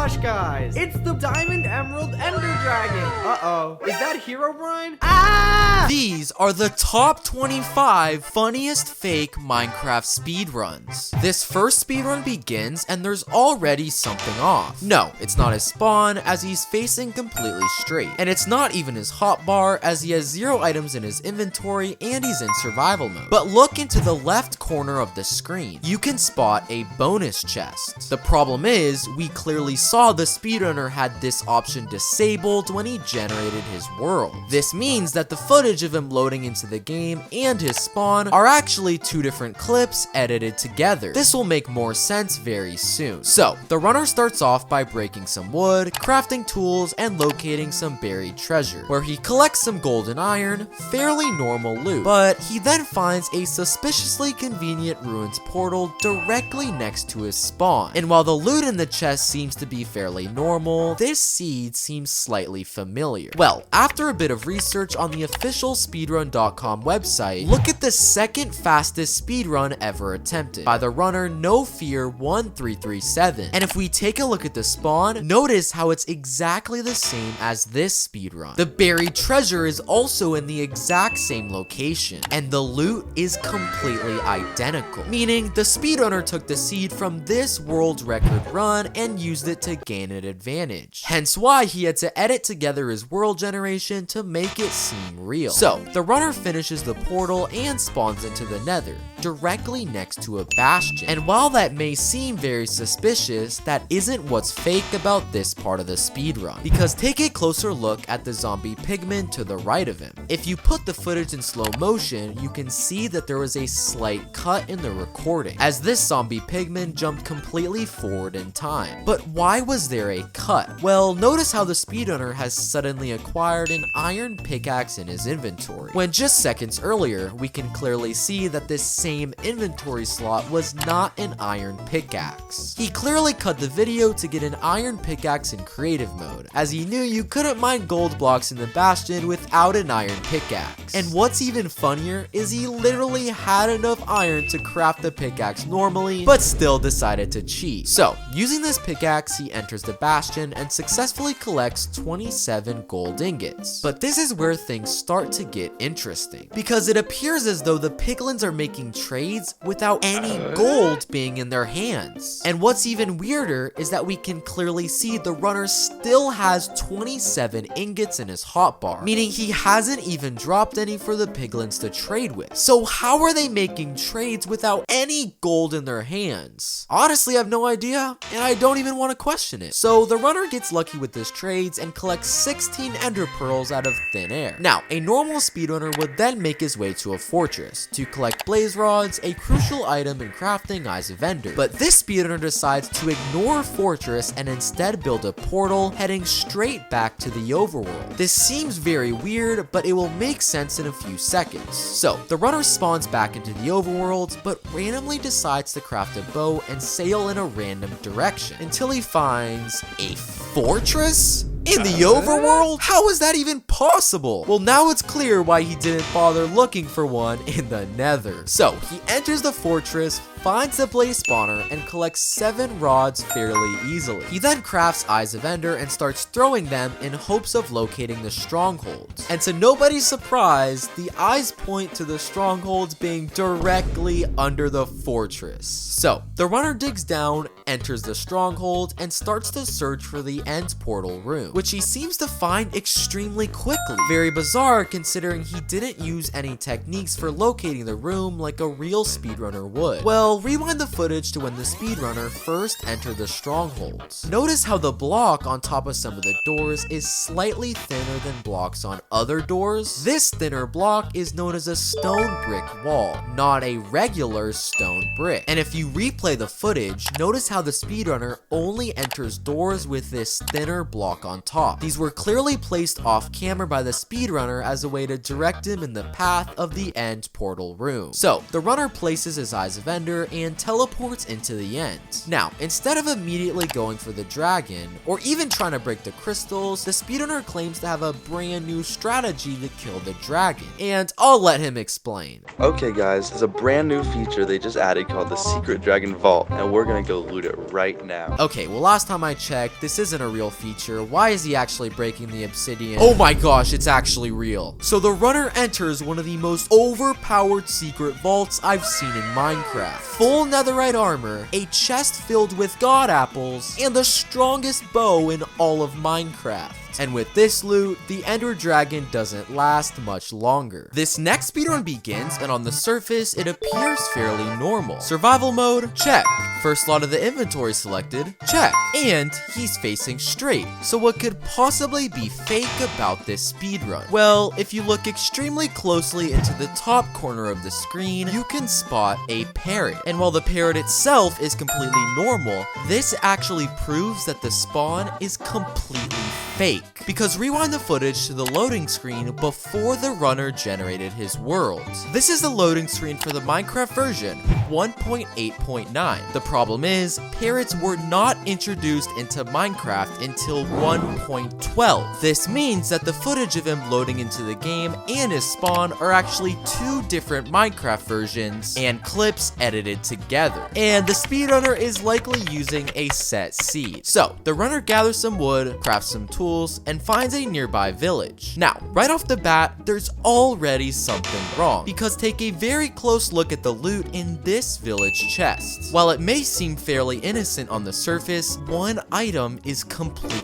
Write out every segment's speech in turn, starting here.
gosh, guys, it's the Diamond Emerald Ender Dragon. Uh-oh, is that Herobrine? Ah! These are the top 25 funniest fake Minecraft speedruns. This first speedrun begins and there's already something off. No, it's not his spawn as he's facing completely straight. And it's not even his hotbar as he has 0 items in his inventory and he's in survival mode. But look into the left corner of the screen. You can spot a bonus chest. The problem is, we clearly saw the speedrunner had this option disabled when he generated his world. This means that the footage of him loading into the game and his spawn are actually 2 different clips edited together. This will make more sense very soon. So, the runner starts off by breaking some wood, crafting tools, and locating some buried treasure, where he collects some gold and iron, fairly normal loot. But he then finds a suspiciously convenient ruins portal directly next to his spawn. And while the loot in the chest seems to be fairly normal, this seed seems slightly familiar. Well, after a bit of research on the official speedrun.com website, look at the second fastest speedrun ever attempted by the runner NoFear1337. And if we take a look at the spawn, notice how it's exactly the same as this speedrun. The buried treasure is also in the exact same location, and the loot is completely identical, meaning the speedrunner took the seed from this world record run and used it to gain an advantage. Hence why he had to edit together his world generation to make it seem real. So, the runner finishes the portal and spawns into the nether, directly next to a bastion. And while that may seem very suspicious, that isn't what's fake about this part of the speedrun. Because take a closer look at the zombie pigman to the right of him. If you put the footage in slow motion, you can see that there was a slight cut in the recording, as this zombie pigman jumped completely forward in time. But why was there a cut? Well, notice how the speedrunner has suddenly acquired an iron pickaxe in his inventory, when just seconds earlier, we can clearly see that this same inventory slot was not an iron pickaxe. He clearly cut the video to get an iron pickaxe in creative mode, as he knew you couldn't mine gold blocks in the Bastion without an iron pickaxe. And what's even funnier is he literally had enough iron to craft the pickaxe normally, but still decided to cheat. So, using this pickaxe, he enters the Bastion and successfully collects 27 gold ingots. But this is where things start to get interesting, because it appears as though the piglins are making trades without any gold being in their hands. And what's even weirder is that we can clearly see the runner still has 27 ingots in his hotbar, meaning he hasn't even dropped any for the piglins to trade with. So how are they making trades without any gold in their hands? Honestly, I have no idea, and I don't even want to question it. So the runner gets lucky with his trades and collects 16 ender pearls out of thin air. Now, a normal speedrunner would then make his way to a fortress to collect blaze rods, a crucial item in crafting Eyes of Ender. But this speedrunner decides to ignore fortress and instead build a portal heading straight back to the overworld. This seems very weird, but it will make sense in a few seconds. So, the runner spawns back into the overworld, but randomly decides to craft a bow and sail in a random direction until he finds a fortress? In the overworld? How is that even possible? Well, now it's clear why he didn't bother looking for one in the nether. So, he enters the fortress, finds the blaze spawner, and collects 7 rods fairly easily. He then crafts Eyes of Ender and starts throwing them in hopes of locating the strongholds. And to nobody's surprise, the eyes point to the strongholds being directly under the fortress. So, the runner digs down, enters the stronghold, and starts to search for the end portal room, which he seems to find extremely quickly. Very bizarre considering he didn't use any techniques for locating the room like a real speedrunner would. Well, rewind the footage to when the speedrunner first entered the strongholds. Notice how the block on top of some of the doors is slightly thinner than blocks on other doors. This thinner block is known as a stone brick wall, not a regular stone brick. And if you replay the footage, notice how the speedrunner only enters doors with this thinner block on top. These were clearly placed off camera by the speedrunner as a way to direct him in the path of the end portal room. So, the runner places his Eyes of Ender nether and teleports into the end. Now, instead of immediately going for the dragon, or even trying to break the crystals, the speedrunner claims to have a brand new strategy to kill the dragon, and I'll let him explain. Okay guys, there's a brand new feature they just added called the Secret Dragon Vault, and we're gonna go loot it right now. Okay, well last time I checked, this isn't a real feature. Why is he actually breaking the obsidian? Oh my gosh, it's actually real. So the runner enters one of the most overpowered secret vaults I've seen in Minecraft. Full netherite armor, a chest filled with god apples, and the strongest bow in all of Minecraft. And with this loot, the Ender Dragon doesn't last much longer. This next speedrun begins, and on the surface, it appears fairly normal. Survival mode? Check. First slot of the inventory selected? Check. And he's facing straight. So what could possibly be fake about this speedrun? Well, if you look extremely closely into the top corner of the screen, you can spot a parrot. And while the parrot itself is completely normal, this actually proves that the spawn is completely fake. Because rewind the footage to the loading screen before the runner generated his world. This is the loading screen for the Minecraft version 1.8.9. The problem is, parrots were not introduced into Minecraft until 1.12. This means that the footage of him loading into the game and his spawn are actually two different Minecraft versions and clips edited together. And the speedrunner is likely using a set seed. So, the runner gathers some wood, crafts some tools, and finds a nearby village. Now, right off the bat, there's already something wrong, because take a very close look at the loot in this village chest. While it may seem fairly innocent on the surface, one item is completely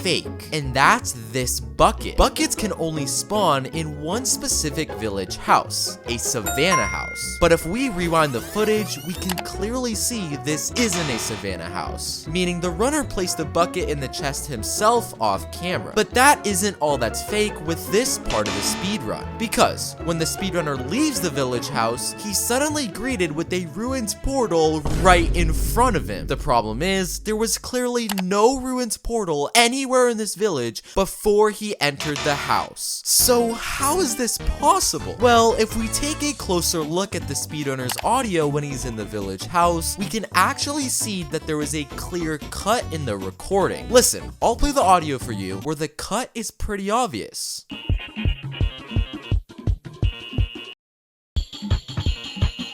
fake, and that's this bucket. Buckets can only spawn in one specific village house, a savannah house. But if we rewind the footage, we can clearly see this isn't a savannah house, meaning the runner placed the bucket in the chest himself off camera. But that isn't all that's fake with this part of the speedrun, because when the speedrunner leaves the village house, he's suddenly greeted with a ruins portal right in front of him. The problem is, there was clearly no ruins portal anywhere in this village before he entered the house. So how is this possible? Well, if we take a closer look at the speedrunner's audio when he's in the village house, we can actually see that there was a clear cut in the recording. Listen, I'll play the audio for you where the cut is pretty obvious.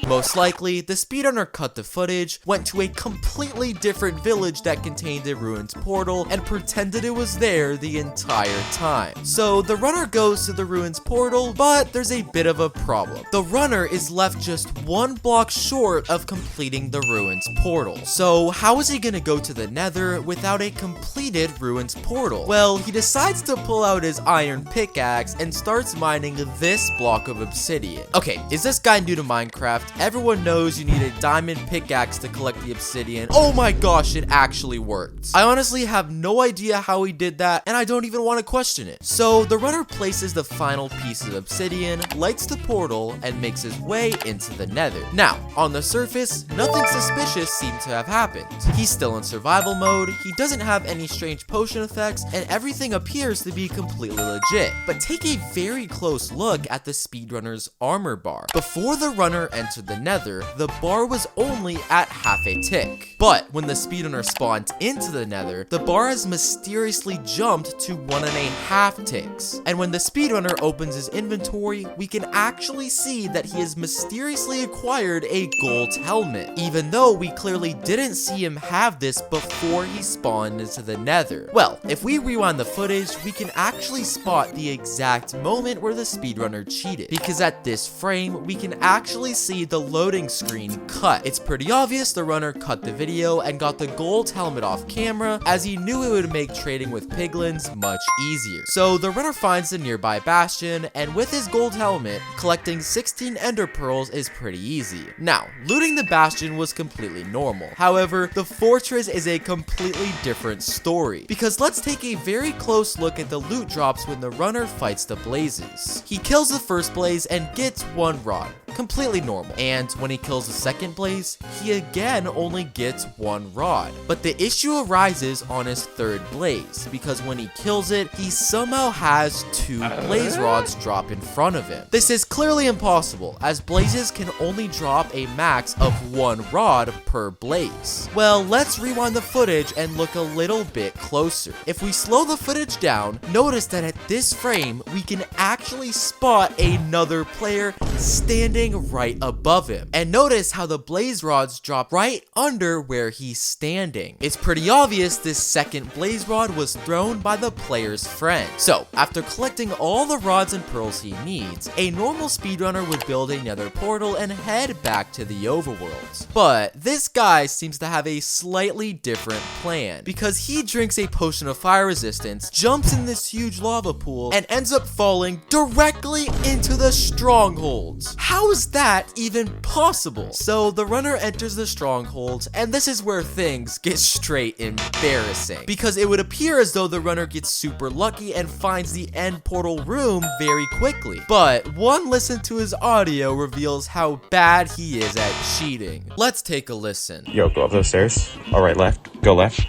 Most likely, the speedrunner cut the footage, went to a completely different village that contained a ruins portal, and pretended it was there the entire time. So the runner goes to the ruins portal, but there's a bit of a problem. The runner is left just one block short of completing the ruins portal. So how is he gonna go to the nether without a completed ruins portal? Well, he decides to pull out his iron pickaxe and starts mining this block of obsidian. Okay, is this guy new to Minecraft? Everyone knows you need a diamond pickaxe to collect the obsidian. Oh my gosh, it actually worked. I honestly have no idea how he did that, and I don't even want to question it. So the runner places the final piece of obsidian, lights the portal, and makes his way into the nether. Now, on the surface, nothing suspicious seemed to have happened. He's still in survival mode, he doesn't have any strange potion effects, and everything appears to be completely legit. But take a very close look at the speedrunner's armor bar. Before the runner entered the nether, the bar was only at half a tick. But when the speedrunner spawned into the nether, the bar has mysteriously jumped to 1.5 ticks. And when the speedrunner opens his inventory, we can actually see that he has mysteriously acquired a gold helmet, even though we clearly didn't see him have this before he spawned into the nether. Well, if we rewind the footage, we can actually spot the exact moment where the speedrunner cheated, because at this frame, we can actually see the loading screen cut. It's pretty obvious the runner cut the video and got the gold helmet off camera, as he knew it would make trading with piglins much easier. So the runner finds the nearby Bastion, and with his gold helmet, collecting 16 ender pearls is pretty easy. Now, looting the Bastion was completely normal. However, the fortress is a completely different story, because let's take a very close look at the loot drops when the runner fights the blazes. He kills the first blaze and gets one rod. completely normal. And when he kills the second blaze, he again only gets 1 rod. But the issue arises on his third blaze, because when he kills it, he somehow has 2 blaze rods drop in front of him. This is clearly impossible, as blazes can only drop a max of 1 rod per blaze. Well, let's rewind the footage and look a little bit closer. If we slow the footage down, notice that at this frame, we can actually spot another player standing right above him. And notice how the blaze rods drop right under where he's standing. It's pretty obvious this second blaze rod was thrown by the player's friend. So, after collecting all the rods and pearls he needs, a normal speedrunner would build a nether portal and head back to the overworld. But this guy seems to have a slightly different plan, because he drinks a potion of fire resistance, jumps in this huge lava pool, and ends up falling directly into the stronghold. How is that even possible? So the runner enters the stronghold, and this is where things get straight embarrassing, because it would appear as though the runner gets super lucky and finds the end portal room very quickly. But one listen to his audio reveals how bad he is at cheating. Let's take a listen. Yo, go up those stairs. All right, left. Go left.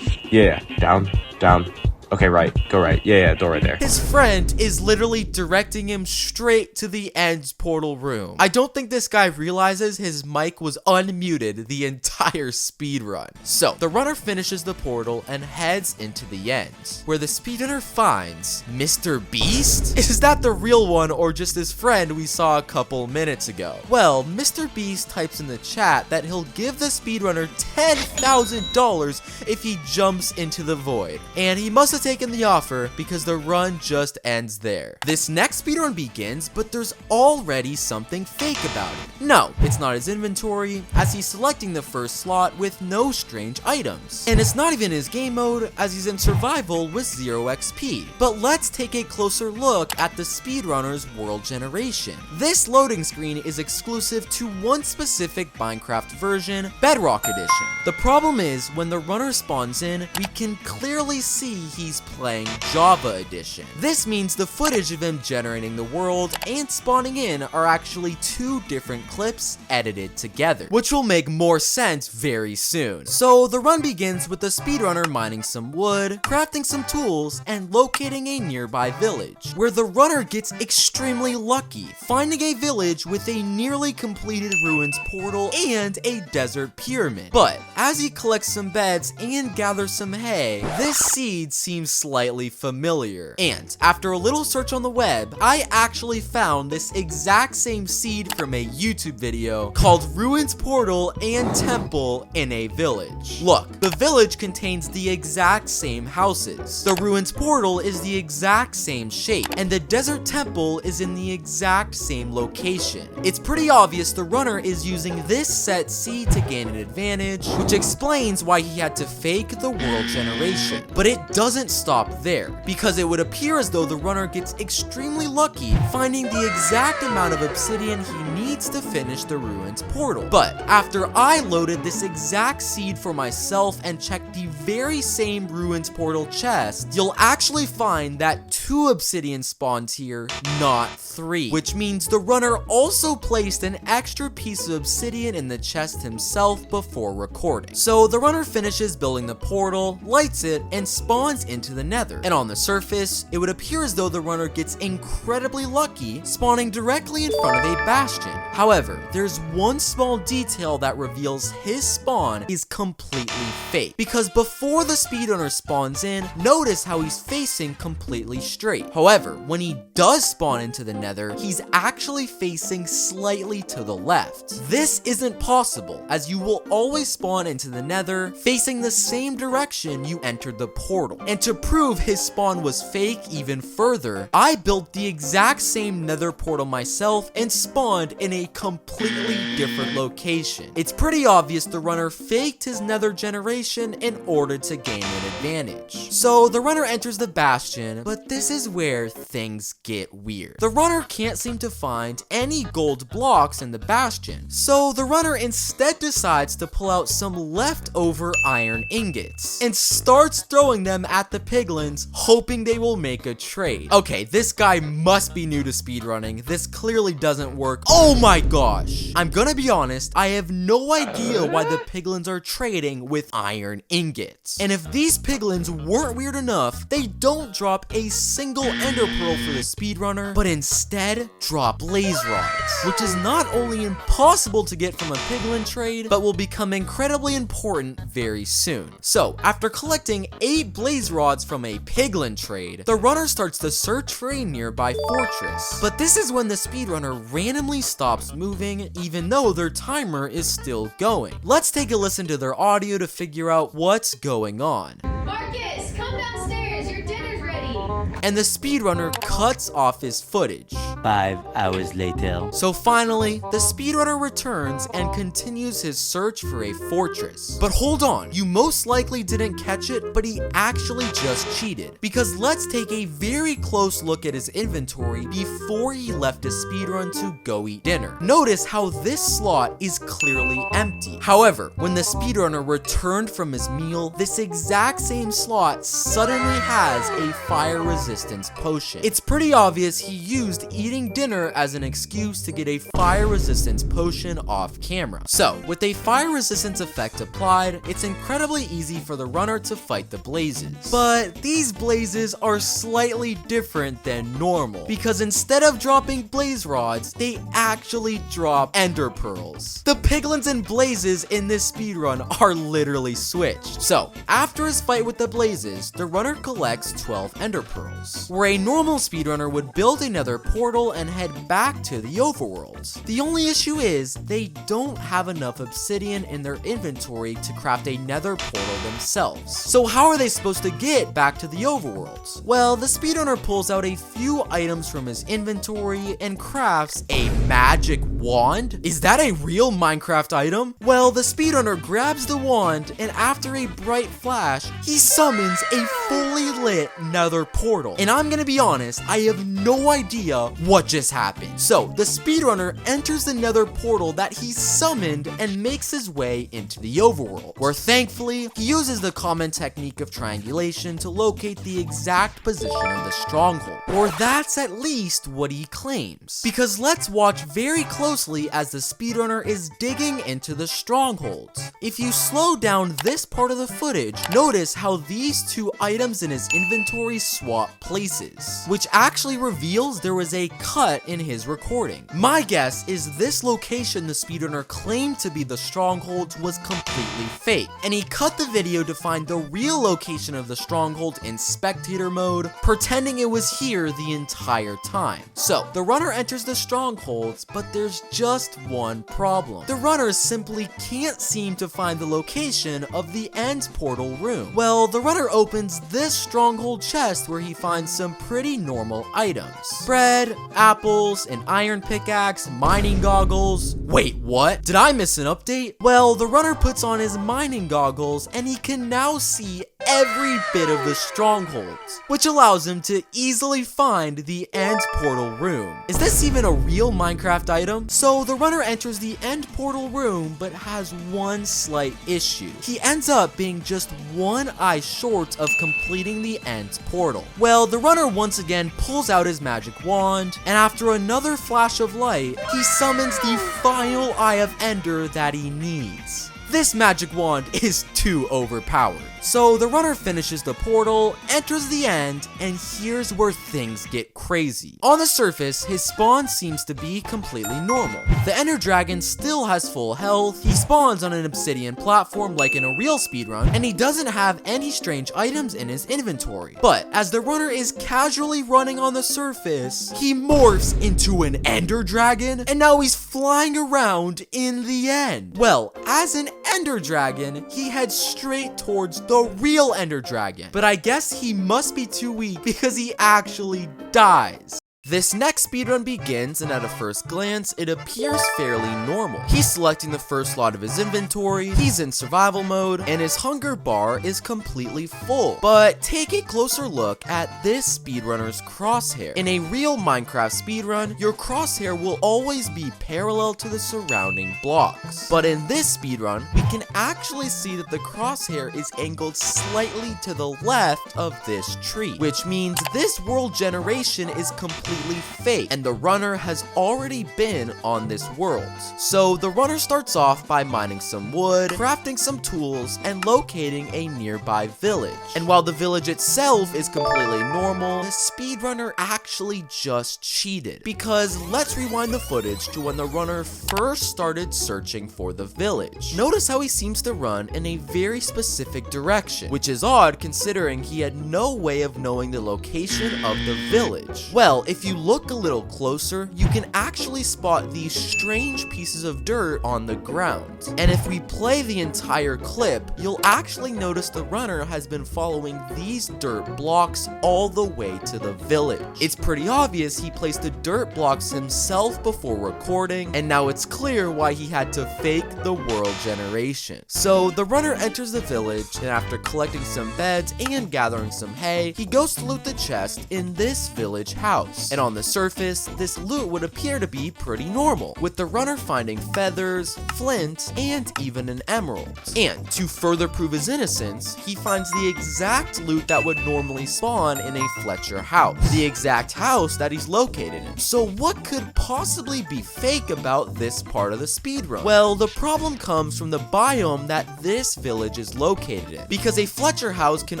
Yeah, down, down. Okay, right. Go right. Yeah, door right there. His friend is literally directing him straight to the end portal room. I don't think this guy realizes his mic was unmuted the entire speedrun. So, the runner finishes the portal and heads into the end, where the speedrunner finds Mr. Beast? Is that the real one or just his friend we saw a couple minutes ago? Well, Mr. Beast types in the chat that he'll give the speedrunner $10,000 if he jumps into the void. And he must have taken the offer because the run just ends there. This next speedrun begins, but there's already something fake about it. No, it's not his inventory, as he's selecting the first slot with no strange items. And it's not even his game mode, as he's in survival with 0 XP. But let's take a closer look at the speedrunner's world generation. This loading screen is exclusive to one specific Minecraft version, Bedrock Edition. The problem is, when the runner spawns in, we can clearly see he's playing Java Edition. This means the footage of him generating the world and spawning in are actually 2 different clips edited together, which will make more sense very soon. So the run begins with the speedrunner mining some wood, crafting some tools, and locating a nearby village, where the runner gets extremely lucky, finding a village with a nearly completed ruins portal and a desert pyramid. But as he collects some beds and gathers some hay, this seed seems slightly familiar. And after a little search on the web, I actually found this exact same seed from a YouTube video called Ruins Portal and Temple in a Village. Look, the village contains the exact same houses. The Ruins Portal is the exact same shape, and the Desert Temple is in the exact same location. It's pretty obvious the runner is using this set seed to gain an advantage, which explains why he had to fake the world generation. But it doesn't stop there, because it would appear as though the runner gets extremely lucky finding the exact amount of obsidian he needs to finish the ruins portal. But after I loaded this exact seed for myself and checked the very same ruins portal chest, you'll actually find that 2 obsidian spawns here, not 3, which means the runner also placed an extra piece of obsidian in the chest himself before recording. So the runner finishes building the portal, lights it, and spawns into the nether. And on the surface, it would appear as though the runner gets incredibly lucky, spawning directly in front of a bastion. However, there's one small detail that reveals his spawn is completely fake, because before the speedrunner spawns in, notice how he's facing completely straight. However, when he does spawn into the nether, he's actually facing slightly to the left. This isn't possible, as you will always spawn into the nether facing the same direction you entered the portal. And to prove his spawn was fake even further, I built the exact same nether portal myself and spawned in a completely different location. It's pretty obvious the runner faked his nether generation in order to gain an advantage. So the runner enters the bastion, but this this is where things get weird. The runner can't seem to find any gold blocks in the Bastion, so the runner instead decides to pull out some leftover iron ingots and starts throwing them at the piglins, hoping they will make a trade. Okay, this guy must be new to speedrunning. This clearly doesn't work. Oh my gosh! I'm gonna be honest, I have no idea why the piglins are trading with iron ingots. And if these piglins weren't weird enough, they don't drop a single ender pearl for the speedrunner, but instead drop blaze rods, which is not only impossible to get from a piglin trade, but will become incredibly important very soon. So, after collecting 8 blaze rods from a piglin trade, the runner starts to search for a nearby fortress. But this is when the speedrunner randomly stops moving, even though their timer is still going. Let's take a listen to their audio to figure out what's going on. Marcus, come downstairs, your dinner's ready. And the speedrunner cuts off his footage. 5 hours later. So finally, the speedrunner returns and continues his search for a fortress. But hold on, you most likely didn't catch it, but he actually just cheated. Because let's take a very close look at his inventory before he left his speedrun to go eat dinner. Notice how this slot is clearly empty. However, when the speedrunner returned from his meal, this exact same slot suddenly has a fire resistance potion. It's pretty obvious he used eating dinner as an excuse to get a fire resistance potion off camera. So, with a fire resistance effect applied, it's incredibly easy for the runner to fight the blazes. But these blazes are slightly different than normal, because instead of dropping blaze rods, they actually drop ender pearls. The piglins and blazes in this speedrun are literally switched. So, after his fight with the blazes, the runner collects 12 ender pearls, where a normal speedrunner would build another portal and head back to the overworld. The only issue is they don't have enough obsidian in their inventory to craft a nether portal themselves. So how are they supposed to get back to the overworld? Well, the speedrunner pulls out a few items from his inventory and crafts a magic wand. Is that a real Minecraft item? Well, the speedrunner grabs the wand and after a bright flash, he summons a fully lit nether portal. And I'm gonna be honest, I have no idea what just happened. So, the speedrunner enters the nether portal that he summoned and makes his way into the overworld, where thankfully, he uses the common technique of triangulation to locate the exact position of the stronghold. Or that's at least what he claims. Because let's watch very closely as the speedrunner is digging into the stronghold. If you slow down this part of the footage, notice how these 2 items in his inventory swap places, which actually reveals there was a cut in his recording. My guess is this location the speedrunner claimed to be the stronghold was completely fake, and he cut the video to find the real location of the stronghold in spectator mode, pretending it was here the entire time. So, the runner enters the strongholds, but there's just one problem. The runner simply can't seem to find the location of the end portal room. Well, the runner opens this stronghold chest where he finds some pretty normal items. Bread, apples, an iron pickaxe, mining goggles. Wait, what? Did I miss an update? Well, the runner puts on his mining goggles and he can now see every bit of the stronghold, which allows him to easily find the end portal room. Is this even a real Minecraft item? So the runner enters the end portal room but has one slight issue. He ends up being just one eye short of completing the end portal. Well, the runner once again pulls out his magic wand, and after another flash of light, he summons the final eye of Ender that he needs. This magic wand is too overpowered. So the runner finishes the portal, enters the end, and here's where things get crazy. On the surface, his spawn seems to be completely normal. The Ender Dragon still has full health, he spawns on an obsidian platform like in a real speedrun, and he doesn't have any strange items in his inventory. But as the runner is casually running on the surface, he morphs into an Ender Dragon, and now he's flying around in the end. Well, as an Ender Dragon, he heads straight towards the real Ender Dragon, but I guess he must be too weak because he actually dies. This next speedrun begins, and at a first glance, it appears fairly normal. He's selecting the first slot of his inventory, he's in survival mode, and his hunger bar is completely full. But take a closer look at this speedrunner's crosshair. In a real Minecraft speedrun, your crosshair will always be parallel to the surrounding blocks. But in this speedrun, we can actually see that the crosshair is angled slightly to the left of this tree, which means this world generation is completely fake, and the runner has already been on this world. So the runner starts off by mining some wood, crafting some tools, and locating a nearby village. And while the village itself is completely normal, the speedrunner actually just cheated. Because let's rewind the footage to when the runner first started searching for the village. Notice how he seems to run in a very specific direction, which is odd considering he had no way of knowing the location of the village. Well, if you look a little closer, you can actually spot these strange pieces of dirt on the ground. And if we play the entire clip, you'll actually notice the runner has been following these dirt blocks all the way to the village. It's pretty obvious he placed the dirt blocks himself before recording, and now it's clear why he had to fake the world generation. So the runner enters the village, and after collecting some beds and gathering some hay, he goes to loot the chest in this village house. And on the surface, this loot would appear to be pretty normal, with the runner finding feathers, flint, and even an emerald. And to further prove his innocence, he finds the exact loot that would normally spawn in a Fletcher house, the exact house that he's located in. So what could possibly be fake about this part of the speedrun? Well, the problem comes from the biome that this village is located in, because a Fletcher house can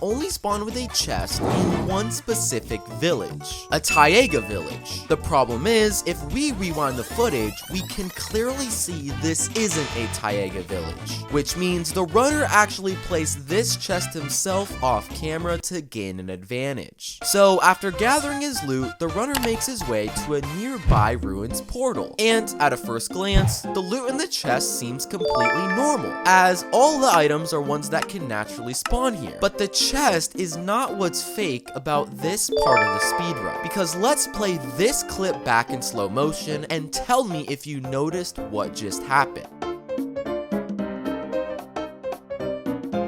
only spawn with a chest in one specific village, a Taiga village. The problem is, if we rewind the footage, we can clearly see this isn't a Taiga village, which means the runner actually placed this chest himself off camera to gain an advantage. So after gathering his loot, the runner makes his way to a nearby ruins portal, and at a first glance, the loot in the chest seems completely normal, as all the items are ones that can naturally spawn here. But the chest is not what's fake about this part of the speedrun, because let's play this clip back in slow motion and tell me if you noticed what just happened.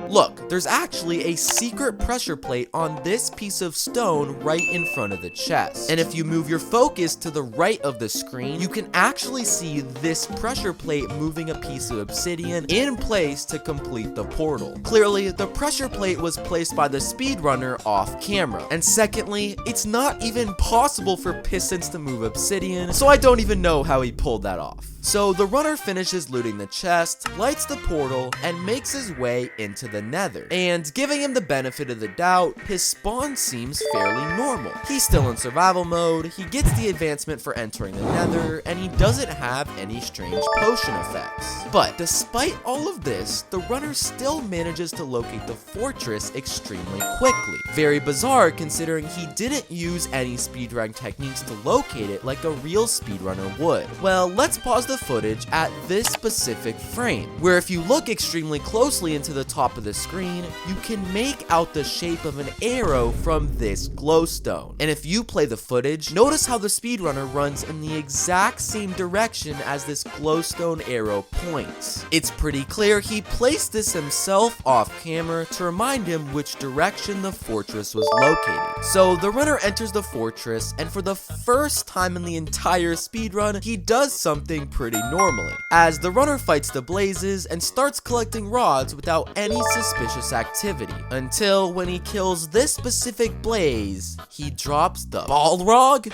Look, there's actually a secret pressure plate on this piece of stone right in front of the chest. And if you move your focus to the right of the screen, you can actually see this pressure plate moving a piece of obsidian in place to complete the portal. Clearly, the pressure plate was placed by the speedrunner off camera. And secondly, it's not even possible for pistons to move obsidian, so I don't even know how he pulled that off. So the runner finishes looting the chest, lights the portal, and makes his way into the nether. And giving him the benefit of the doubt, his spawn seems fairly normal. He's still in survival mode, he gets the advancement for entering the nether, and he doesn't have any strange potion effects. But despite all of this, the runner still manages to locate the fortress extremely quickly. Very bizarre considering he didn't use any speedrun techniques to locate it like a real speedrunner would. Well, let's pause the footage at this specific frame, where if you look extremely closely into the top of the screen, you can make out the shape of an arrow from this glowstone. And if you play the footage, notice how the speedrunner runs in the exact same direction as this glowstone arrow points. It's pretty clear he placed this himself off camera to remind him which direction the fortress was located. So the runner enters the fortress, and for the first time in the entire speedrun, he does something pretty normally, as the runner fights the blazes and starts collecting rods without any suspicious activity, until when he kills this specific blaze, he drops the Balrog?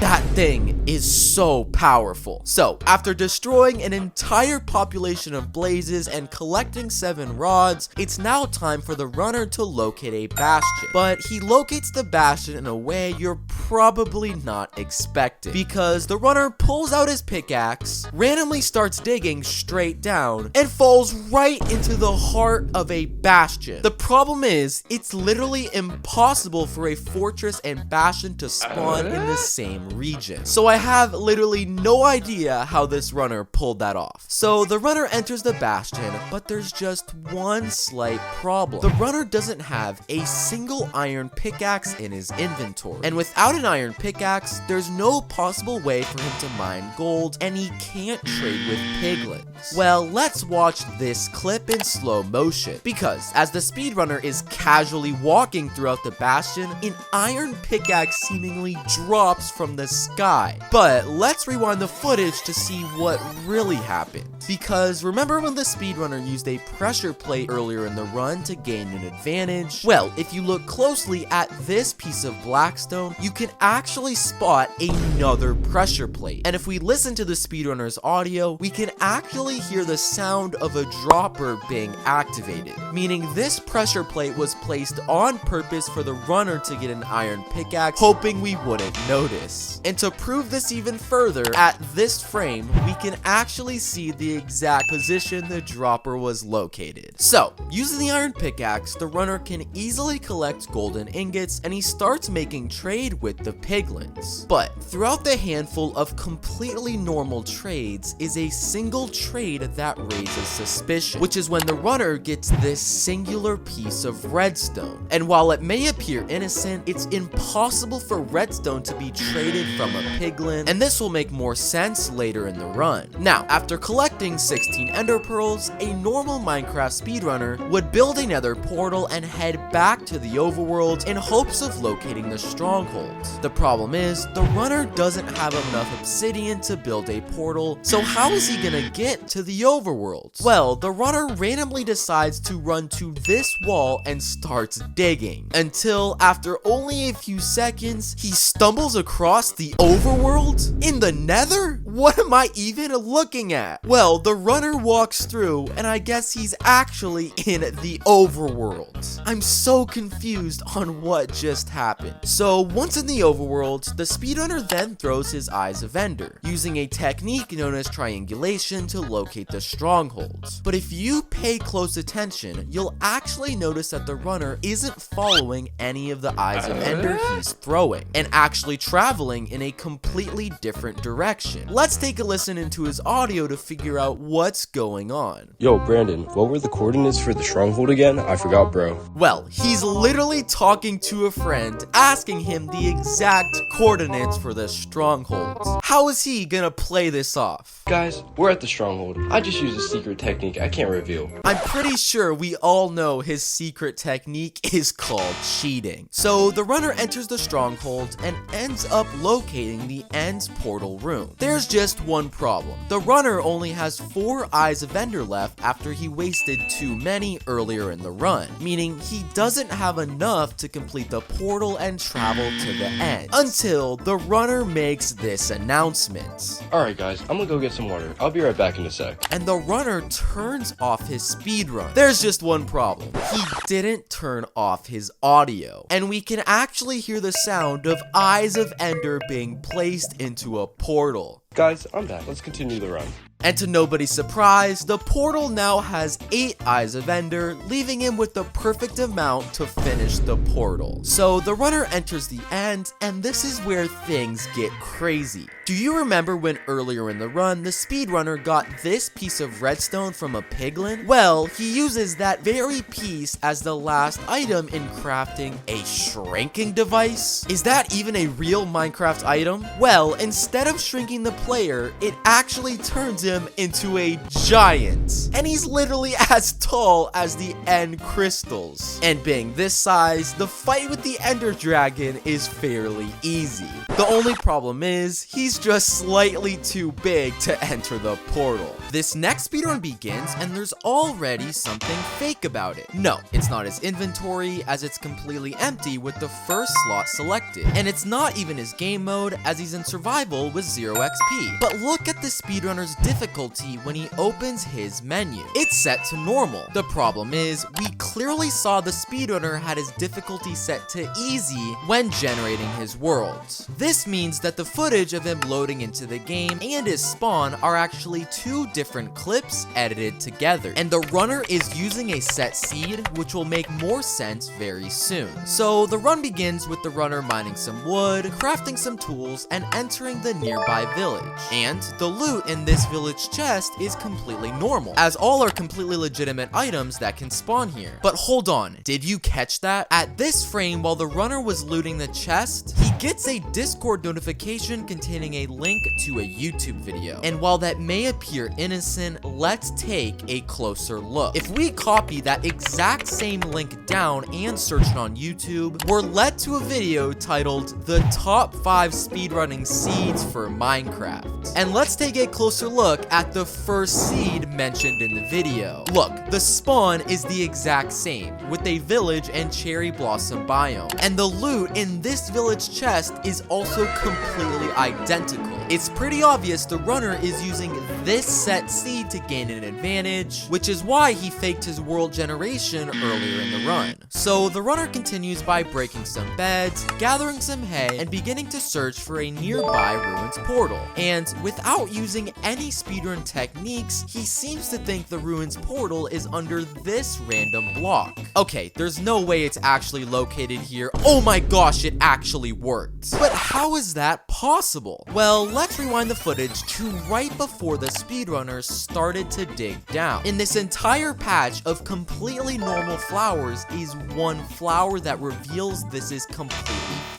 That thing is so powerful. So, after destroying an entire population of blazes and collecting 7 rods, it's now time for the runner to locate a bastion. But he locates the bastion in a way you're probably not expecting, because the runner pulls out his pickaxe, randomly starts digging straight down, and falls right into the heart of a bastion. The problem is, it's literally impossible for a fortress and bastion to spawn in the same region. So I have literally no idea how this runner pulled that off. So the runner enters the Bastion, but there's just one slight problem. The runner doesn't have a single iron pickaxe in his inventory. And without an iron pickaxe, there's no possible way for him to mine gold, and he can't trade with piglins. Well, let's watch this clip in slow motion, because as the speedrunner is casually walking throughout the Bastion, an iron pickaxe seemingly drops from the sky. But let's rewind the footage to see what really happened. Because remember when the speedrunner used a pressure plate earlier in the run to gain an advantage? Well, if you look closely at this piece of blackstone, you can actually spot another pressure plate. And if we listen to the speedrunner's audio, we can actually hear the sound of a dropper being activated, meaning this pressure plate was placed on purpose for the runner to get an iron pickaxe, hoping we wouldn't notice. And to prove this even further, at this frame, we can actually see the exact position the dropper was located. So, using the iron pickaxe, the runner can easily collect golden ingots, and he starts making trade with the piglins. But throughout the handful of completely normal trades is a single trade that raises suspicion, which is when the runner gets this singular piece of redstone. And while it may appear innocent, it's impossible for redstone to be traded from a piglin, and this will make more sense later in the run. Now, after collecting 16 ender pearls, a normal Minecraft speedrunner would build a nether portal and head back to the overworld in hopes of locating the stronghold. The problem is, the runner doesn't have enough obsidian to build a portal, so how is he gonna get to the overworld? Well, the runner randomly decides to run to this wall and starts digging, until after only a few seconds, he stumbles across the overworld? In the nether? What am I even looking at? Well, the runner walks through, and I guess he's actually in the overworld. I'm so confused on what just happened. So once in the overworld, the speedrunner then throws his eyes of ender, using a technique known as triangulation to locate the strongholds. But if you pay close attention, you'll actually notice that the runner isn't following any of the eyes of ender he's throwing, and actually traveling in a completely different direction. Let's take a listen into his audio to figure out what's going on. Yo, Brandon, what were the coordinates for the stronghold again? I forgot, bro. Well, he's literally talking to a friend, asking him the exact coordinates for the stronghold. How is he gonna play this off? Guys, we're at the stronghold. I just used a secret technique I can't reveal. I'm pretty sure we all know his secret technique is called cheating. So the runner enters the stronghold and ends up locating the end's portal room. There's just one problem. The runner only has 4 eyes of ender left after he wasted too many earlier in the run, meaning he doesn't have enough to complete the portal and travel to the end, until the runner makes this announcement. Alright guys, I'm gonna go get some water. I'll be right back in a sec. And the runner turns off his speedrun. There's just one problem. He didn't turn off his audio, and we can actually hear the sound of eyes of ender being placed into a portal. Guys, I'm back. Let's continue the run. And to nobody's surprise, the portal now has 8 eyes of ender, leaving him with the perfect amount to finish the portal. So the runner enters the end, and this is where things get crazy. Do you remember when earlier in the run, the speedrunner got this piece of redstone from a piglin? Well, he uses that very piece as the last item in crafting a shrinking device. Is that even a real Minecraft item? Well, instead of shrinking the player, it actually turns him into a giant. And he's literally as tall as the end crystals. And being this size, the fight with the ender dragon is fairly easy. The only problem is, he's just slightly too big to enter the portal. This next speedrun begins, and there's already something fake about it. No, it's not his inventory, as it's completely empty with the first slot selected. And it's not even his game mode, as he's in survival with 0 XP. But look at the speedrunner's difficulty difficulty when he opens his menu. It's set to normal. The problem is, we clearly saw the speedrunner had his difficulty set to easy when generating his worlds. This means that the footage of him loading into the game and his spawn are actually two different clips edited together, and the runner is using a set seed, which will make more sense very soon. So the run begins with the runner mining some wood, crafting some tools, and entering the nearby village. And the loot in this village chest is completely normal, as all are completely legitimate items that can spawn here. But hold on, did you catch that? At this frame, while the runner was looting the chest, he gets a Discord notification containing a link to a YouTube video. And while that may appear innocent, let's take a closer look. If we copy that exact same link down and search it on YouTube, we're led to a video titled The Top 5 Speedrunning Seeds for Minecraft. And let's take a closer look at the first seed mentioned in the video. Look, the spawn is the exact same, with a village and cherry blossom biome. And the loot in this village chest is also completely identical. It's pretty obvious the runner is using this set seed to gain an advantage, which is why he faked his world generation earlier in the run. So the runner continues by breaking some beds, gathering some hay, and beginning to search for a nearby ruins portal. And without using any speedrun techniques, he seems to think the ruins portal is under this random block. Okay, there's no way it's actually located here. Oh my gosh, it actually worked. But how is that possible? Well, let's rewind the footage to right before the speedrunners started to dig down. In this entire patch of completely normal flowers is one flower that reveals this is completely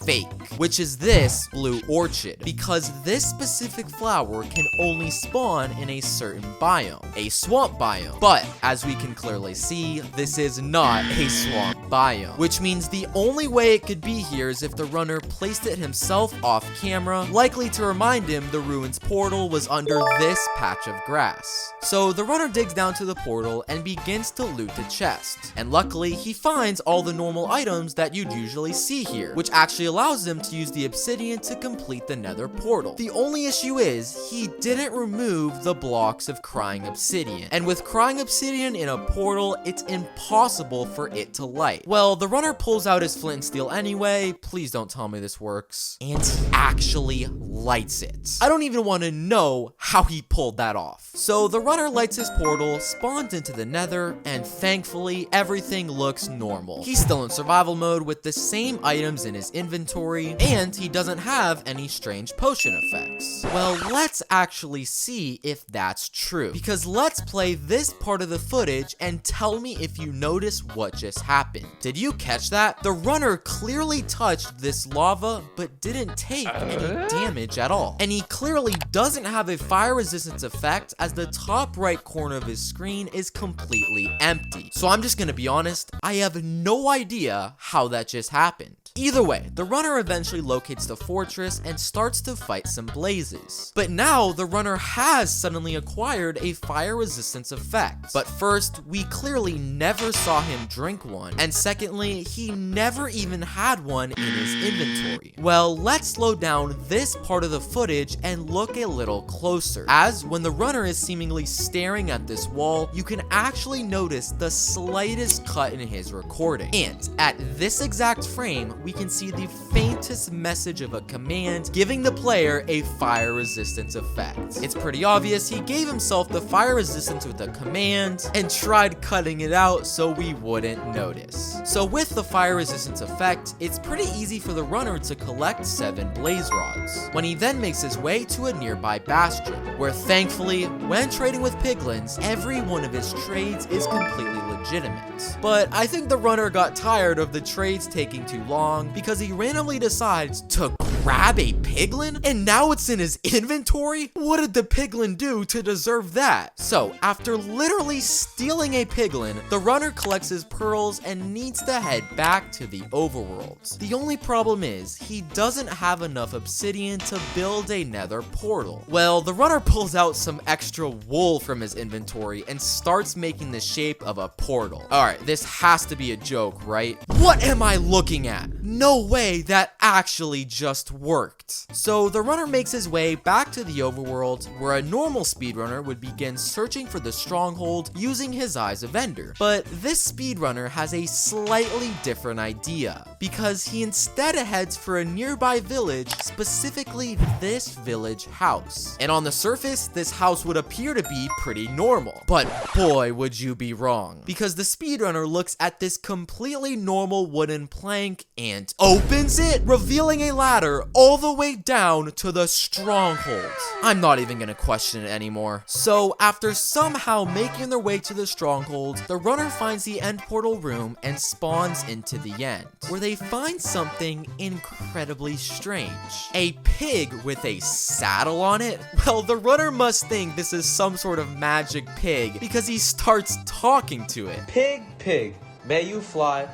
fake, which is this blue orchid, because this specific flower can only spawn in a certain biome, a swamp biome. But as we can clearly see, this is not a swamp biome, which means the only way it could be here is if the runner placed it himself off camera, likely to remind him the ruins portal was under this patch of grass. So the runner digs down to the portal and begins to loot the chest, and luckily he finds all the normal items that you'd usually see here, which actually allows him to use the obsidian to complete the nether portal. The only issue is he didn't remove the blocks of crying obsidian, and with crying obsidian in a portal, it's impossible for it to light. Well, the runner pulls out his flint and steel anyway, please don't tell me this works, and he actually lights it. I don't even want to know how he pulled that off. So the runner lights his portal, spawns into the nether, and thankfully everything looks normal. He's still in survival mode with the same items in his inventory, and he doesn't have any strange potion effects. Well, let's actually see if that's true, because let's play this part of the footage and tell me if you notice what just happened. Did you catch that? The runner clearly touched this lava, but didn't take any damage at all. And he clearly doesn't have a fire resistance effect, as the top right corner of his screen is completely empty. So I'm just gonna be honest, I have no idea how that just happened. Either way, the runner eventually locates the fortress and starts to fight some blazes. But now the runner has suddenly acquired a fire resistance effect. But first, we clearly never saw him drink one, and secondly, he never even had one in his inventory. Well, let's slow down this part of the footage and look a little closer, as when the runner is seemingly staring at this wall, you can actually notice the slightest cut in his recording. And at this exact frame, we can see the faintest message of a command giving the player a fire resistance effect. It's pretty obvious he gave himself the fire resistance with a command and tried cutting it out so we wouldn't notice. So with the fire resistance effect, it's pretty easy for the runner to collect 7 blaze rods, when he then makes his way to a nearby bastion, where thankfully, when trading with piglins, every one of his trades is completely legitimate. But I think the runner got tired of the trades taking too long, because he randomly decides to grab a piglin, and now it's in his inventory? What did the piglin do to deserve that? So after literally stealing a piglin, the runner collects his pearls and needs to head back to the overworld. The only problem is he doesn't have enough obsidian to build a nether portal. Well, the runner pulls out some extra wool from his inventory and starts making the shape of a portal. Alright, this has to be a joke, right? What am I looking at? No way, that actually just worked. So the runner makes his way back to the overworld, where a normal speedrunner would begin searching for the stronghold using his eyes of Ender. But this speedrunner has a slightly different idea, because he instead heads for a nearby village, specifically this village house. And on the surface, this house would appear to be pretty normal. But boy, would you be wrong, because the speedrunner looks at this completely normal wooden plank and opens it, revealing a ladder all the way down to the stronghold. I'm not even gonna question it anymore. So after somehow making their way to the stronghold, the runner finds the end portal room and spawns into the end, where they find something incredibly strange. A pig with a saddle on it? Well, the runner must think this is some sort of magic pig, because he starts talking to it. Pig, may you fly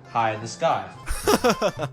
high in the sky.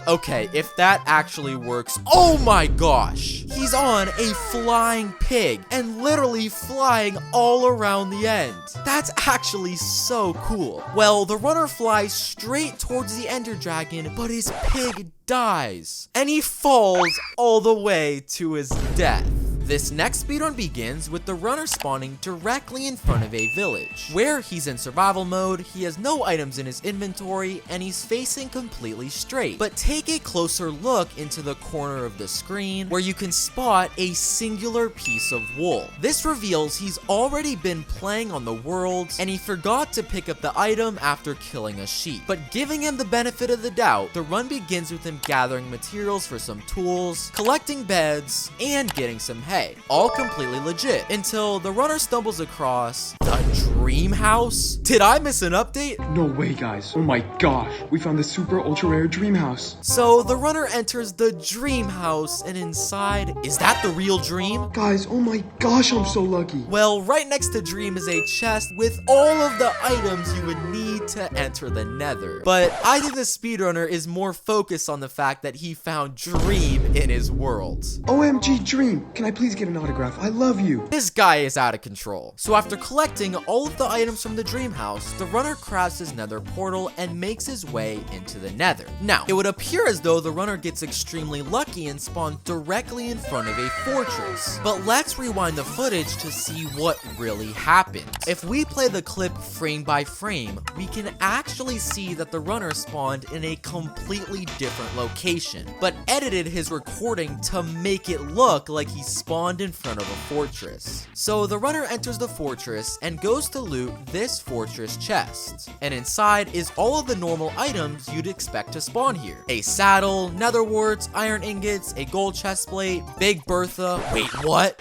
Okay, if that actually works, oh my gosh! He's on a flying pig and literally flying all around the end. That's actually so cool. Well, the runner flies straight towards the Ender Dragon, but his pig dies, and he falls all the way to his death. This next speedrun begins with the runner spawning directly in front of a village, where he's in survival mode, he has no items in his inventory, and he's facing completely straight. But take a closer look into the corner of the screen, where you can spot a singular piece of wool. This reveals he's already been playing on the world, and he forgot to pick up the item after killing a sheep. But giving him the benefit of the doubt, the run begins with him gathering materials for some tools, collecting beds, and getting some hay. All completely legit, until the runner stumbles across the dream house. Did I miss an update? No way, guys. Oh my gosh. We found the super ultra rare dream house. So the runner enters the dream house, and inside, is that the real dream? Guys, oh my gosh, I'm so lucky. Well, right next to dream is a chest with all of the items you would need to enter the nether. But I think the speedrunner is more focused on the fact that he found dream in his world. OMG Dream, can I please get an autograph? I love you. This guy is out of control. So after collecting all of the items from the dream house, the runner crafts his nether portal and makes his way into the nether. Now, it would appear as though the runner gets extremely lucky and spawned directly in front of a fortress. But let's rewind the footage to see what really happened. If we play the clip frame by frame, we can actually see that the runner spawned in a completely different location, but edited his recording to make it look like he spawned in front of a fortress. So the runner enters the fortress and goes to loot this fortress chest. And inside is all of the normal items you'd expect to spawn here. A saddle, nether warts, iron ingots, a gold chestplate, Big Bertha. Wait, what?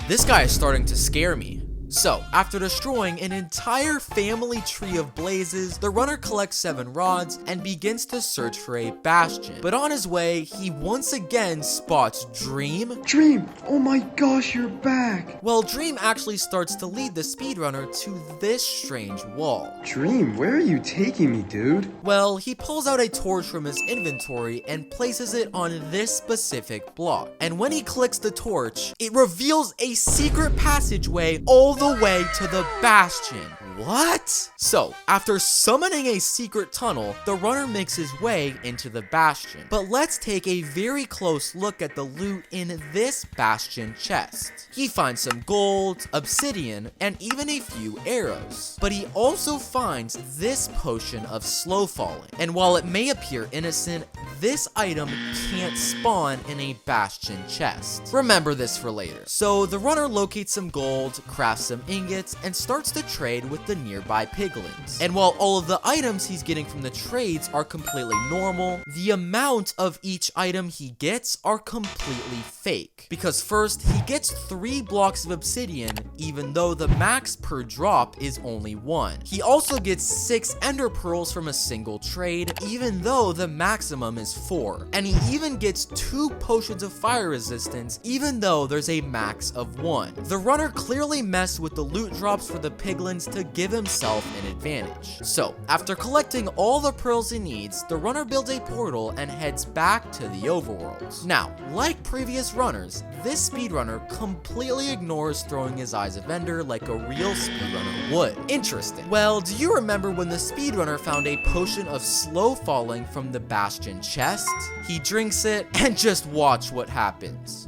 This guy is starting to scare me. So, after destroying an entire family tree of blazes, the runner collects 7 rods and begins to search for a bastion. But on his way, he once again spots Dream. Dream, oh my gosh, you're back. Well, Dream actually starts to lead the speedrunner to this strange wall. Dream, where are you taking me, dude? Well, he pulls out a torch from his inventory and places it on this specific block. And when he clicks the torch, it reveals a secret passageway all the way to the Bastion. What? So, after summoning a secret tunnel, the runner makes his way into the Bastion. But let's take a very close look at the loot in this Bastion chest. He finds some gold, obsidian, and even a few arrows. But he also finds this potion of slow falling. And while it may appear innocent, this item can't spawn in a Bastion chest. Remember this for later. So the runner locates some gold, crafts some ingots, and starts to trade with the nearby piglins. And while all of the items he's getting from the trades are completely normal, the amount of each item he gets are completely fake. Because first, he gets 3 blocks of obsidian, even though the max per drop is only 1. He also gets 6 ender pearls from a single trade, even though the maximum is 4. And he even gets 2 potions of fire resistance, even though there's a max of 1. The runner clearly messed with the loot drops for the piglins to give himself an advantage. So, after collecting all the pearls he needs, the runner builds a portal and heads back to the overworld. Now, like previous runners, this speedrunner completely ignores throwing his eyes of Ender like a real speedrunner would. Interesting. Well, do you remember when the speedrunner found a potion of slow falling from the Bastion chest? He drinks it, and just watch what happens.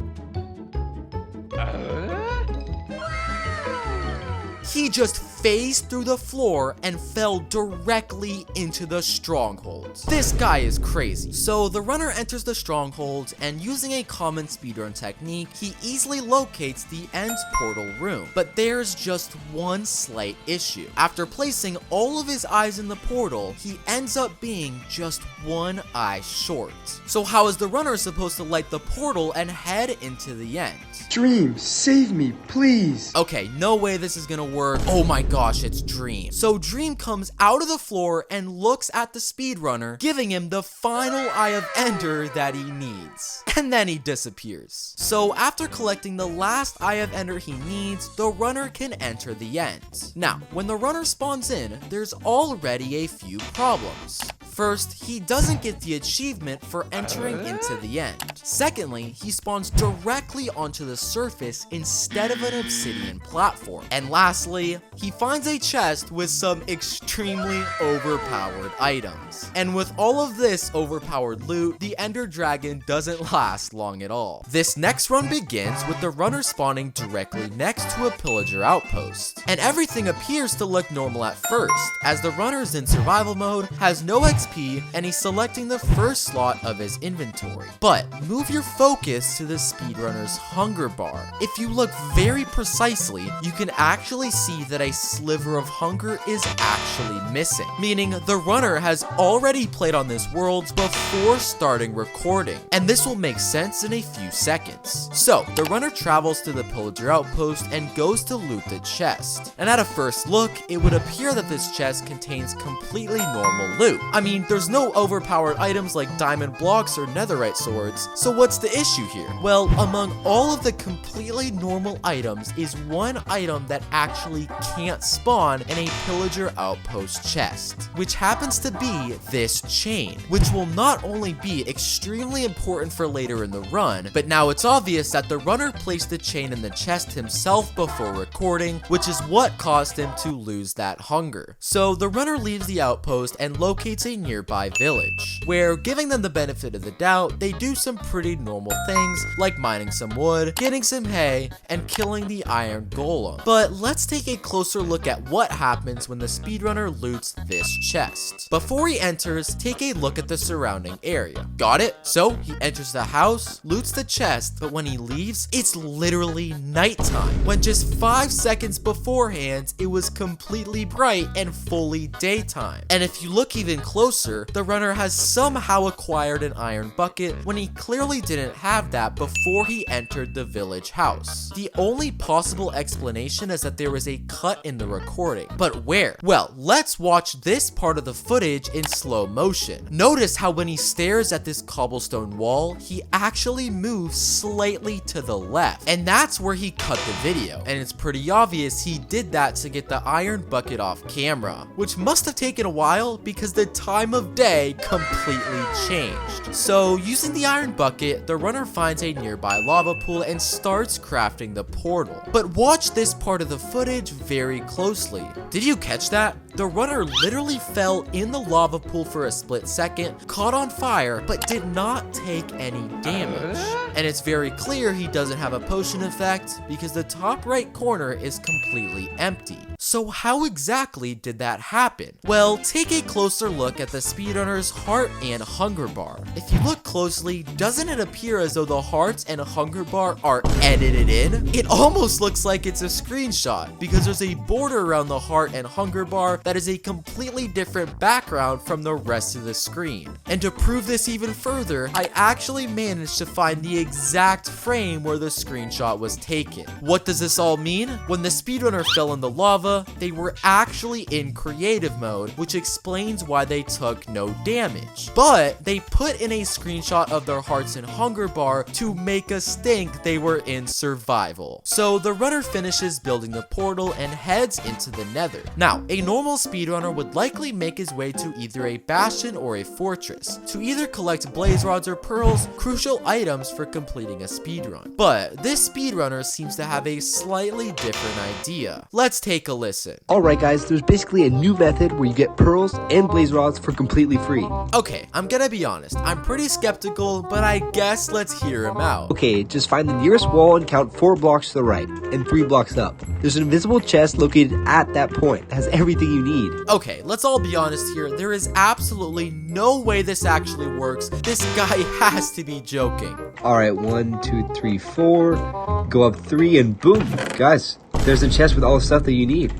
He just phased through the floor and fell directly into the stronghold. This guy is crazy. So the runner enters the stronghold, and using a common speedrun technique, he easily locates the end portal room. But there's just one slight issue. After placing all of his eyes in the portal, he ends up being just one eye short. So how is the runner supposed to light the portal and head into the end? Dream, save me, please. Okay, no way this is gonna work. Oh my gosh, it's Dream. So Dream comes out of the floor and looks at the speedrunner, giving him the final eye of Ender that he needs. And then he disappears. So after collecting the last eye of Ender he needs, the runner can enter the end. Now, when the runner spawns in, there's already a few problems. First, he doesn't get the achievement for entering into the end. Secondly, he spawns directly onto the surface instead of an obsidian platform. And lastly, he finds a chest with some extremely overpowered items. And with all of this overpowered loot, the Ender Dragon doesn't last long at all. This next run begins with the runner spawning directly next to a pillager outpost. And everything appears to look normal at first, as the runner's in survival mode, has no XP, and he's selecting the first slot of his inventory. But move your focus to the speedrunner's hunger bar. If you look very precisely, you can actually see that a sliver of hunger is actually missing, meaning the runner has already played on this world before starting recording, and this will make sense in a few seconds. So the runner travels to the pillager outpost and goes to loot the chest, and at a first look it would appear that this chest contains completely normal loot. I mean, there's no overpowered items like diamond blocks or netherite swords, so what's the issue here? Well, among all of the completely normal items is one item that actually can't spawn in a pillager outpost chest, which happens to be this chain, which will not only be extremely important for later in the run, but now it's obvious that the runner placed the chain in the chest himself before recording, which is what caused him to lose that hunger. So the runner leaves the outpost and locates a nearby village, where, giving them the benefit of the doubt, they do some pretty normal things like mining some wood, getting some hay, and killing the iron golem. But let's take a closer look at what happens when the speedrunner loots this chest. Before he enters, take a look at the surrounding area. Got it? So he enters the house, loots the chest, but when he leaves, it's literally nighttime, when just 5 seconds beforehand, it was completely bright and fully daytime. And if you look even closer, the runner has somehow acquired an iron bucket when he clearly didn't have that before he entered the village house. The only possible explanation is that there was a cut in the recording, but where? Well, let's watch this part of the footage in slow motion. Notice how when he stares at this cobblestone wall, he actually moves slightly to the left, and that's where he cut the video, and it's pretty obvious he did that to get the iron bucket off camera, which must have taken a while because the time of day completely changed. So using the iron bucket, the runner finds a nearby lava pool and starts crafting the portal. But watch this part of the footage very closely. Did you catch that? The runner literally fell in the lava pool for a split second, caught on fire, but did not take any damage. And it's very clear he doesn't have a potion effect because the top right corner is completely empty. So how exactly did that happen? Well, take a closer look at the speedrunner's heart and hunger bar. If you look closely, doesn't it appear as though the hearts and hunger bar are edited in? It almost looks like it's a screenshot because there's a border around the heart and hunger bar that is a completely different background from the rest of the screen. And to prove this even further, I actually managed to find the exact frame where the screenshot was taken. What does this all mean? When the speedrunner fell in the lava, beta, they were actually in creative mode, which explains why they took no damage. But they put in a screenshot of their hearts and hunger bar to make us think they were in survival. So the runner finishes building the portal and heads into the nether. Now, a normal speedrunner would likely make his way to either a bastion or a fortress to either collect blaze rods or pearls, crucial items for completing a speedrun. But this speedrunner seems to have a slightly different idea. Let's take a listen. Alright guys, there's basically a new method where you get pearls and blaze rods for completely free. Okay, I'm gonna be honest, I'm pretty skeptical, but I guess let's hear him out. Okay, just find the nearest wall and count 4 blocks to the right, and 3 blocks up. There's an invisible chest located at that point. It has everything you need. Okay, let's all be honest here, there is absolutely no way this actually works. This guy has to be joking. Alright, 1, 2, 3, 4. Go up 3 and boom. Guys, there's a chest with all the stuff that you need.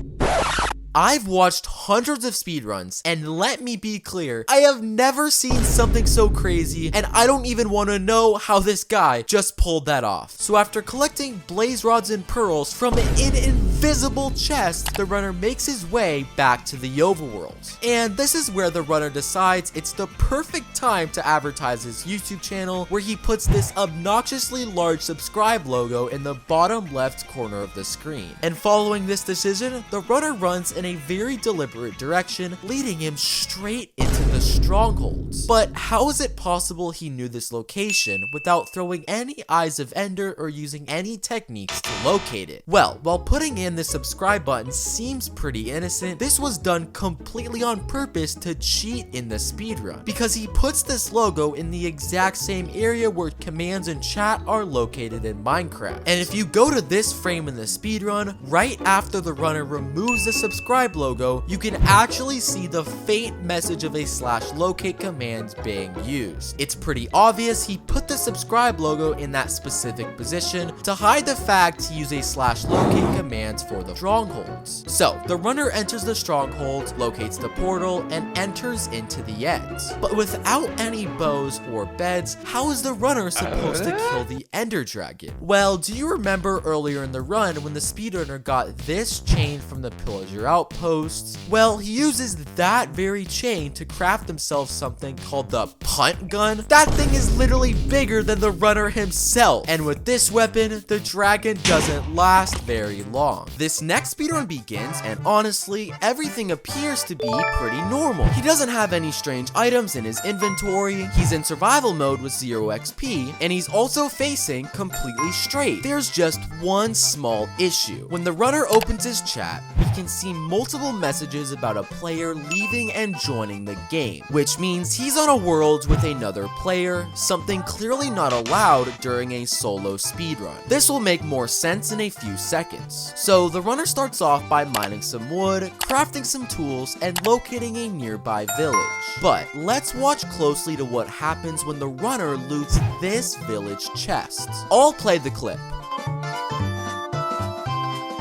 I've watched hundreds of speedruns, and let me be clear, I have never seen something so crazy, and I don't even want to know how this guy just pulled that off. So after collecting blaze rods and pearls from an invisible chest, the runner makes his way back to the overworld. And this is where the runner decides it's the perfect time to advertise his YouTube channel, where he puts this obnoxiously large subscribe logo in the bottom left corner of the screen. And following this decision, the runner runs in a very deliberate direction, leading him straight into the Stronghold. But how is it possible he knew this location without throwing any Eyes of Ender or using any techniques to locate it? Well, while putting in the subscribe button seems pretty innocent, this was done completely on purpose to cheat in the speedrun, because he puts this logo in the exact same area where commands and chat are located in Minecraft. And if you go to this frame in the speedrun, right after the runner removes the subscribe logo, you can actually see the faint message of a /locate command being used. It's pretty obvious he put the subscribe logo in that specific position to hide the fact he used a /locate command for the strongholds. So the runner enters the stronghold, locates the portal, and enters into the end. But without any bows or beds, how is the runner supposed to kill the ender dragon? Well, do you remember earlier in the run when the speedrunner got this chain from the pillager outposts? Well, he uses that very chain to craft himself something called the punt gun. That thing is literally bigger than the runner himself, and with this weapon, the dragon doesn't last very long. This next speedrun begins, and honestly, everything appears to be pretty normal. He doesn't have any strange items in his inventory, he's in survival mode with 0 XP, and he's also facing completely straight. There's just one small issue. When the runner opens his chat, we can see multiple messages about a player leaving and joining the game, which means he's on a world with another player, something clearly not allowed during a solo speedrun. This will make more sense in a few seconds. So the runner starts off by mining some wood, crafting some tools, and locating a nearby village. But let's watch closely to what happens when the runner loots this village chest. I'll play the clip.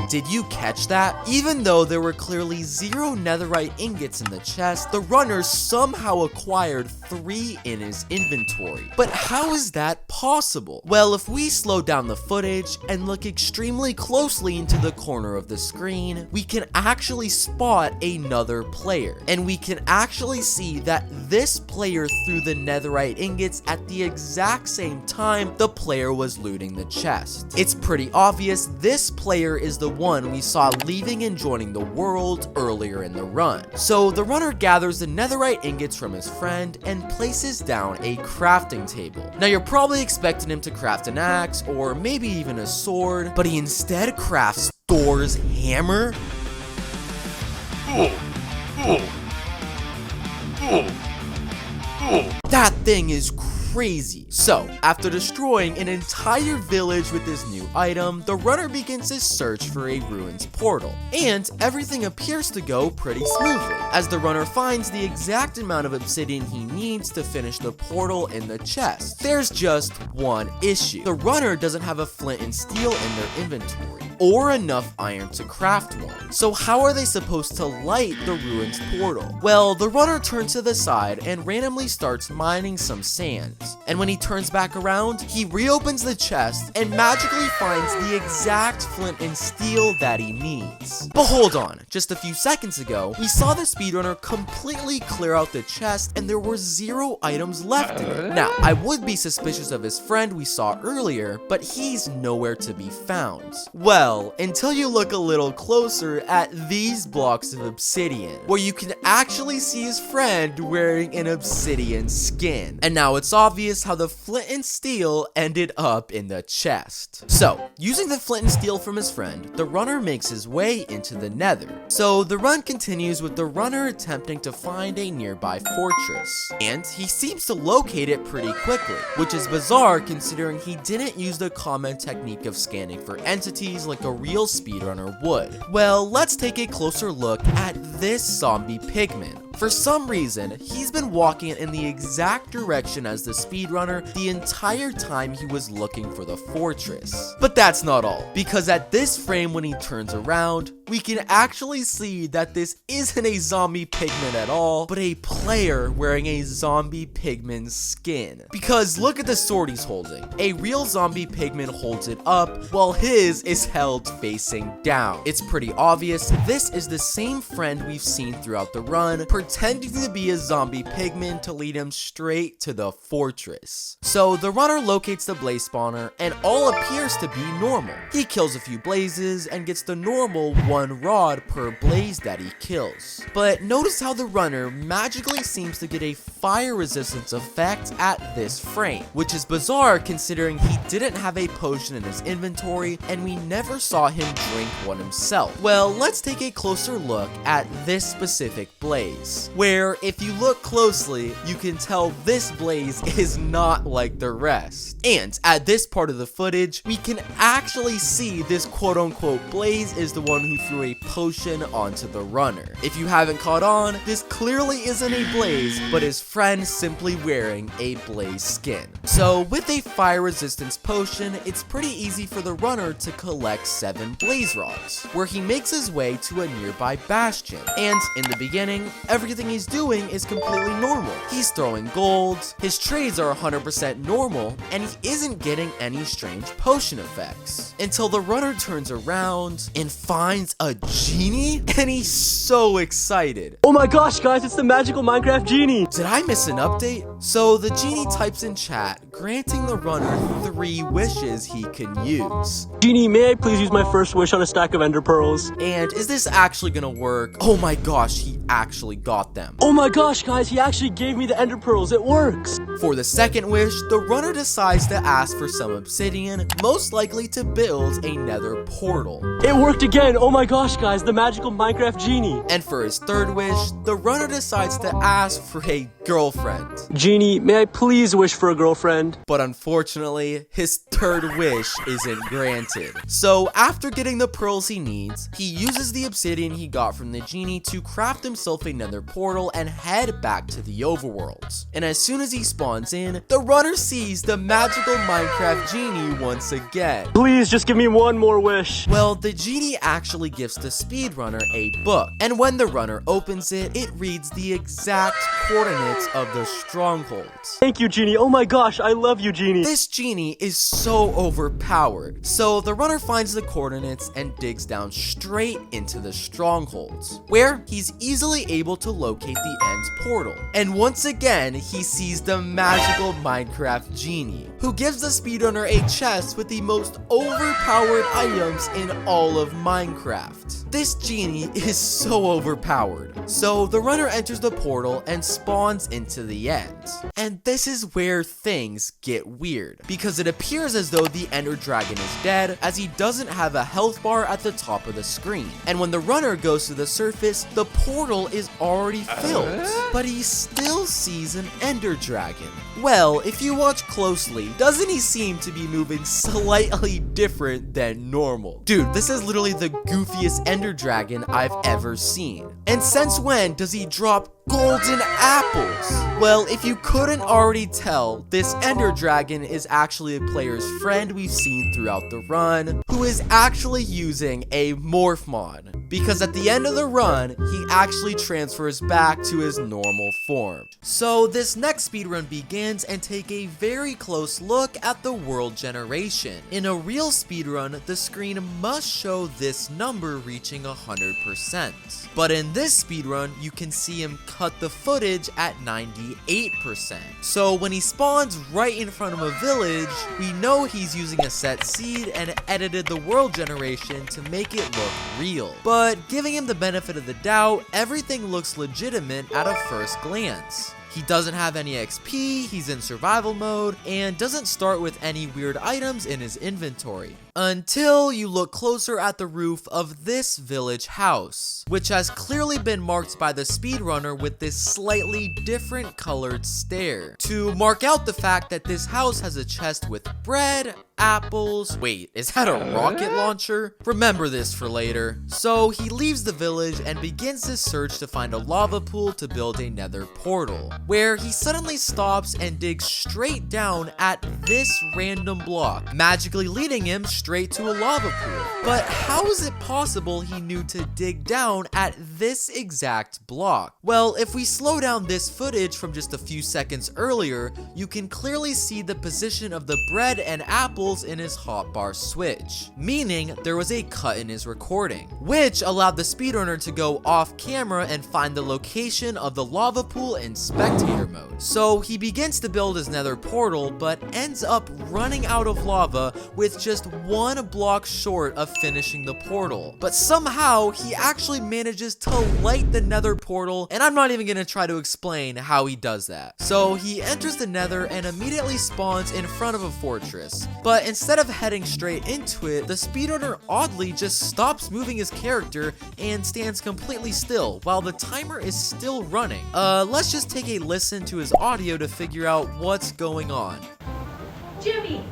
Did you catch that? Even though there were clearly 0 netherite ingots in the chest, the runner somehow acquired 3 in his inventory. But how is that possible? Well, if we slow down the footage and look extremely closely into the corner of the screen, we can actually spot another player. And we can actually see that this player threw the netherite ingots at the exact same time the player was looting the chest. It's pretty obvious this player is the one we saw leaving and joining the world earlier in the run. So the runner gathers the netherite ingots from his friend and places down a crafting table. Now you're probably expecting him to craft an axe or maybe even a sword, but he instead crafts Thor's hammer. That thing is crazy. So, after destroying an entire village with this new item, the runner begins his search for a ruins portal. And everything appears to go pretty smoothly, as the runner finds the exact amount of obsidian he needs to finish the portal in the chest. There's just one issue. The runner doesn't have a flint and steel in their inventory. or enough iron to craft one. So how are they supposed to light the ruins portal? Well, the runner turns to the side and randomly starts mining some sand. And when he turns back around, he reopens the chest and magically finds the exact flint and steel that he needs. But hold on, just a few seconds ago, we saw the speedrunner completely clear out the chest and there were 0 items left in it. Now, I would be suspicious of his friend we saw earlier, but he's nowhere to be found. Well, until you look a little closer at these blocks of obsidian, where you can actually see his friend wearing an obsidian skin. And now it's obvious how the flint and steel ended up in the chest. So, using the flint and steel from his friend, the runner makes his way into the nether. So the run continues with the runner attempting to find a nearby fortress. And he seems to locate it pretty quickly, which is bizarre considering he didn't use the common technique of scanning for entities like a real speedrunner would. Well, let's take a closer look at this zombie pigman. For some reason, he's been walking in the exact direction as the speedrunner the entire time he was looking for the fortress. But that's not all, because at this frame when he turns around, we can actually see that this isn't a zombie pigman at all, but a player wearing a zombie pigman skin. Because look at the sword he's holding. A real zombie pigman holds it up, while his is held facing down. It's pretty obvious this is the same friend we've seen throughout the run, pretending to be a zombie pigman to lead him straight to the fortress. So the runner locates the blaze spawner and all appears to be normal. He kills a few blazes and gets the normal 1 rod per blaze that he kills. But notice how the runner magically seems to get a fire resistance effect at this frame, which is bizarre considering he didn't have a potion in his inventory and we never saw him drink one himself. Well, let's take a closer look at this specific blaze, where if you look closely, you can tell this blaze is not like the rest. And at this part of the footage, we can actually see this quote-unquote blaze is the one who threw a potion onto the runner. If you haven't caught on, this clearly isn't a blaze, but his friend simply wearing a blaze skin. So with a fire resistance potion, it's pretty easy for the runner to collect 7 blaze rods, where he makes his way to a nearby bastion. And in the beginning, everything he's doing is completely normal. He's throwing gold, his trades are 100% normal, and he isn't getting any strange potion effects. Until the runner turns around and finds a genie, and he's so excited. Oh my gosh, guys, it's the magical Minecraft genie! Did I miss an update? So the genie types in chat, granting the runner 3 wishes he can use. Genie, may I please use my first wish on a stack of ender pearls? And is this actually gonna work? Oh my gosh, he actually got them. Oh my gosh, guys, he actually gave me the ender pearls. It works! For the second wish, the runner decides to ask for some obsidian, most likely to build a nether portal. It worked again! Oh my gosh, guys, the magical Minecraft genie! And for his third wish, the runner decides to ask for a girlfriend. Genie, may I please wish for a girlfriend? But unfortunately, his third wish isn't granted. So after getting the pearls he needs, he uses the obsidian he got from the genie to craft himself a nether portal and head back to the overworld. And as soon as he spawns in, the runner sees the magical Minecraft genie once again. Please, just give me one more wish. Well, the genie actually gives the speedrunner a book, and when the runner opens it, it reads the exact coordinates of the strongholds. Thank you, Genie. Oh my gosh, I love you, Genie. This genie is so overpowered, so the runner finds the coordinates and digs down straight into the strongholds, where he's easily able to locate the end portal. And once again, he sees the magical Minecraft genie, who gives the speedrunner a chest with the most overpowered items in all of Minecraft. This genie is so overpowered, so the runner enters the portal and spawns into the end. And this is where things get weird, because it appears as though the ender dragon is dead, as he doesn't have a health bar at the top of the screen. And when the runner goes to the surface, the portal is already already filled, but he still sees an ender dragon. Well, if you watch closely, doesn't he seem to be moving slightly different than normal? Dude, this is literally the goofiest ender dragon I've ever seen. And since when does he drop golden apples? Well, if you couldn't already tell, this ender dragon is actually a player's friend we've seen throughout the run, who is actually using a morph mod. Because at the end of the run, he actually transfers back to his normal form. So this next speedrun begins and take a very close look at the world generation. In a real speedrun, the screen must show this number reaching 100%. But in this speedrun, you can see him cut the footage at 98%. So when he spawns right in front of a village, we know he's using a set seed and edited the world generation to make it look real. But giving him the benefit of the doubt, everything looks legitimate at a first glance. He doesn't have any XP, he's in survival mode, and doesn't start with any weird items in his inventory. Until you look closer at the roof of this village house, which has clearly been marked by the speedrunner with this slightly different colored stair, to mark out the fact that this house has a chest with bread, apples. Wait, is that a rocket launcher? Remember this for later. So he leaves the village and begins his search to find a lava pool to build a nether portal, where he suddenly stops and digs straight down at this random block, magically leading him straight to a lava pool. But how is it possible he knew to dig down at this exact block? Well, if we slow down this footage from just a few seconds earlier, you can clearly see the position of the bread and apples in his hotbar switch, meaning there was a cut in his recording, which allowed the speedrunner to go off camera and find the location of the lava pool in Spectator mode. So he begins to build his nether portal, but ends up running out of lava with just one block short of finishing the portal. But somehow he actually manages to light the nether portal, and I'm not even gonna try to explain how he does that. So he enters the nether and immediately spawns in front of a fortress. But instead of heading straight into it, the speedrunner oddly just stops moving his character and stands completely still while the timer is still running. Let's just take a listen to his audio to figure out what's going on. Jimmy,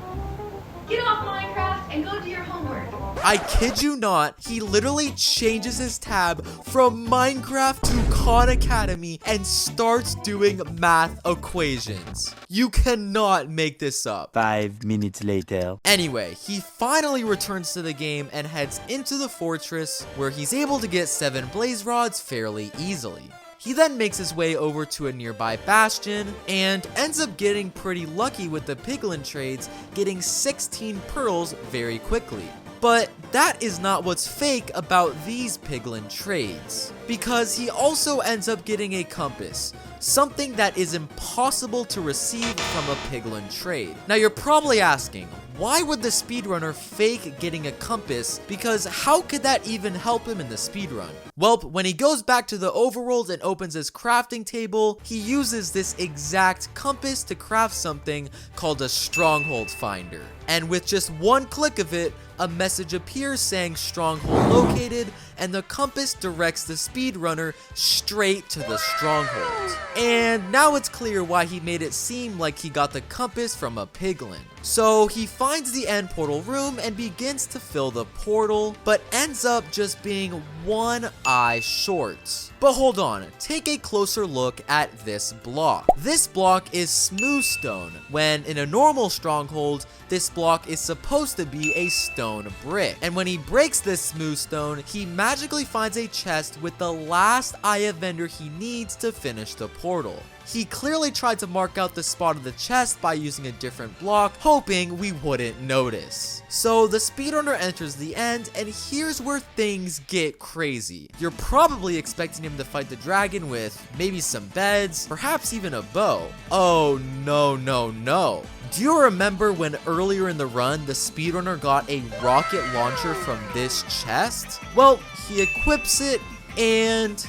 get off Minecraft and go do your homework. I kid you not, he literally changes his tab from Minecraft to Khan Academy and starts doing math equations. You cannot make this up. 5 minutes later. Anyway, he finally returns to the game and heads into the fortress, where he's able to get 7 blaze rods fairly easily. He then makes his way over to a nearby bastion and ends up getting pretty lucky with the piglin trades, getting 16 pearls very quickly. But that is not what's fake about these piglin trades, because he also ends up getting a compass, something that is impossible to receive from a piglin trade. Now you're probably asking, why would the speedrunner fake getting a compass? Because how could that even help him in the speedrun? Well, when he goes back to the overworld and opens his crafting table, he uses this exact compass to craft something called a stronghold finder. And with just one click of it, a message appears saying stronghold located, and the compass directs the speedrunner straight to the stronghold. And now it's clear why he made it seem like he got the compass from a piglin. So he finds the end portal room and begins to fill the portal, but ends up just being one eye short. But hold on, take a closer look at this block. This block is smooth stone, when in a normal stronghold, this block is supposed to be a stone brick. And when he breaks this smooth stone, he magically finds a chest with the last eye of vendor he needs to finish the portal. He clearly tried to mark out the spot of the chest by using a different block, hoping we wouldn't notice. So the speedrunner enters the end, and here's where things get crazy. You're probably expecting him to fight the dragon with maybe some beds, perhaps even a bow. Oh no, no, no. Do you remember when earlier in the run, the speedrunner got a rocket launcher from this chest? Well, he equips it and...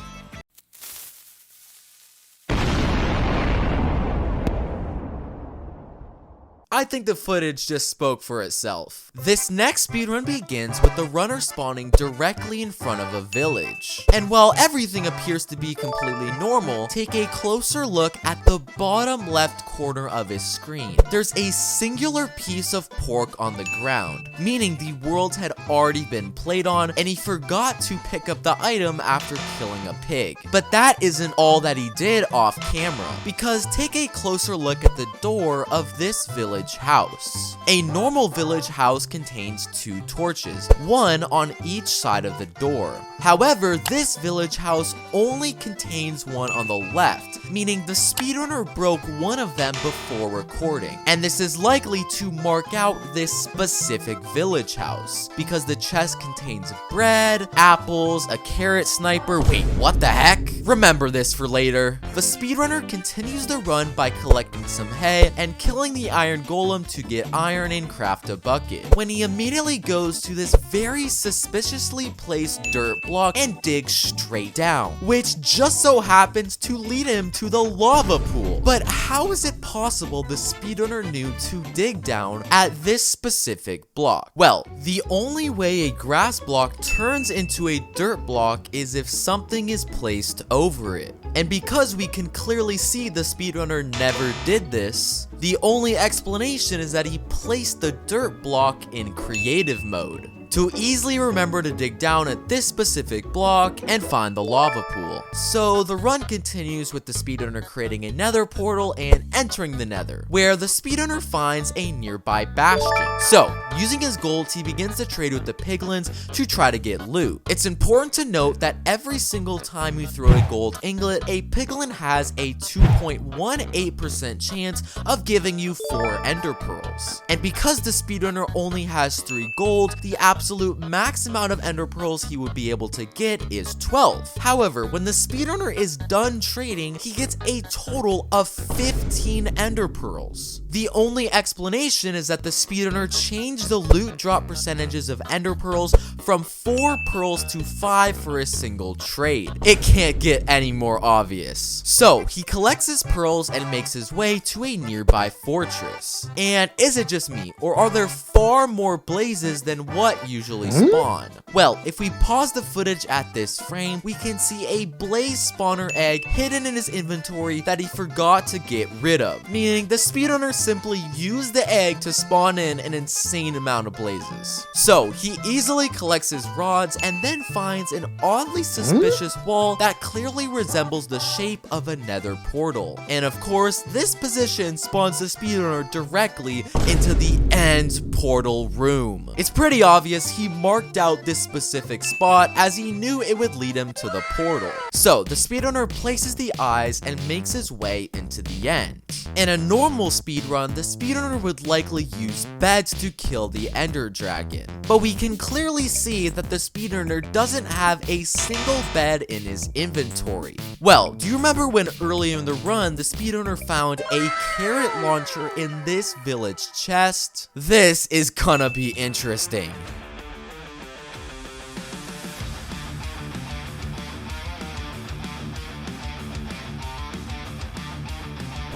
I think the footage just spoke for itself. This next speedrun begins with the runner spawning directly in front of a village. And while everything appears to be completely normal, take a closer look at the bottom left corner of his screen. There's a singular piece of pork on the ground, meaning the world had already been played on, and he forgot to pick up the item after killing a pig. But that isn't all that he did off camera, because take a closer look at the door of this village house. A normal village house contains 2 torches, one on each side of the door. However, this village house only contains one on the left, meaning the speedrunner broke one of them before recording. And this is likely to mark out this specific village house, because the chest contains bread, apples, a carrot sniper. Wait, what the heck? Remember this for later. The speedrunner continues the run by collecting some hay and killing the iron golem to get iron and craft a bucket, when he immediately goes to this very suspiciously placed dirt block and digs straight down, which just so happens to lead him to the lava pool. But how is it possible the speedrunner knew to dig down at this specific block? Well, the only way a grass block turns into a dirt block is if something is placed over it. And because we can clearly see the speedrunner never did this, the only explanation is that he placed the dirt block in creative mode to easily remember to dig down at this specific block and find the lava pool. So the run continues with the speedrunner creating a nether portal and entering the nether, where the speedrunner finds a nearby bastion. So, using his gold, he begins to trade with the piglins to try to get loot. It's important to note that every single time you throw a gold inglet, a piglin has a 2.18% chance of giving you 4 ender pearls. And because the speedrunner only has 3 gold, the absolute max amount of ender pearls he would be able to get is 12. However, when the speedrunner is done trading, he gets a total of 15 ender pearls. The only explanation is that the speedrunner changed the loot drop percentages of ender pearls from 4 pearls to 5 for a single trade. It can't get any more obvious. So he collects his pearls and makes his way to a nearby fortress. And is it just me, or are there far more blazes than what usually spawn? Well, if we pause the footage at this frame, we can see a blaze spawner egg hidden in his inventory that he forgot to get rid of, meaning the speedrunner simply used the egg to spawn in an insane amount of blazes. So he easily collects his rods and then finds an oddly suspicious wall that clearly resembles the shape of a nether portal. And of course, this position spawns the speedrunner directly into the end portal room. It's pretty obvious he marked out this specific spot as he knew it would lead him to the portal. So the speedrunner places the eyes and makes his way into the end. In a normal speedrun, the speedrunner would likely use beds to kill the ender dragon, but we can clearly see that the speedrunner doesn't have a single bed in his inventory. Well, do you remember when earlier in the run the speedrunner found a carrot launcher in this village chest? This is gonna be interesting.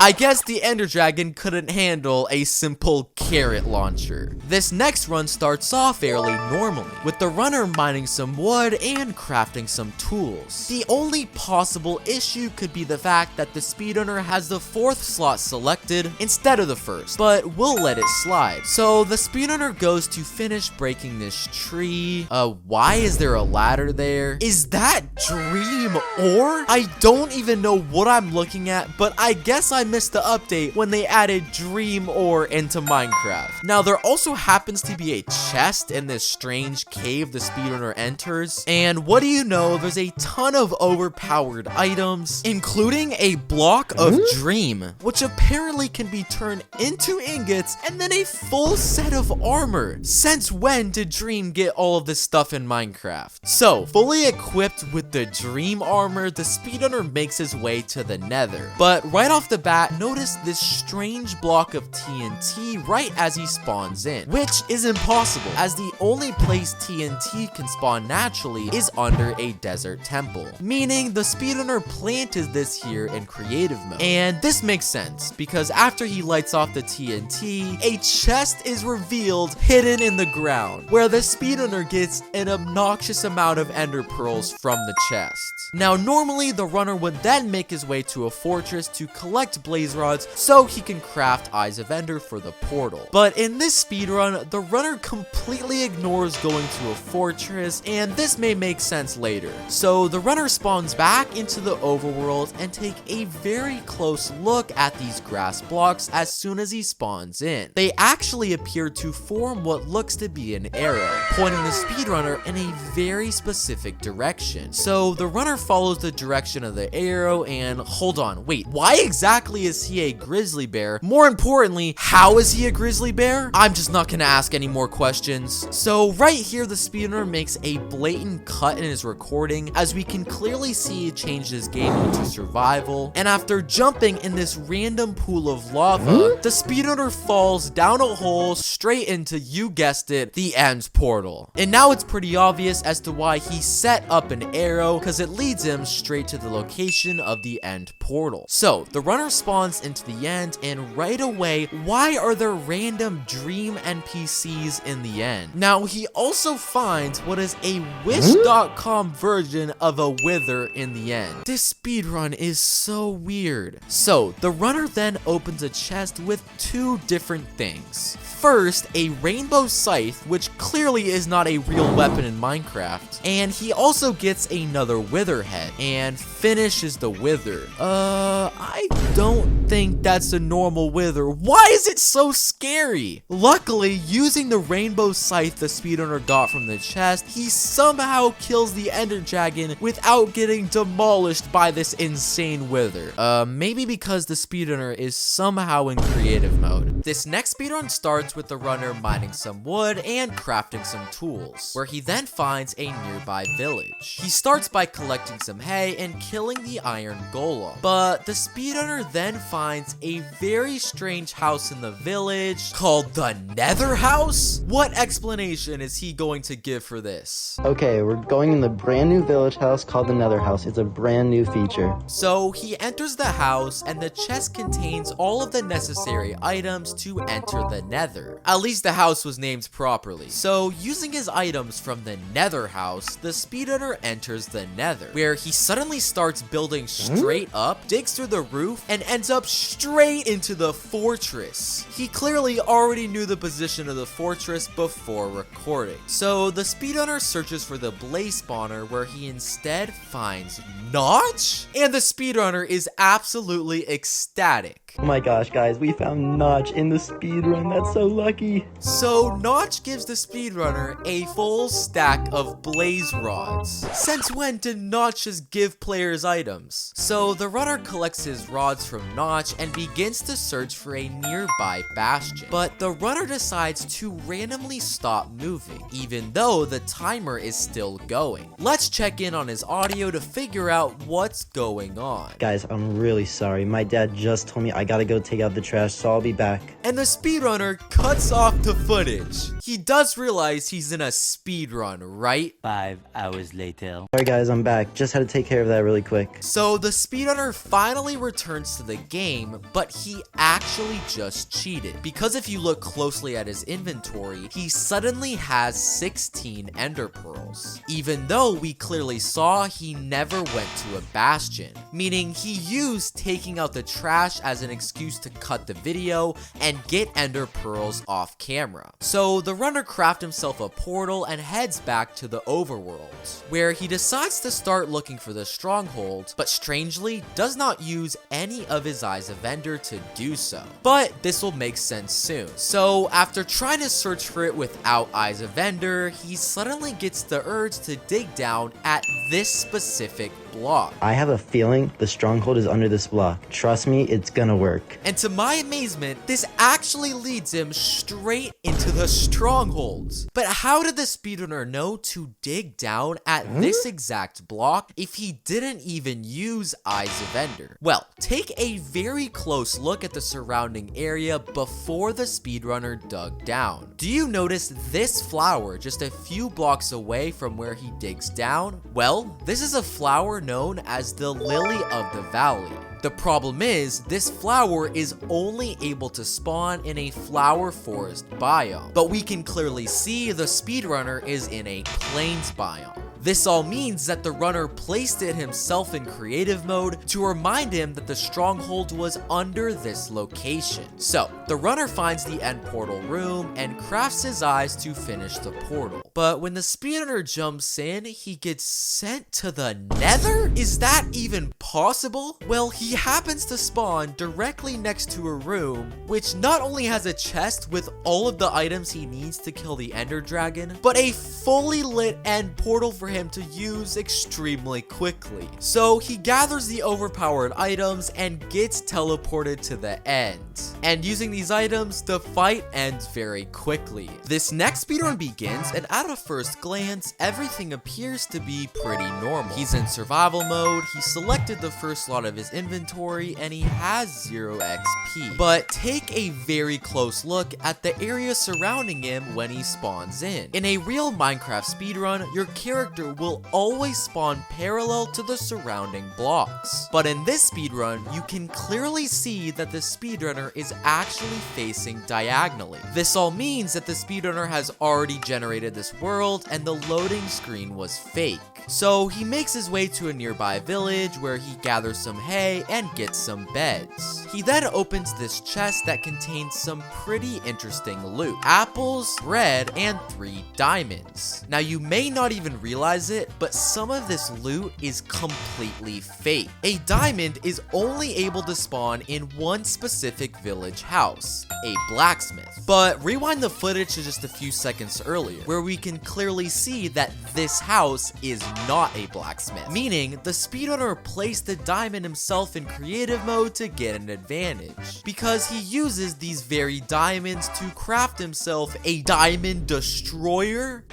I guess the Ender Dragon couldn't handle a simple carrot launcher. This next run starts off fairly normally, with the runner mining some wood and crafting some tools. The only possible issue could be the fact that the speedrunner has the 4th slot selected instead of the 1st, but we'll let it slide. So the speedrunner goes to finish breaking this tree. Why is there a ladder there? Is that dream ore? I don't even know what I'm looking at, but I guess I missed the update when they added dream ore into Minecraft. Now there also happens to be a chest in this strange cave the speedrunner enters, and what do you know, there's a ton of overpowered items, including a block of dream, which apparently can be turned into ingots, and then a full set of armor. Since when did dream get all of this stuff in Minecraft? So fully equipped with the dream armor, the speedrunner makes his way to the nether, but right off the bat that, notice this strange block of TNT right as he spawns in, which is impossible, as the only place TNT can spawn naturally is under a desert temple, meaning the speedrunner planted this here in creative mode. And this makes sense, because after he lights off the TNT, a chest is revealed hidden in the ground, where the speedrunner gets an obnoxious amount of ender pearls from the chest. Now, normally the runner would then make his way to a fortress to collect blaze rods so he can craft Eyes of Ender for the portal. But in this speedrun, the runner completely ignores going to a fortress, and this may make sense later. So the runner spawns back into the overworld and take a very close look at these grass blocks as soon as he spawns in. They actually appear to form what looks to be an arrow, pointing the speedrunner in a very specific direction. So the runner follows the direction of the arrow, and hold on, wait, why exactly is he a grizzly bear? More importantly, how is he a grizzly bear? I'm just not gonna ask any more questions. So right here, the speedrunner makes a blatant cut in his recording, as we can clearly see he changed his game into survival, and after jumping in this random pool of lava, the speedrunner falls down a hole straight into, you guessed it, the end portal. And now it's pretty obvious as to why he set up an arrow, because it leads him straight to the location of the end portal. So the runner spawns into the end, and right away, why are there random dream NPCs in the end? Now he also finds what is a wish.com version of a wither in the end. This speedrun is so weird. So the runner then opens a chest with two different things. First, a rainbow scythe, which clearly is not a real weapon in Minecraft, and he also gets another wither head and finishes the wither. I don't think that's a normal wither. Why is it so scary? Luckily, using the rainbow scythe the speedrunner got from the chest, he somehow kills the ender dragon without getting demolished by this insane wither. Maybe because the speedrunner is somehow in creative mode. This next speedrun starts with the runner mining some wood and crafting some tools, where he then finds a nearby village. He starts by collecting some hay and killing the iron golem, but the speedrunner then finds a very strange house in the village called the Nether House. What explanation is he going to give for this? Okay, we're going in the brand new village house called the Nether House. It's a brand new feature. So he enters the house, and the chest contains all of the necessary items to enter the Nether. At least the house was named properly. So using his items from the Nether House, the speedrunner enters the Nether, where he suddenly starts building straight up, digs through the roof, and ends up straight into the fortress. He clearly already knew the position of the fortress before recording. So the speedrunner searches for the blaze spawner, where he instead finds Notch, and the speedrunner is absolutely ecstatic. Oh my gosh, guys, we found Notch in the speedrun. That's so lucky. So Notch gives the speedrunner a full stack of blaze rods. Since when did Notch just give players items? So the runner collects his rods from Notch and begins to search for a nearby bastion. But the runner decides to randomly stop moving, even though the timer is still going. Let's check in on his audio to figure out what's going on. Guys, I'm really sorry. My dad just told me I gotta go take out the trash, so I'll be back. And the speedrunner cuts off the footage. He does realize he's in a speedrun, right? 5 hours later. Sorry guys, I'm back. Just had to take care of that really quick. So the speedrunner finally returns to the game, but he actually just cheated. Because if you look closely at his inventory, he suddenly has 16 ender pearls. Even though we clearly saw he never went to a bastion. Meaning he used taking out the trash as an excuse to cut the video and get ender pearls off camera. So the runner crafts himself a portal and heads back to the overworld, where he decides to start looking for the stronghold, but strangely does not use any of his Eyes of Ender to do so. But this will make sense soon. So after trying to search for it without Eyes of Ender, he suddenly gets the urge to dig down at this specific block. I have a feeling the stronghold is under this block. Trust me, it's gonna work. And to my amazement, this actually leads him straight into the strongholds. But how did the speedrunner know to dig down at this exact block if he didn't even use Eyes of Ender? Well, take a very close look at the surrounding area before the speedrunner dug down. Do you notice this flower just a few blocks away from where he digs down? Well, this is a flower known as the Lily of the Valley. The problem is, this flower is only able to spawn in a flower forest biome, but we can clearly see the speedrunner is in a plains biome. This all means that the runner placed it himself in creative mode to remind him that the stronghold was under this location. So, the runner finds the end portal room and crafts his eyes to finish the portal. But when the speedrunner jumps in, he gets sent to the nether? Is that even possible? Well, he happens to spawn directly next to a room, which not only has a chest with all of the items he needs to kill the ender dragon, but a fully lit end portal for him to use extremely quickly. So he gathers the overpowered items and gets teleported to the end. And using these items, the fight ends very quickly. This next speedrun begins, and at a first glance, everything appears to be pretty normal. He's in survival mode, he selected the first slot of his inventory, and he has 0 XP. But take a very close look at the area surrounding him when he spawns in. In a real Minecraft speedrun, your character will always spawn parallel to the surrounding blocks. But in this speedrun, you can clearly see that the speedrunner is actually facing diagonally. This all means that the speedrunner has already generated this world and the loading screen was fake. So he makes his way to a nearby village where he gathers some hay and gets some beds. He then opens this chest that contains some pretty interesting loot: apples, bread, and 3 diamonds. Now you may not even realize it, but some of this loot is completely fake. A diamond is only able to spawn in one specific village house, a blacksmith. But rewind the footage to just a few seconds earlier, where we can clearly see that this house is not a blacksmith, meaning the speedrunner placed the diamond himself in creative mode to get an advantage, because he uses these very diamonds to craft himself a diamond destroyer.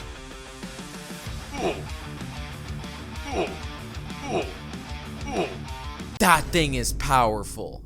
That thing is powerful.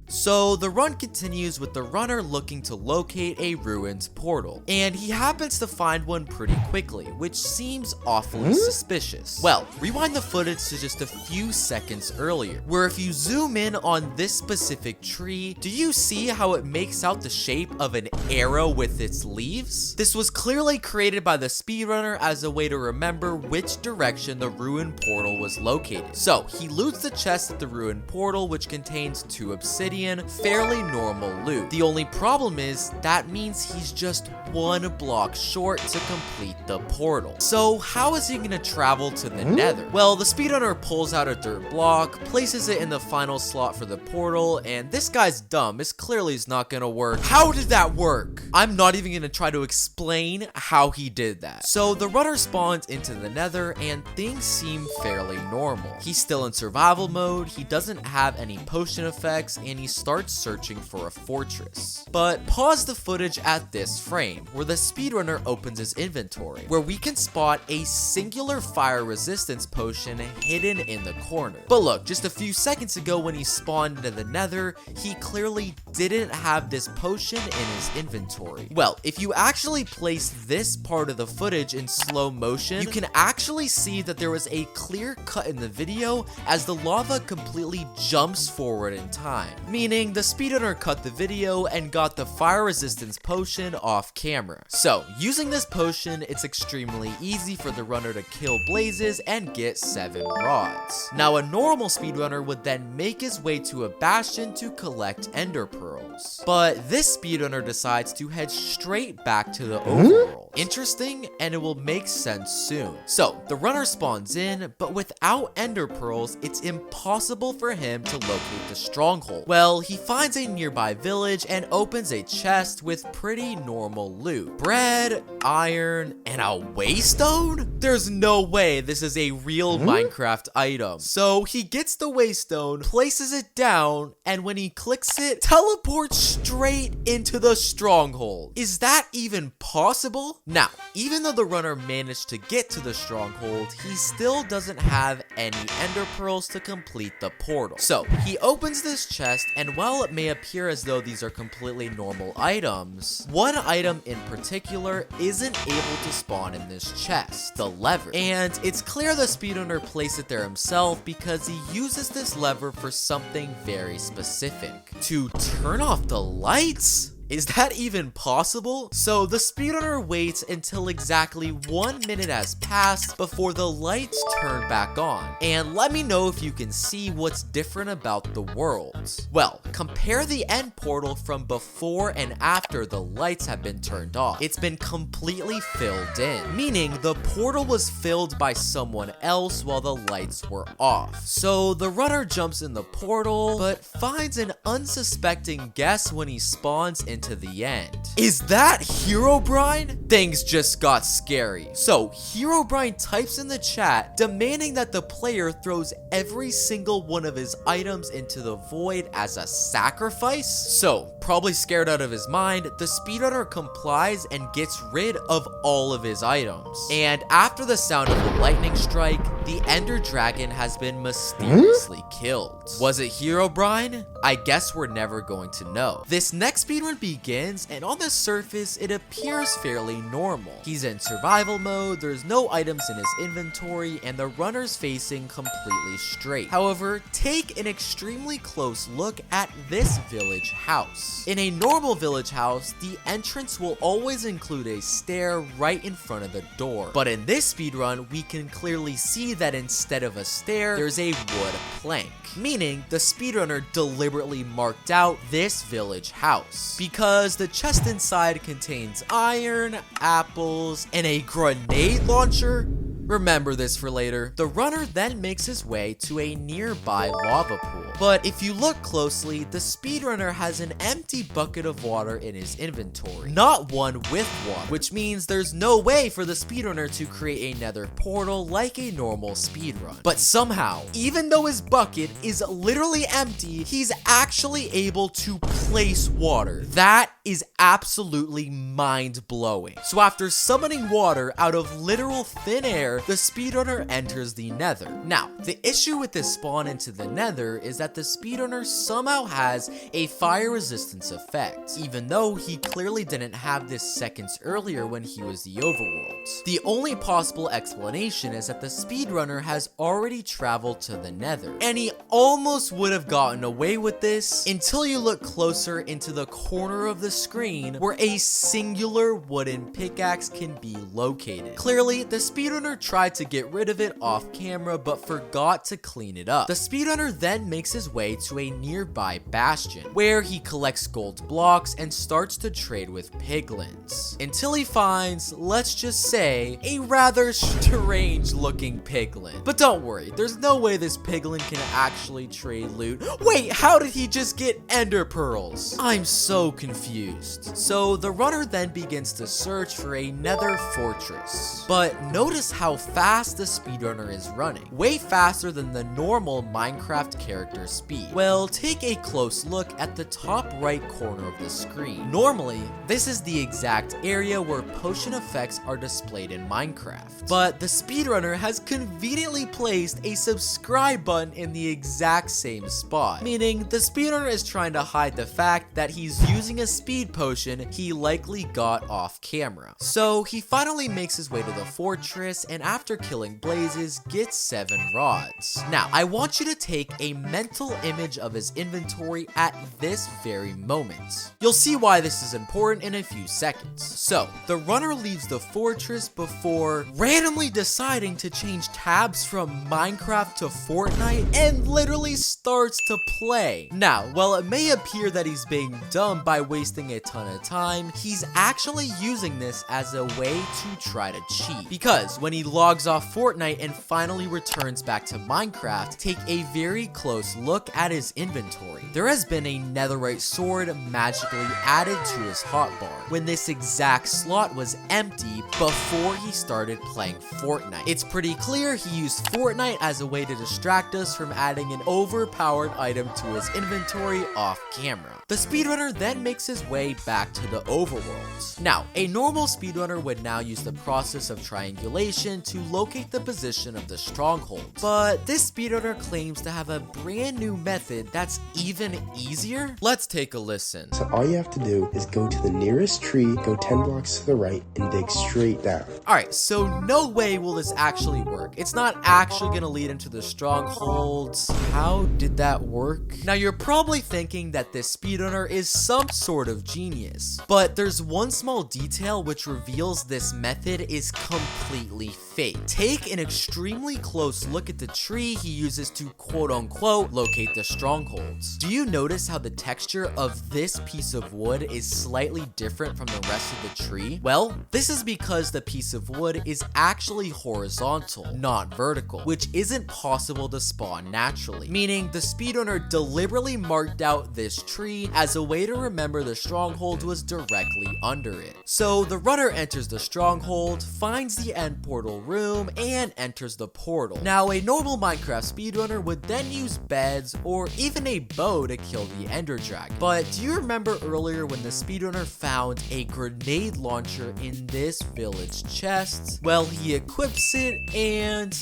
So the run continues with the runner looking to locate a ruined portal, and he happens to find one pretty quickly, which seems awfully suspicious. Well, rewind the footage to just a few seconds earlier, where if you zoom in on this specific tree, do you see how it makes out the shape of an arrow with its leaves? This was clearly created by the speedrunner as a way to remember which direction the ruined portal was located. So he loots the chest at the ruined portal, which contains 2 obsidian, fairly normal loot. The only problem is that means he's just 1 block short to complete the portal. So how is he gonna travel to the nether? Well, the speedrunner pulls out a dirt block, places it in the final slot for the portal, and this guy's dumb. This clearly is not gonna work. How did that work? I'm not even gonna try to explain how he did that. So the runner spawns into the nether and things seem fairly normal. He's still in survival mode, he doesn't have any potion effects, and he starts searching for a fortress. But pause the footage at this frame, where the speedrunner opens his inventory, where we can spot a singular fire resistance potion hidden in the corner. But look, just a few seconds ago when he spawned into the nether, he clearly didn't have this potion in his inventory. Well, if you actually place this part of the footage in slow motion, you can actually see that there was a clear cut in the video as the lava completely jumps forward in time, meaning the speedrunner cut the video and got the fire resistance potion off camera. So, using this potion, it's extremely easy for the runner to kill blazes and get 7 rods. Now, a normal speedrunner would then make his way to a bastion to collect ender pearls. But this speedrunner decides to head straight back to the overworld. Interesting, and it will make sense soon. So, the runner spawns in, but without ender pearls, it's impossible for him to locate the stronghold. Well, Well, he finds a nearby village and opens a chest with pretty normal loot. Bread, iron, and a waystone? There's no way this is a real Minecraft item. So he gets the waystone, places it down, and when he clicks it, teleports straight into the stronghold. Is that even possible? Now, even though the runner managed to get to the stronghold, he still doesn't have any ender pearls to complete the portal. So he opens this chest, and while it may appear as though these are completely normal items, one item in particular isn't able to spawn in this chest, the lever. And it's clear the speedrunner placed it there himself because he uses this lever for something very specific. To turn off the lights? Is that even possible? So the speedrunner waits until exactly 1 minute has passed before the lights turn back on. And let me know if you can see what's different about the worlds. Well, compare the end portal from before and after the lights have been turned off. It's been completely filled in, meaning the portal was filled by someone else while the lights were off. So the runner jumps in the portal, but finds an unsuspecting guest when he spawns into the end. Is that Herobrine? Things just got scary. So Herobrine types in the chat demanding that the player throws every single one of his items into the void as a sacrifice. So probably scared out of his mind, the speedrunner complies and gets rid of all of his items. And after the sound of the lightning strike, the Ender Dragon has been mysteriously killed. Was it Herobrine? I guess we're never going to know. This next speedrun begins, and on the surface, it appears fairly normal. He's in survival mode, there's no items in his inventory, and the runner's facing completely straight. However, take an extremely close look at this village house. In a normal village house, the entrance will always include a stair right in front of the door. But in this speedrun, we can clearly see that instead of a stair, there's a wood plank, meaning the speedrunner deliberately marked out this village house because the chest inside contains iron, apples, and a grenade launcher. Remember this for later. The runner then makes his way to a nearby lava pool. But if you look closely, the speedrunner has an empty bucket of water in his inventory, not one with water, which means there's no way for the speedrunner to create a nether portal like a normal speedrun. But somehow, even though his bucket is literally empty, he's actually able to place water. That is absolutely mind-blowing. So after summoning water out of literal thin air, the speedrunner enters the nether. Now, the issue with this spawn into the nether is that the speedrunner somehow has a fire resistance effect, even though he clearly didn't have this seconds earlier when he was the Overworld. The only possible explanation is that the speedrunner has already traveled to the nether, and he almost would have gotten away with this until you look closer into the corner of the screen where a singular wooden pickaxe can be located. Clearly, the speedrunner tried to get rid of it off camera but forgot to clean it up. The speedrunner then makes his way to a nearby Bastion where he collects gold blocks and starts to trade with piglins until he finds, let's just say, a rather strange looking piglin. But don't worry, there's no way this piglin can actually trade loot. Wait, how did he just get ender pearls? I'm so confused. So the runner then begins to search for a nether fortress. But notice how fast the speedrunner is running. Way faster than the normal Minecraft character speed. Well, take a close look at the top right corner of the screen. Normally, this is the exact area where potion effects are displayed in Minecraft. But the speedrunner has conveniently placed a subscribe button in the exact same spot. Meaning, the speedrunner is trying to hide the fact that he's using a speed potion he likely got off camera. So he finally makes his way to the fortress and after killing Blazes, gets 7 rods. Now, I want you to take a mental image of his inventory at this very moment. You'll see why this is important in a few seconds. So, the runner leaves the fortress before randomly deciding to change tabs from Minecraft to Fortnite and literally starts to play. Now, while it may appear that he's being dumb by wasting a ton of time, he's actually using this as a way to try to cheat. Because when he logs off Fortnite and finally returns back to Minecraft, take a very close look at his inventory. There has been a netherite sword magically added to his hotbar when this exact slot was empty before he started playing Fortnite. It's pretty clear he used Fortnite as a way to distract us from adding an overpowered item to his inventory off camera. The speedrunner then makes his way back to the overworld. Now, a normal speedrunner would now use the process of triangulation to locate the position of the stronghold, but this speedrunner claims to have a brand new method that's even easier. Let's take a listen. So all you have to do is go to the nearest tree, go 10 blocks to the right, and dig straight down. Alright, so no way will this actually work. It's not actually gonna lead into the strongholds. How did that work? Now you're probably thinking that this speedrunner is some sort of genius, but there's one small detail which reveals this method is completely fake. Take an extremely close look at the tree he uses to quote-unquote locate the strongholds. Do you notice how the texture of this piece of wood is slightly different from the rest of the tree? Well, this is because the piece of wood is actually horizontal, not vertical, which isn't possible to spawn naturally, meaning the speedrunner deliberately marked out this tree as a way to remember the stronghold was directly under it. So the runner enters the stronghold, finds the end portal room, and enters the portal. Now a normal Minecraft speedrunner would then use beds or even a bow to kill the ender dragon. But do you remember earlier when the speedrunner found a grenade launcher in this village chest? Well, he equips it and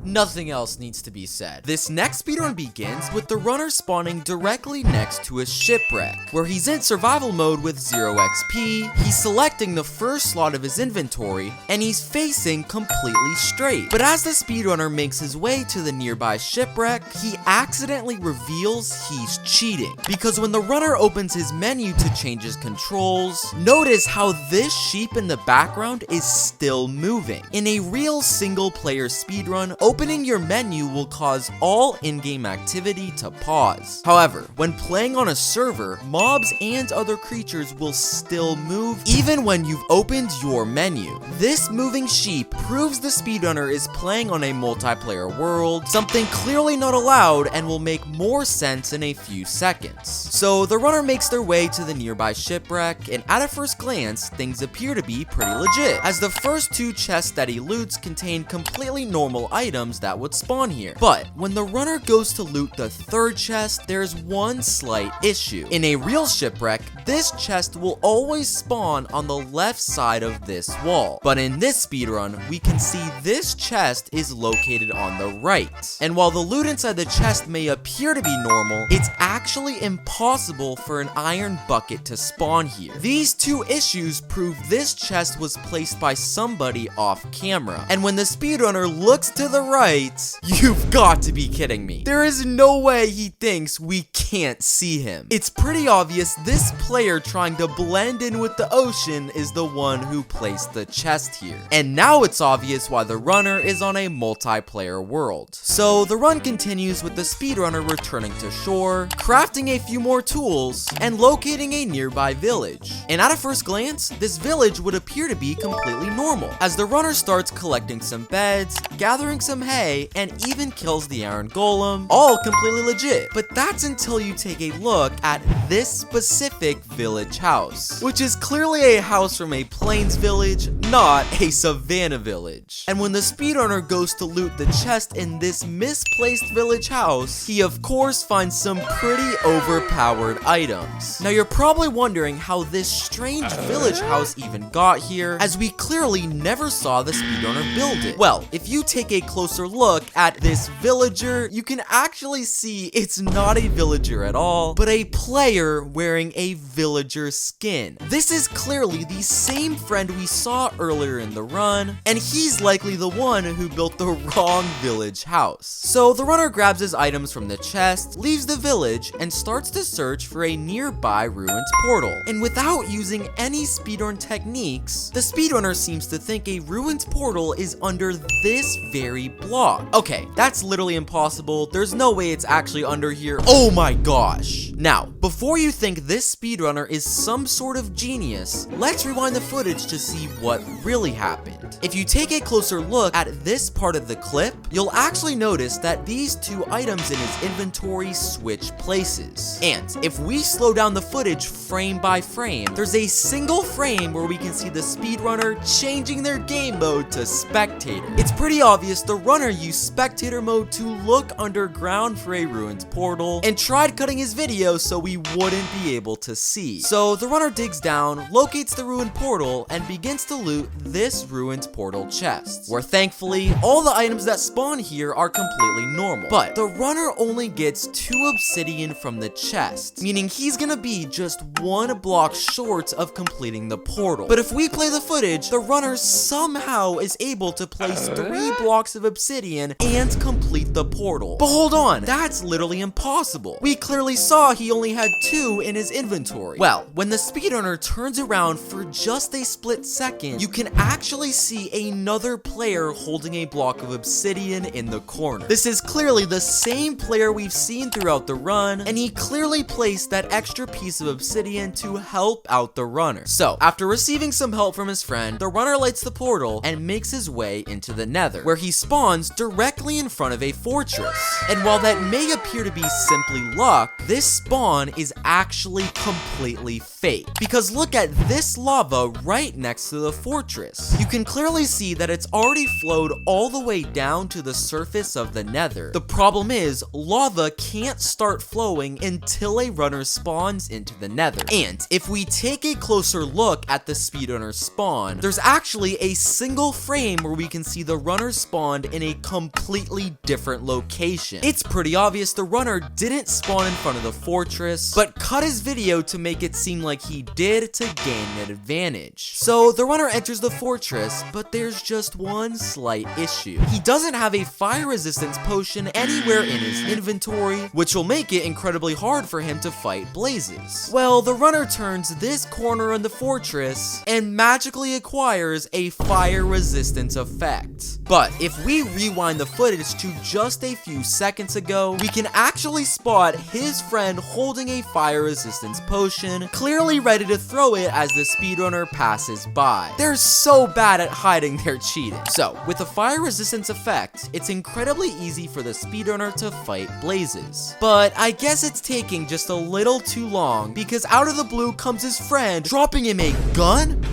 nothing else needs to be said. This next speedrun begins with the runner spawning directly next to a shipwreck, where he's in survival mode with 0 XP, he's selecting the first slot of his inventory, and he's facing completely straight. But as the speedrunner makes his way to the nearby shipwreck, he accidentally reveals he's cheating. Because when the runner opens his menu to change his controls, notice how this sheep in the background is still moving. In a real single player speedrun, opening your menu will cause all in-game activity to pause. However, when playing on a server, mobs and other creatures will still move even when you've opened your menu. This moving sheep proves the speedrunner is playing on a multiplayer world, something clearly not allowed and will make more sense in a few seconds. So the runner makes their way to the nearby shipwreck, and at a first glance, things appear to be pretty legit, as the first 2 chests that he loots contain completely normal items that would spawn here. But when the runner goes to loot the 3rd chest, there's one slight issue. In a real shipwreck, this chest will always spawn on the left side of this wall. But in this speedrun, we can see this chest is located on the right. And while the loot inside the chest may appear to be normal, it's actually impossible for an iron bucket to spawn here. These 2 issues prove this chest was placed by somebody off camera. And when the speedrunner looks to the right, you've got to be kidding me. There is no way he thinks we can't see him. It's pretty obvious this player trying to blend in with the ocean is the one who placed the chest here. And now it's obvious why the runner is on a multiplayer world. So the run continues with the speedrunner returning to shore, crafting a few more tools, and locating a nearby village. And at a first glance, this village would appear to be completely normal, as the runner starts collecting some beds, gathering some hay, and even kills the iron golem, all completely legit. But that's until you take a look at this specific village house, which is clearly a house from a plains village, not a savannah village. And when the speedrunner goes to loot the chest in this misplaced village house, he of course finds some pretty overpowered items. Now you're probably wondering how this strange village house even got here, as we clearly never saw the speedrunner build it. Well, if you take a closer look at this villager, you can actually see it's not a villager at all, but a player wearing a villager skin. This is clearly the same friend we saw earlier in the run, and he's likely the one who built the wrong village house. So the runner grabs his items from the chest, leaves the village, and starts to search for a nearby ruins portal. And without using any speedrun techniques, the speedrunner seems to think a ruins portal is under this very block. Okay, that's literally impossible. There's no way it's actually under here. Oh my gosh. Now, Before you think this speedrunner is some sort of genius, let's rewind the footage to see what really happened. If you take a closer look at this part of the clip, you'll actually notice that these two items in his inventory switch places. And if we slow down the footage frame by frame, there's a single frame where we can see the speedrunner changing their game mode to Spectator. It's pretty obvious the runner used Spectator mode to look underground for a ruined portal and tried cutting his video so we wouldn't be able to see. So the runner digs down, locates the ruined portal, and begins to loot this ruined portal chest, where thankfully all the items that spawn here are completely normal. But the runner only gets 2 obsidian from the chest, meaning he's gonna be just 1 block short of completing the portal. But if we play the footage, the runner somehow is able to place 3 blocks of obsidian and complete the portal. But hold on, that's literally impossible. We clearly saw he only had 2 in his inventory. Well, when the speedrunner turns around for just a split second, you can actually see another player holding a block of obsidian in the corner. This is clearly the same player we've seen throughout the run, and he clearly placed that extra piece of obsidian to help out the runner. So, after receiving some help from his friend, the runner lights the portal and makes his way into the nether, where he spawns directly in front of a fortress. And while that may appear to be simply luck, this spawn is actually completely fake. Because look at this lava right next to the fortress. You can clearly see that it's already flowed all the way down to the surface of the nether. The problem is, lava can't start flowing until a runner spawns into the nether. And if we take a closer look at the speedrunner spawn, there's actually a single frame where we can see the runner spawned in a completely different location. It's pretty obvious the runner didn't spawn in front of the fortress, but cut his video to make it seem like he did to gain an advantage. So the runner enters the fortress, but there's just one slight issue. He doesn't have a fire resistance potion anywhere in his inventory, which will make it incredibly hard for him to fight blazes. Well, the runner turns this corner in the fortress and magically acquires a fire resistance effect. But if we rewind the footage to just a few seconds ago, we can actually spot his friend holding a fire resistance potion, clearly ready to throw it as the speedrunner passes by. They're so bad at hiding their cheating. So, with the fire resistance effect, it's incredibly easy for the speedrunner to fight blazes. But I guess it's taking just a little too long, because out of the blue comes his friend, dropping him a gun?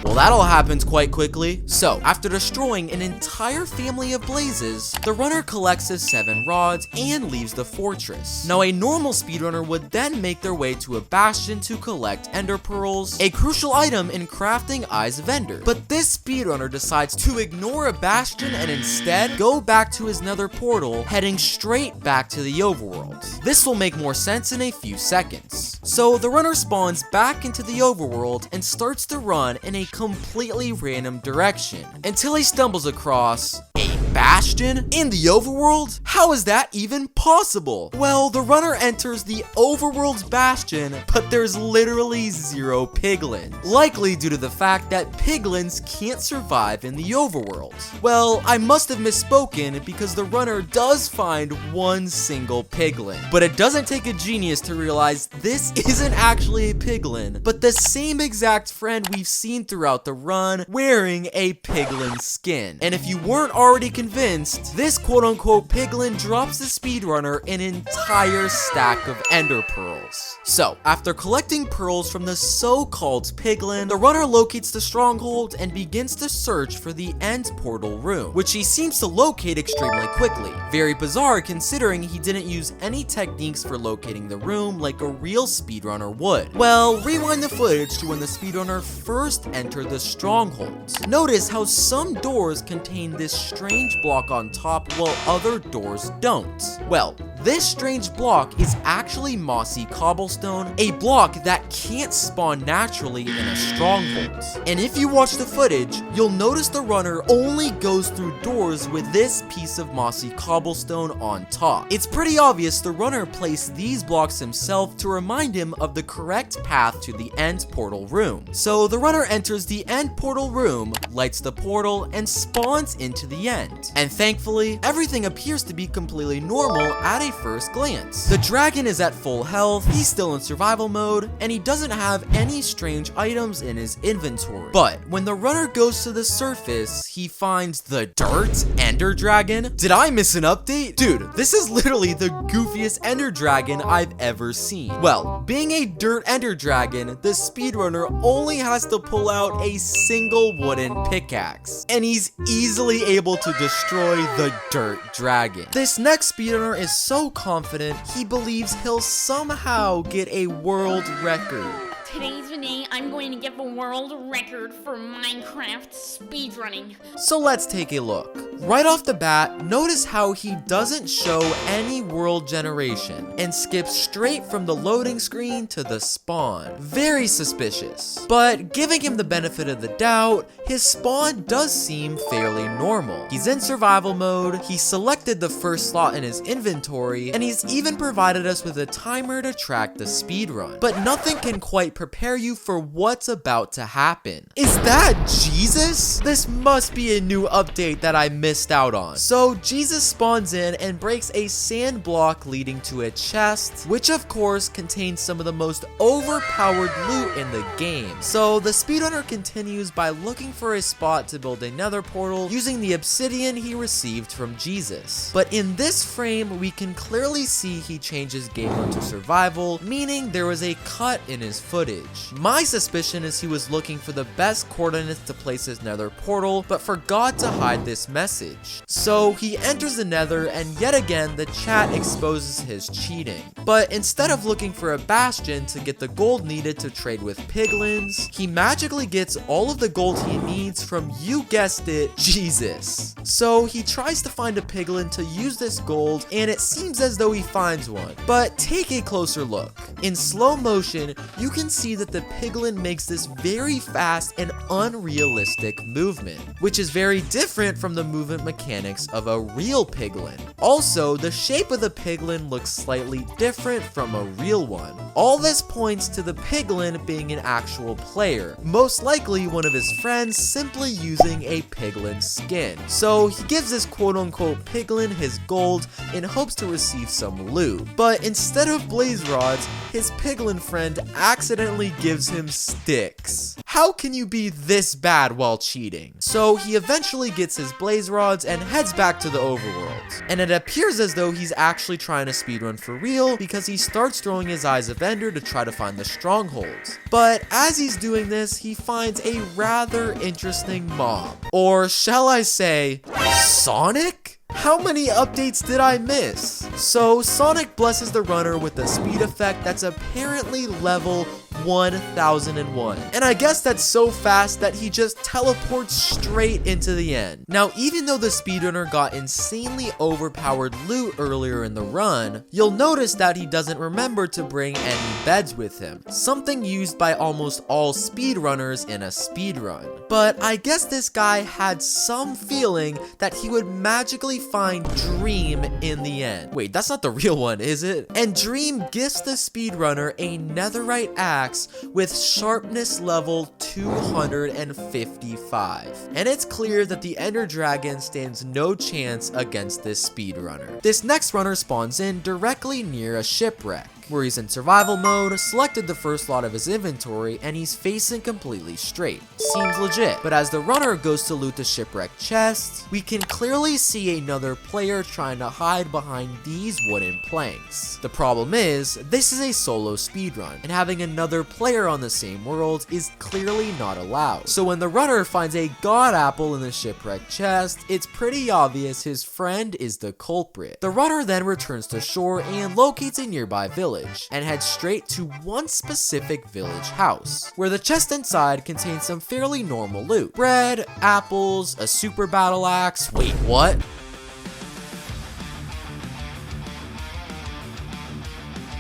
Well, that all happens quite quickly. So, after destroying an entire family of blazes, the runner collects his 7 rods and leaves the fortress. Now, a normal speedrunner would then make their way to a bastion to collect ender pearls, a crucial item in crafting Eyes of Ender. But this speedrunner decides to ignore a bastion and instead go back to his nether portal, heading straight back to the overworld. This will make more sense in a few seconds. So, the runner spawns back into the overworld and starts to run in a completely random direction until he stumbles across a bastion in the overworld? How is that even possible? Well, the runner enters the overworld's bastion, but there's literally 0 piglins, likely due to the fact that piglins can't survive in the overworld. Well, I must have misspoken because the runner does find 1 single piglin, but it doesn't take a genius to realize this isn't actually a piglin, but the same exact friend we've seen throughout the run wearing a piglin skin. And if you weren't already convinced, this quote-unquote piglin drops the speedrunner an entire stack of ender pearls. So, after collecting pearls from the so-called piglin, the runner locates the stronghold and begins to search for the end portal room, which he seems to locate extremely quickly. Very bizarre considering he didn't use any techniques for locating the room like a real speedrunner would. Well, rewind the footage to when the speedrunner first entered the stronghold. Notice how some doors contain this strange block on top while other doors don't. Well, This strange block is actually mossy cobblestone, a block that can't spawn naturally in a stronghold. And if you watch the footage, you'll notice the runner only goes through doors with this piece of mossy cobblestone on top. It's pretty obvious the runner placed these blocks himself to remind him of the correct path to the end portal room. So the runner enters the end portal room, lights the portal, and spawns into the end. And thankfully, everything appears to be completely normal at a first glance. The dragon is at full health, he's still in survival mode, and he doesn't have any strange items in his inventory. But when the runner goes to the surface, he finds the dirt ender dragon. Did I miss an update? Dude, this is literally the goofiest ender dragon I've ever seen. Well, being a dirt ender dragon, the speedrunner only has to pull out a single wooden pickaxe, and he's easily able to destroy the dirt dragon. This next speedrunner is so confident, he believes he'll somehow get a world record. Today's the day I'm going to get the world record for Minecraft speedrunning. So let's take a look. Right off the bat, notice how he doesn't show any world generation and skips straight from the loading screen to the spawn. Very suspicious. But giving him the benefit of the doubt, his spawn does seem fairly normal. He's in survival mode, he selected the first slot in his inventory, and he's even provided us with a timer to track the speedrun. But nothing can quite prepare you for what's about to happen. Is that Jesus? This must be a new update that I missed out on. So Jesus spawns in and breaks a sand block leading to a chest, which of course contains some of the most overpowered loot in the game. So the speedrunner continues by looking for a spot to build a nether portal using the obsidian he received from Jesus. But in this frame, we can clearly see he changes game mode to survival, meaning there was a cut in his footage. My suspicion is he was looking for the best coordinates to place his nether portal, but forgot to hide this message. So he enters the nether, and yet again the chat exposes his cheating. But instead of looking for a bastion to get the gold needed to trade with piglins, he magically gets all of the gold he needs from, you guessed it, Jesus. So he tries to find a piglin to use this gold, and it seems as though he finds one. But take a closer look. In slow motion, you can see that the piglin makes this very fast and unrealistic movement, which is very different from the movement mechanics of a real piglin. Also, the shape of the piglin looks slightly different from a real one. All this points to the piglin being an actual player, most likely one of his friends simply using a piglin skin. So he gives this quote-unquote piglin his gold in hopes to receive some loot. But instead of blaze rods, his piglin friend accidentally gives him sticks. How can you be this bad while cheating? So he eventually gets his blaze rods and heads back to the overworld. And it appears as though he's actually trying to speedrun for real, because he starts throwing his eyes of ender to try to find the stronghold. But as he's doing this, he finds a rather interesting mob. Or shall I say, Sonic? How many updates did I miss? So Sonic blesses the runner with a speed effect that's apparently level 1001. And I guess that's so fast that he just teleports straight into the end. Now, even though the speedrunner got insanely overpowered loot earlier in the run, you'll notice that he doesn't remember to bring any beds with him, something used by almost all speedrunners in a speedrun. But I guess this guy had some feeling that he would magically find Dream in the end. Wait, that's not the real one, is it? And Dream gifts the speedrunner a netherite axe with sharpness level 255. And it's clear that the Ender Dragon stands no chance against this speedrunner. This next runner spawns in directly near a shipwreck, where he's in survival mode, selected the first slot of his inventory, and he's facing completely straight. Seems legit. But as the runner goes to loot the shipwreck chest, we can clearly see another player trying to hide behind these wooden planks. The problem is, this is a solo speedrun, and having another player on the same world is clearly not allowed. So when the runner finds a god apple in the shipwreck chest, it's pretty obvious his friend is the culprit. The runner then returns to shore and locates a nearby village, and heads straight to one specific village house, where the chest inside contains some fairly normal loot. Bread, apples, a super battle axe. Wait, what?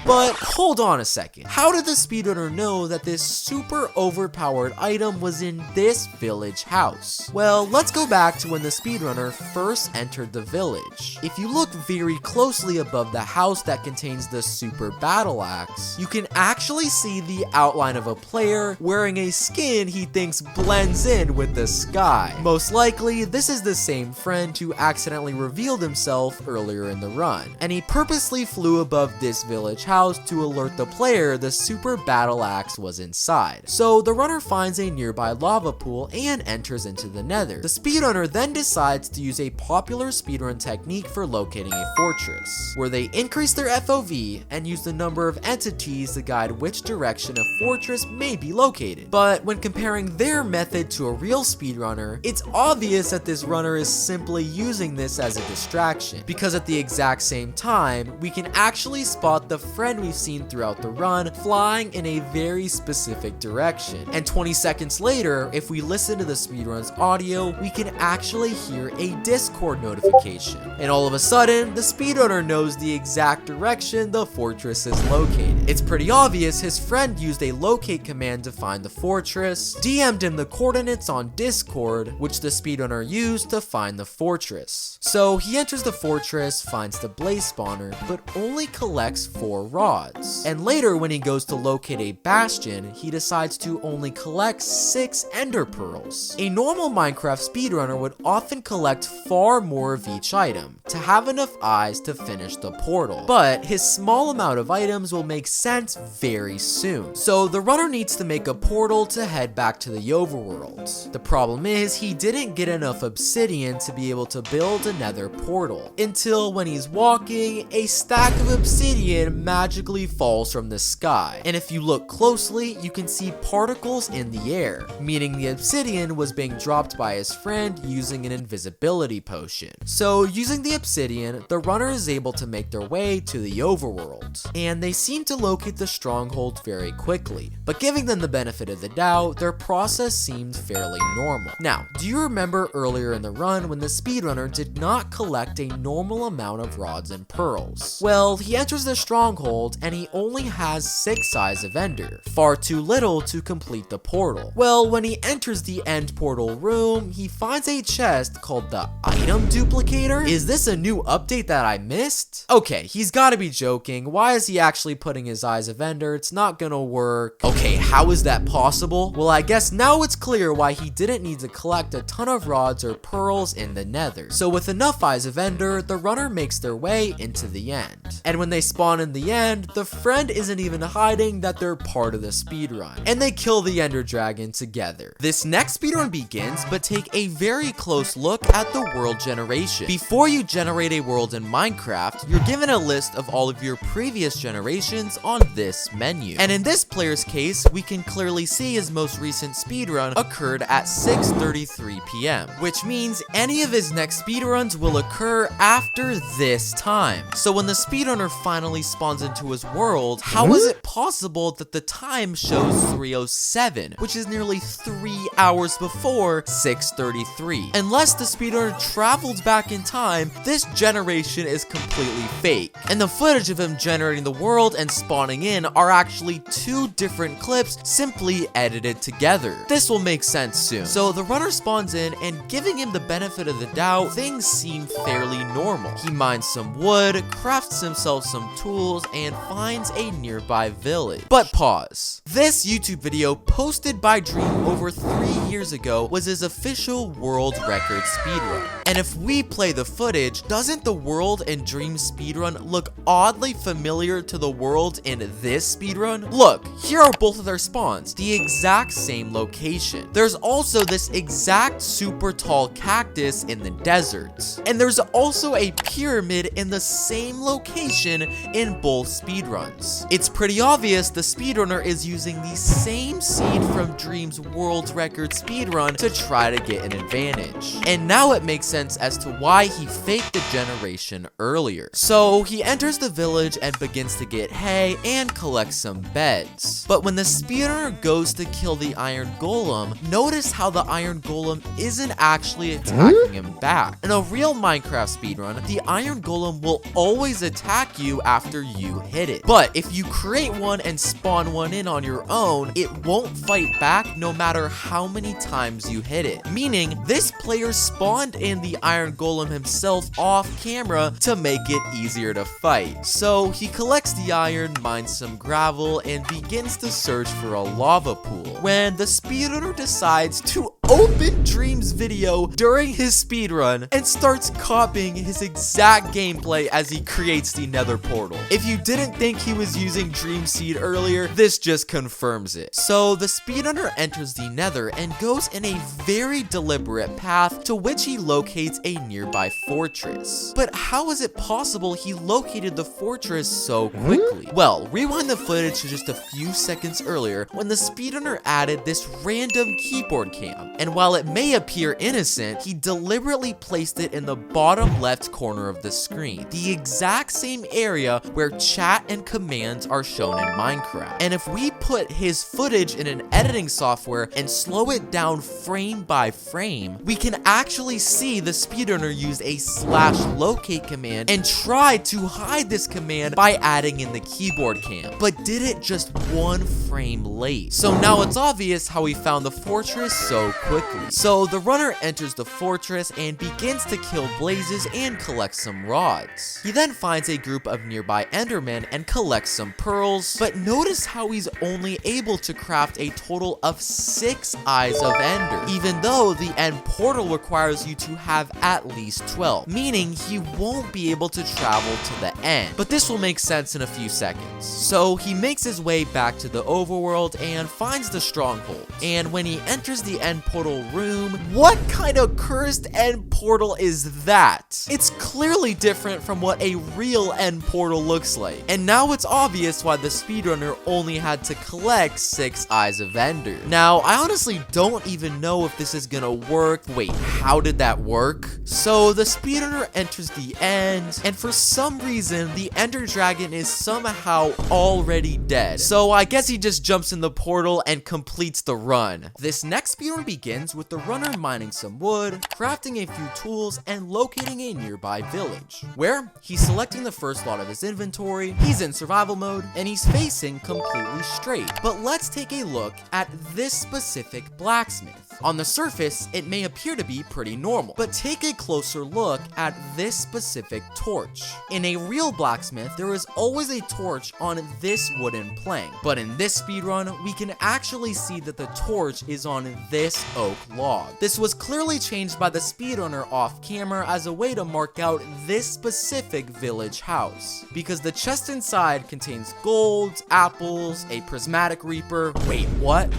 But hold on a second. How did the speedrunner know that this super overpowered item was in this village house? Well, let's go back to when the speedrunner first entered the village. If you look very closely above the house that contains the super battle axe, you can actually see the outline of a player wearing a skin he thinks blends in with the sky. Most likely, this is the same friend who accidentally revealed himself earlier in the run, and he purposely flew above this village house to alert the player the super battle axe was inside. So the runner finds a nearby lava pool and enters into the nether. The speedrunner then decides to use a popular speedrun technique for locating a fortress, where they increase their FOV and use the number of entities to guide which direction a fortress may be located. But when comparing their method to a real speedrunner, it's obvious that this runner is simply using this as a distraction, because at the exact same time, we can actually spot the friend we've seen throughout the run flying in a very specific direction. And 20 seconds later, if we listen to the speedrun's audio, we can actually hear a Discord notification. And all of a sudden, the speedrunner knows the exact direction the fortress is located. It's pretty obvious his friend used a locate command to find the fortress, DM'd him the coordinates on Discord, which the speedrunner used to find the fortress. So he enters the fortress, finds the blaze spawner, but only collects 4 rods. And later when he goes to locate a bastion, he decides to only collect 6 ender pearls. A normal Minecraft speedrunner would often collect far more of each item to have enough eyes to finish the portal, but his small amount of items will make sense very soon. So the runner needs to make a portal to head back to the overworld. The problem is he didn't get enough obsidian to be able to build another portal, until when he's walking, a stack of obsidian magically falls from the sky. And if you look closely, you can see particles in the air, meaning the obsidian was being dropped by his friend using an invisibility potion. So using the obsidian, the runner is able to make their way to the overworld, and they seem to locate the stronghold very quickly. But giving them the benefit of the doubt, their process seemed fairly normal. Now, do you remember earlier in the run when the speedrunner did not collect a normal amount of rods and pearls? Well, he enters the stronghold and he only has 6 eyes of ender, far too little to complete the portal. Well, when he enters the end portal room, he finds a chest called the item duplicator. Is this a new update that I missed? Okay, he's gotta be joking. Why is he actually putting his eyes of ender? It's not gonna work. Okay, how is that possible? Well, I guess now it's clear why he didn't need to collect a ton of rods or pearls in the nether. So with enough eyes of ender, the runner makes their way into the end. And when they spawn in the end, the friend isn't even hiding that they're part of the speedrun, and they kill the ender dragon together. This next speedrun begins, but take a very close look at the world generation. Before you generate a world in Minecraft, you're given a list of all of your previous generations on this menu. And in this player's case, we can clearly see his most recent speedrun occurred at 6:33 p.m., which means any of his next speedruns will occur after this time. So when the speedrunner finally spawns into his world, how is it possible that the time shows 3:07, which is nearly 3 hours before 6:33? Unless the speedrunner traveled back in time, this generation is completely fake. And the footage of him generating the world and spawning in are actually 2 different clips simply edited together. This will make sense soon. So the runner spawns in, and giving him the benefit of the doubt, things seem fairly normal. He mines some wood, crafts himself some tools, and finds a nearby village. But pause. This YouTube video posted by Dream over 3 years ago was his official world record speedrun. And if we play the footage, doesn't the world in Dream's speedrun look oddly familiar to the world in this speedrun? Look, here are both of their spawns, the exact same location. There's also this exact super tall cactus in the desert. And there's also a pyramid in the same location in both speedruns. It's pretty obvious the speedrunner is using the same seed from Dream's world record speedrun to try to get an advantage. And now it makes sense as to why he faked the generation earlier. So he enters the village and begins to get hay and collect some beds. But when the speedrunner goes to kill the iron golem, notice how the iron golem isn't actually attacking him back. In a real Minecraft speedrun, the iron golem will always attack you after you you hit it. But if you create one and spawn one in on your own, it won't fight back no matter how many times you hit it. Meaning, this player spawned in the iron golem himself off camera to make it easier to fight. So he collects the iron, mines some gravel, and begins to search for a lava pool, when the speedrunner decides to open Dream's video during his speedrun and starts copying his exact gameplay as he creates the nether portal. If you didn't think he was using Dream Seed earlier, this just confirms it. So the speedrunner enters the nether and goes in a very deliberate path to which he locates a nearby fortress. But how is it possible he located the fortress so quickly? Well, rewind the footage to just a few seconds earlier when the speedrunner added this random keyboard cam. And while it may appear innocent, he deliberately placed it in the bottom left corner of the screen, the exact same area where chat and commands are shown in Minecraft. And if we put his footage in an editing software and slow it down frame by frame, we can actually see the speedrunner use a /locate command and try to hide this command by adding in the keyboard cam, but did it just one frame late. So now it's obvious how he found the fortress so quickly. So the runner enters the fortress and begins to kill blazes and collect some rods. He then finds a group of nearby Endermen and collects some pearls, but notice how he's only able to craft a total of 6 Eyes of Ender, even though the end portal requires you to have at least 12, meaning he won't be able to travel to the end. But this will make sense in a few seconds. So he makes his way back to the overworld and finds the Stronghold. And when he enters the end portal room, what kind of cursed end portal is that? It's clearly different from what a real end portal looks like. And now it's obvious why the speedrunner only had to collect 6 Eyes of Ender. Now, I honestly don't even know if this is gonna work. Wait, how did that work? So the speedrunner enters the end, and for some reason, the Ender Dragon is somehow already dead. So I guess he just jumps in the portal and completes the run. This next speedrun begins with the runner mining some wood, crafting a few tools, and locating a nearby village, where he's selecting the first lot of his inventory, he's in survival mode, and he's facing completely straight. But let's take a look at this specific blacksmith. On the surface, it may appear to be pretty normal, but take a closer look at this specific torch. In a real blacksmith, there is always a torch on this wooden plank, but in this speedrun, we can actually see that the torch is on this oak log. This was clearly changed by the speedrunner off camera as a way to mark out this specific village house, because the chest inside contains gold, apples, a prismatic reaper. Wait, what?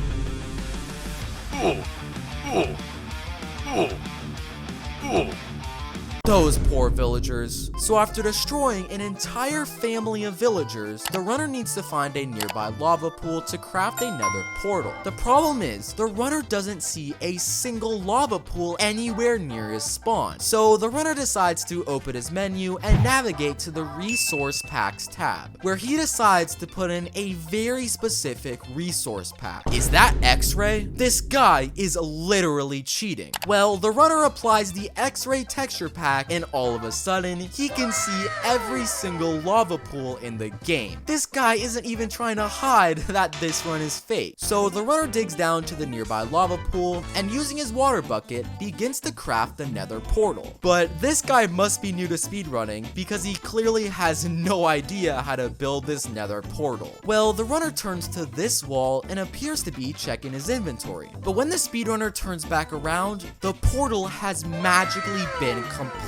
Those poor villagers. So after destroying an entire family of villagers, the runner needs to find a nearby lava pool to craft a nether portal. The problem is, the runner doesn't see a single lava pool anywhere near his spawn. So the runner decides to open his menu and navigate to the resource packs tab, where he decides to put in a very specific resource pack. Is that X-ray? This guy is literally cheating. Well, the runner applies the X-ray texture pack, and all of a sudden, he can see every single lava pool in the game. This guy isn't even trying to hide that this run is fake. So the runner digs down to the nearby lava pool, and using his water bucket, begins to craft the nether portal. But this guy must be new to speedrunning, because he clearly has no idea how to build this nether portal. Well, the runner turns to this wall and appears to be checking his inventory. But when the speedrunner turns back around, the portal has magically been completed,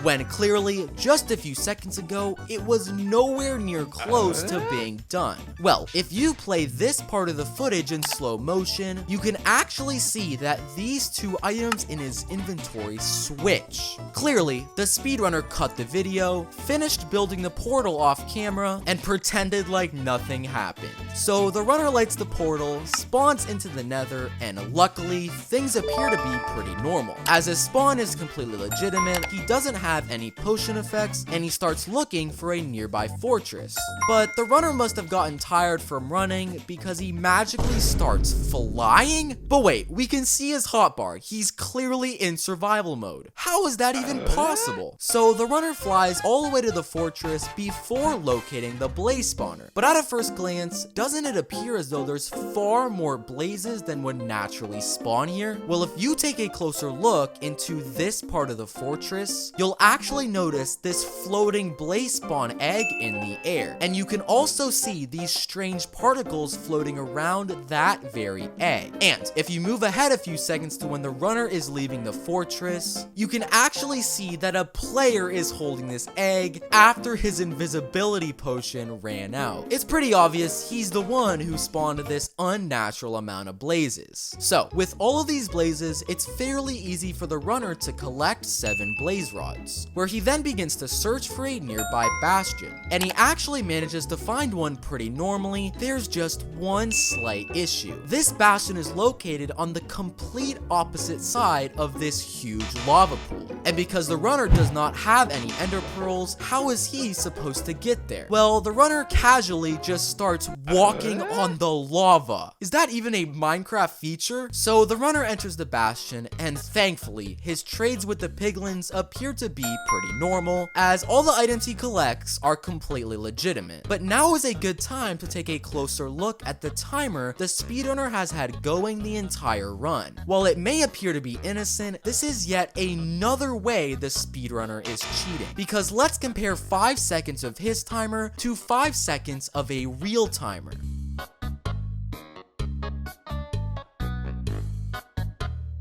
when clearly, just a few seconds ago, it was nowhere near close to being done. Well, if you play this part of the footage in slow motion, you can actually see that these two items in his inventory switch. Clearly, the speedrunner cut the video, finished building the portal off camera, and pretended like nothing happened. So the runner lights the portal, spawns into the nether, and luckily, things appear to be pretty normal. As his spawn is completely legitimate, he doesn't have have any potion effects, and he starts looking for a nearby fortress. But the runner must have gotten tired from running because he magically starts flying? But wait, we can see his hotbar. He's clearly in survival mode. How is that even possible? So the runner flies all the way to the fortress before locating the blaze spawner. But at a first glance, doesn't it appear as though there's far more blazes than would naturally spawn here? Well, if you take a closer look into this part of the fortress, you'll actually notice this floating blaze spawn egg in the air. And you can also see these strange particles floating around that very egg. And if you move ahead a few seconds to when the runner is leaving the fortress, you can actually see that a player is holding this egg after his invisibility potion ran out. It's pretty obvious he's the one who spawned this unnatural amount of blazes. So with all of these blazes, it's fairly easy for the runner to collect 7 blaze rods, where he then begins to search for a nearby bastion. And he actually manages to find one pretty normally. There's just one slight issue. This bastion is located on the complete opposite side of this huge lava pool. And because the runner does not have any ender pearls, how is he supposed to get there? Well, the runner casually just starts walking on the lava. Is that even a Minecraft feature? So the runner enters the bastion, and thankfully, his trades with the piglins appear to be pretty normal, as all the items he collects are completely legitimate. But now is a good time to take a closer look at the timer the speedrunner has had going the entire run. While it may appear to be innocent, this is yet another way the speedrunner is cheating. Because let's compare 5 seconds of his timer to 5 seconds of a real timer.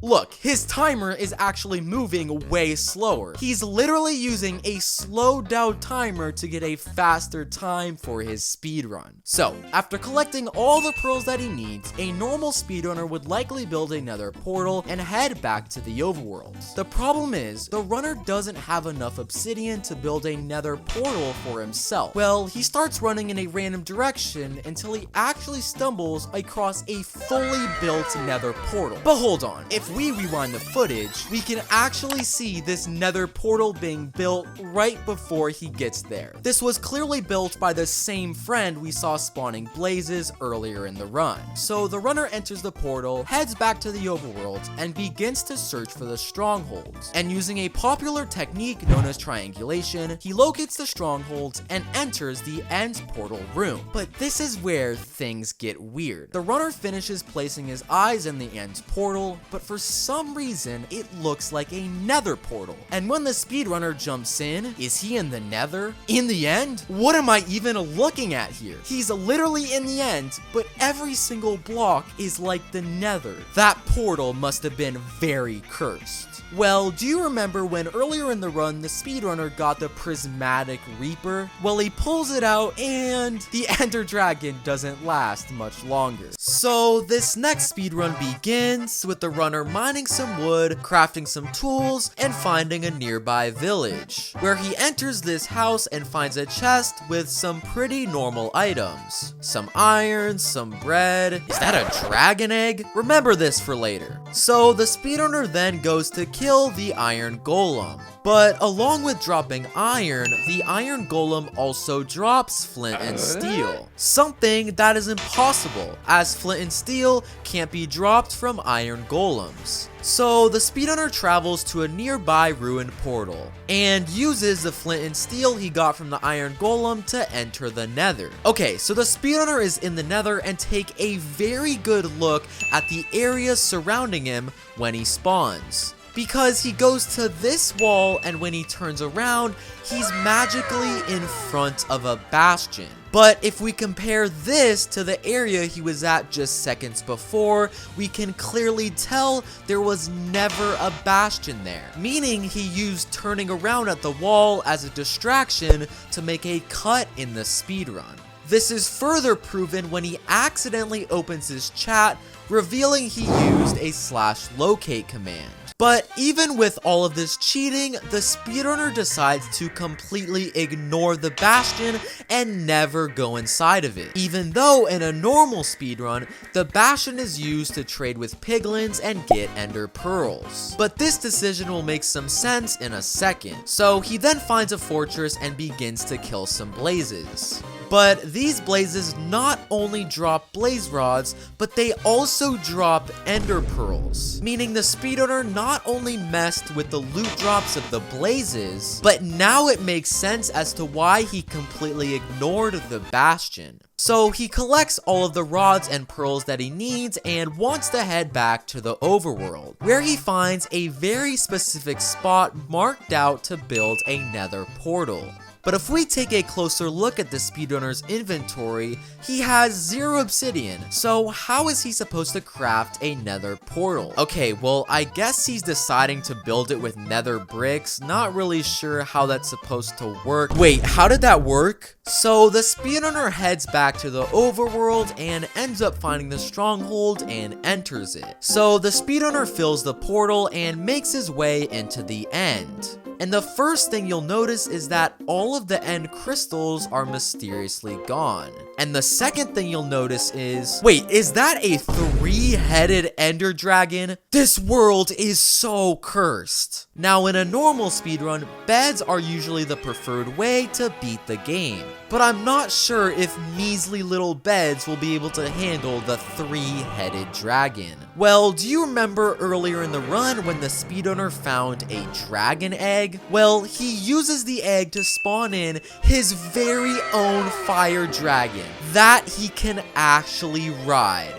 Look, his timer is actually moving way slower. He's literally using a slowed down timer to get a faster time for his speedrun. So, after collecting all the pearls that he needs, a normal speedrunner would likely build another portal and head back to the overworld. The problem is, the runner doesn't have enough obsidian to build a nether portal for himself. Well, he starts running in a random direction until he actually stumbles across a fully built nether portal. But hold on, if we rewind the footage, we can actually see this nether portal being built right before he gets there. This was clearly built by the same friend we saw spawning blazes earlier in the run. So the runner enters the portal, heads back to the overworld, and begins to search for the strongholds. And using a popular technique known as triangulation, he locates the strongholds and enters the end portal room. But this is where things get weird. The runner finishes placing his eyes in the end portal, but for some reason, it looks like a nether portal. And when the speedrunner jumps in, is he in the nether? In the end? What am I even looking at here? He's literally in the end, but every single block is like the nether. That portal must have been very cursed. Well, do you remember when earlier in the run, the speedrunner got the prismatic reaper? Well, he pulls it out and the ender dragon doesn't last much longer. So this next speedrun begins with the runner mining some wood, crafting some tools, and finding a nearby village, where he enters this house and finds a chest with some pretty normal items. Some iron, some bread. Is that a dragon egg? Remember this for later. So the speedrunner then goes to kill the iron golem. But along with dropping iron, the iron golem also drops flint and steel. Something that is impossible, as flint and steel can't be dropped from iron golems. So the speedrunner travels to a nearby ruined portal and uses the flint and steel he got from the iron golem to enter the nether. Okay, so the speedrunner is in the nether and take a very good look at the area surrounding him when he spawns. Because he goes to this wall, and when he turns around, he's magically in front of a bastion. But if we compare this to the area he was at just seconds before, we can clearly tell there was never a bastion there. Meaning he used turning around at the wall as a distraction to make a cut in the speedrun. This is further proven when he accidentally opens his chat, revealing he used a /locate command. But even with all of this cheating, the speedrunner decides to completely ignore the Bastion and never go inside of it. Even though in a normal speedrun, the Bastion is used to trade with piglins and get ender pearls. But this decision will make some sense in a second. So he then finds a fortress and begins to kill some blazes. But these blazes not only drop blaze rods, but they also drop ender pearls, meaning the speedrunner not only messed with the loot drops of the blazes, but now it makes sense as to why he completely ignored the Bastion. So he collects all of the rods and pearls that he needs and wants to head back to the overworld, where he finds a very specific spot marked out to build a nether portal. But if we take a closer look at the speedrunner's inventory, he has 0 obsidian, so how is he supposed to craft a nether portal? Okay, well, I guess he's deciding to build it with nether bricks, not really sure how that's supposed to work. Wait, how did that work? So the speedrunner heads back to the overworld and ends up finding the stronghold and enters it. So the speedrunner fills the portal and makes his way into the end. And the first thing you'll notice is that all of the end crystals are mysteriously gone. And the second thing you'll notice is, wait, is that a 3-headed ender dragon? This world is so cursed. Now in a normal speedrun, beds are usually the preferred way to beat the game. But I'm not sure if measly little beds will be able to handle the 3-headed dragon. Well, do you remember earlier in the run when the speedrunner found a dragon egg? Well, he uses the egg to spawn in his very own fire dragon that he can actually ride.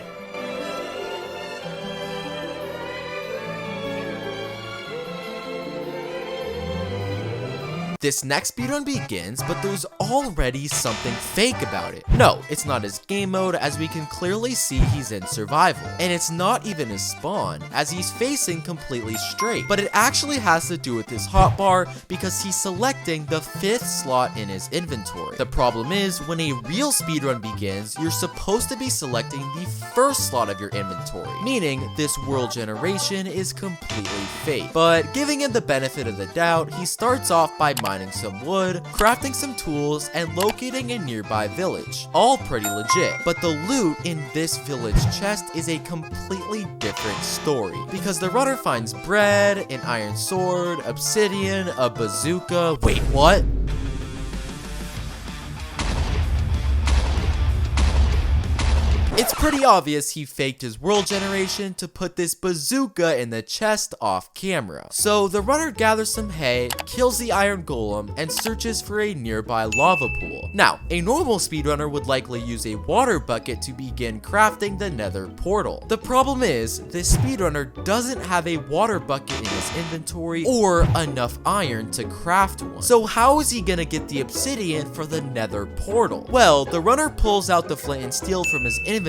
This next speedrun begins, but there's already something fake about it. No, it's not his game mode, as we can clearly see he's in survival. And it's not even his spawn, as he's facing completely straight. But it actually has to do with his hotbar, because he's selecting the 5th slot in his inventory. The problem is, when a real speedrun begins, you're supposed to be selecting the 1st slot of your inventory, meaning this world generation is completely fake. But giving him the benefit of the doubt, he starts off by mining some wood, crafting some tools, and locating a nearby village. All pretty legit, but the loot in this village chest is a completely different story, because the runner finds bread, an iron sword, obsidian, a bazooka. Wait, what? It's pretty obvious he faked his world generation to put this bazooka in the chest off camera. So the runner gathers some hay, kills the iron golem, and searches for a nearby lava pool. Now, a normal speedrunner would likely use a water bucket to begin crafting the nether portal. The problem is, this speedrunner doesn't have a water bucket in his inventory or enough iron to craft one. So how is he gonna get the obsidian for the nether portal? Well, the runner pulls out the flint and steel from his inventory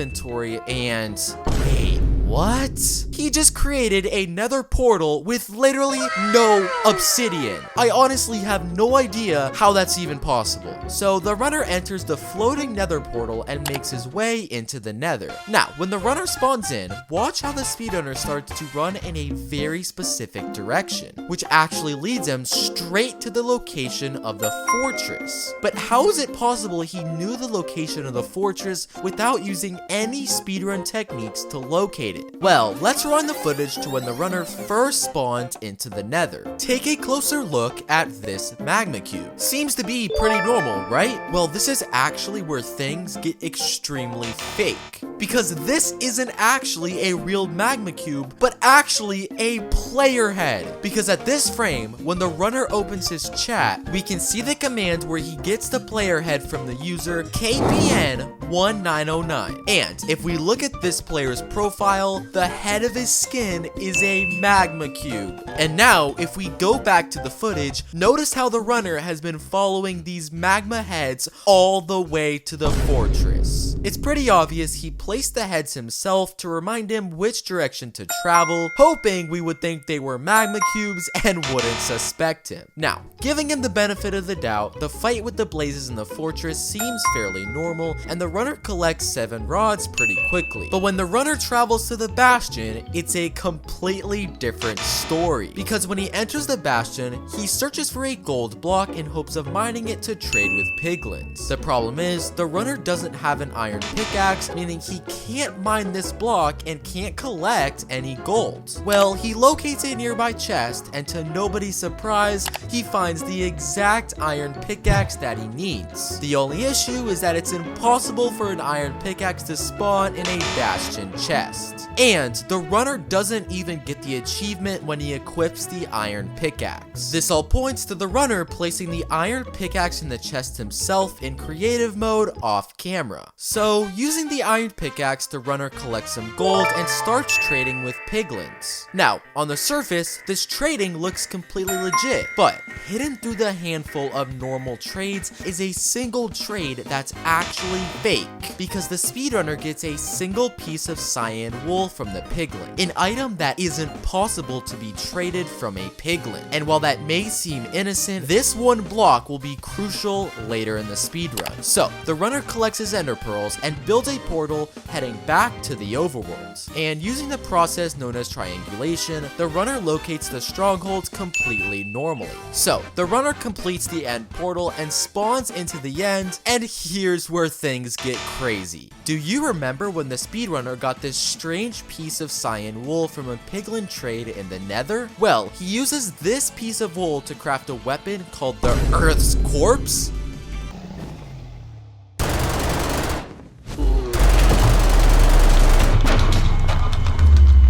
and wait, what? He just created a nether portal with literally no obsidian. I honestly have no idea how that's even possible. So the runner enters the floating nether portal and makes his way into the nether. Now, when the runner spawns in, watch how the speedrunner starts to run in a very specific direction, which actually leads him straight to the location of the fortress. But how is it possible he knew the location of the fortress without using any speedrun techniques to locate it? Well, let's rewind the footage to when the runner first spawned into the nether. Take a closer look at this magma cube. Seems to be pretty normal, right? Well, this is actually where things get extremely fake, because this isn't actually a real magma cube, but actually a player head. Because at this frame, when the runner opens his chat, we can see the command where he gets the player head from the user KPN1909. And if we look at this player's profile, the head of his skin is a magma cube. And now, if we go back to the footage, notice how the runner has been following these magma heads all the way to the fortress. It's pretty obvious he played placed the heads himself to remind him which direction to travel, hoping we would think they were magma cubes and wouldn't suspect him. Now, giving him the benefit of the doubt, the fight with the blazes in the fortress seems fairly normal, and the runner collects 7 rods pretty quickly. But when the runner travels to the Bastion, it's a completely different story. Because when he enters the Bastion, he searches for a gold block in hopes of mining it to trade with piglins. The problem is, the runner doesn't have an iron pickaxe, meaning he can't mine this block and can't collect any gold. Well, he locates a nearby chest, and to nobody's surprise, he finds the exact iron pickaxe that he needs. The only issue is that it's impossible for an iron pickaxe to spawn in a Bastion chest. And the runner doesn't even get the achievement when he equips the iron pickaxe. This all points to the runner placing the iron pickaxe in the chest himself in creative mode off camera. So, using the iron pickaxe, the runner collects some gold and starts trading with piglins. Now, on the surface, this trading looks completely legit, but hidden through the handful of normal trades is a single trade that's actually fake, because the speedrunner gets a single piece of cyan wool from the piglin, an item that isn't possible to be traded from a piglin. And while that may seem innocent, this one block will be crucial later in the speedrun. So, the runner collects his ender pearls and builds a portal heading back to the overworld. And using the process known as triangulation, the runner locates the strongholds completely normally. So, the runner completes the end portal and spawns into the end, and here's where things get crazy. Do you remember when the speedrunner got this strange piece of cyan wool from a piglin trade in the nether? Well, he uses this piece of wool to craft a weapon called the Earth's Corpse.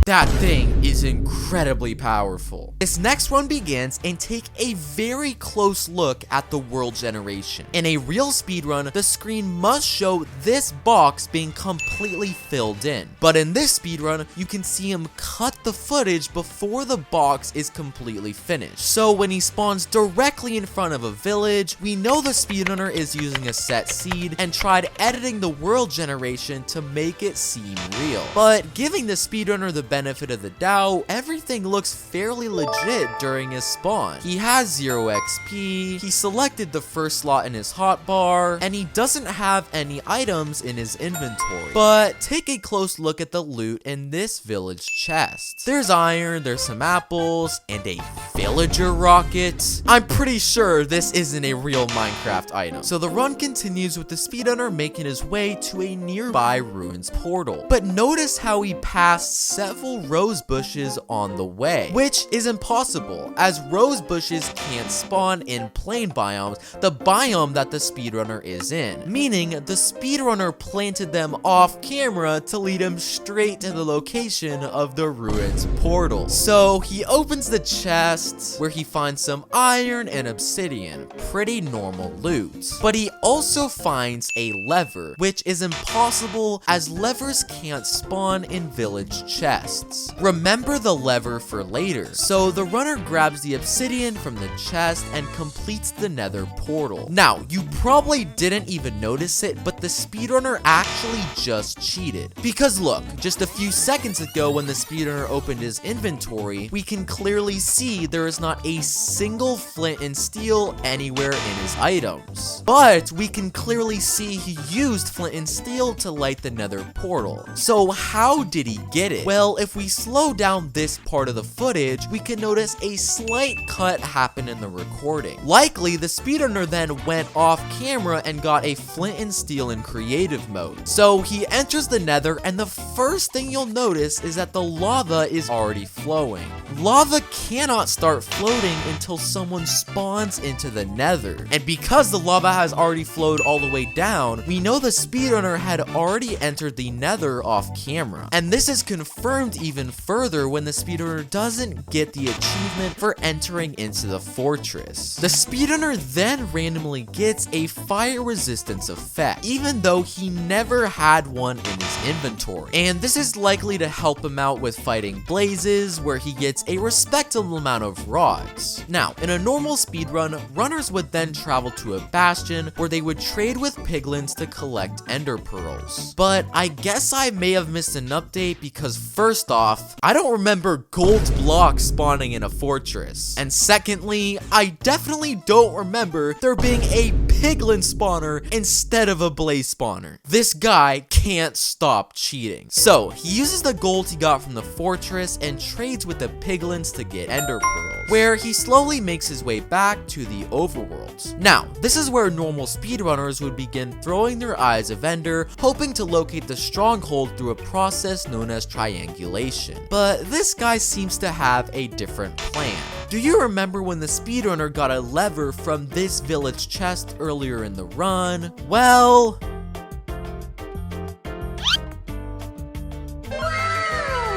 That thing is incredibly powerful. This next run begins and take a very close look at the world generation. In a real speedrun, the screen must show this box being completely filled in. But in this speedrun, you can see him cut the footage before the box is completely finished. So when he spawns directly in front of a village, we know the speedrunner is using a set seed and tried editing the world generation to make it seem real. But giving the speedrunner the benefit of the doubt, everything looks fairly legit during his spawn. He has 0 XP, he selected the first slot in his hotbar, and he doesn't have any items in his inventory. But take a close look at the loot in this village chest. There's iron, there's some apples, and a villager rocket. I'm pretty sure this isn't a real Minecraft item. So the run continues with the speedrunner making his way to a nearby ruins portal. But notice how he passed several rose bushes on the way, which is impossible as rose bushes can't spawn in plain biomes, the biome that the speedrunner is in, meaning the speedrunner planted them off camera to lead him straight to the location of the ruins portal. So he opens the chest where he finds some iron and obsidian, pretty normal loot, but he also finds a lever, which is impossible as levers can't spawn in village chests. Remember the lever for later. So the runner grabs the obsidian from the chest and completes the nether portal. Now, you probably didn't even notice it, but the speedrunner actually just cheated. Because look, just a few seconds ago when the speedrunner opened his inventory, we can clearly see there is not a single flint and steel anywhere in his items. But we can clearly see he used flint and steel to light the nether portal. So how did he get it? Well, if we slow down this part of the footage, we can notice a slight cut happen in the recording. Likely, the speedrunner then went off camera and got a flint and steel in creative mode. So he enters the nether, and the first thing you'll notice is that the lava is already flowing. Lava cannot start floating until someone spawns into the nether. And because the lava has already flowed all the way down, we know the speedrunner had already entered the nether off camera. And this is confirmed even further when the speedrunner doesn't get the achievement for entering into the fortress. The speedrunner then randomly gets a fire resistance effect, even though he never had one in his inventory. And this is likely to help him out with fighting blazes, where he gets a respectable amount of rods. Now, in a normal speedrun, runners would then travel to a bastion where they would trade with piglins to collect ender pearls. But I guess I may have missed an update because first off, I don't remember gold blocks spawning in a fortress. And secondly, I definitely don't remember there being a piglin spawner instead of a blaze spawner. This guy can't stop cheating. So he uses the gold he got from the fortress and trades with the piglins to get ender pearls, where he slowly makes his way back to the overworld. Now, this is where normal speedrunners would begin throwing their eyes of ender, hoping to locate the stronghold through a process known as triangulation. But this guy seems to have a different plan. Do you remember when the speedrunner got a lever from this village chest earlier in the run? Well,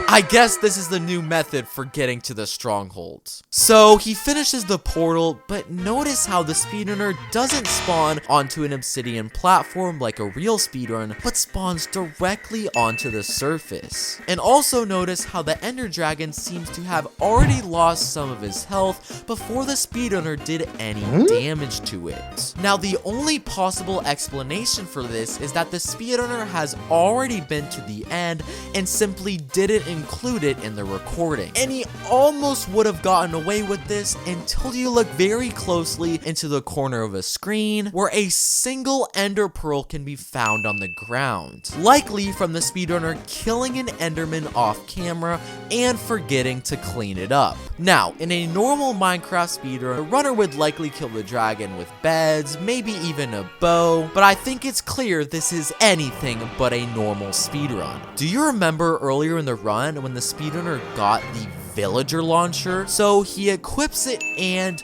I guess this is the new method for getting to the stronghold. So he finishes the portal, but notice how the speedrunner doesn't spawn onto an obsidian platform like a real speedrun, but spawns directly onto the surface. And also notice how the ender dragon seems to have already lost some of his health before the speedrunner did any damage to it. Now, the only possible explanation for this is that the speedrunner has already been to the end and simply didn't include it in the recording. And he almost would have gotten away with this until you look very closely into the corner of a screen where a single ender pearl can be found on the ground, likely from the speedrunner killing an enderman off camera and forgetting to clean it up. Now, in a normal Minecraft speedrun, the runner would likely kill the dragon with beds, maybe even a bow, but I think it's clear this is anything but a normal speedrun. Do you remember earlier in the run when the speedrunner got the villager launcher? So he equips it and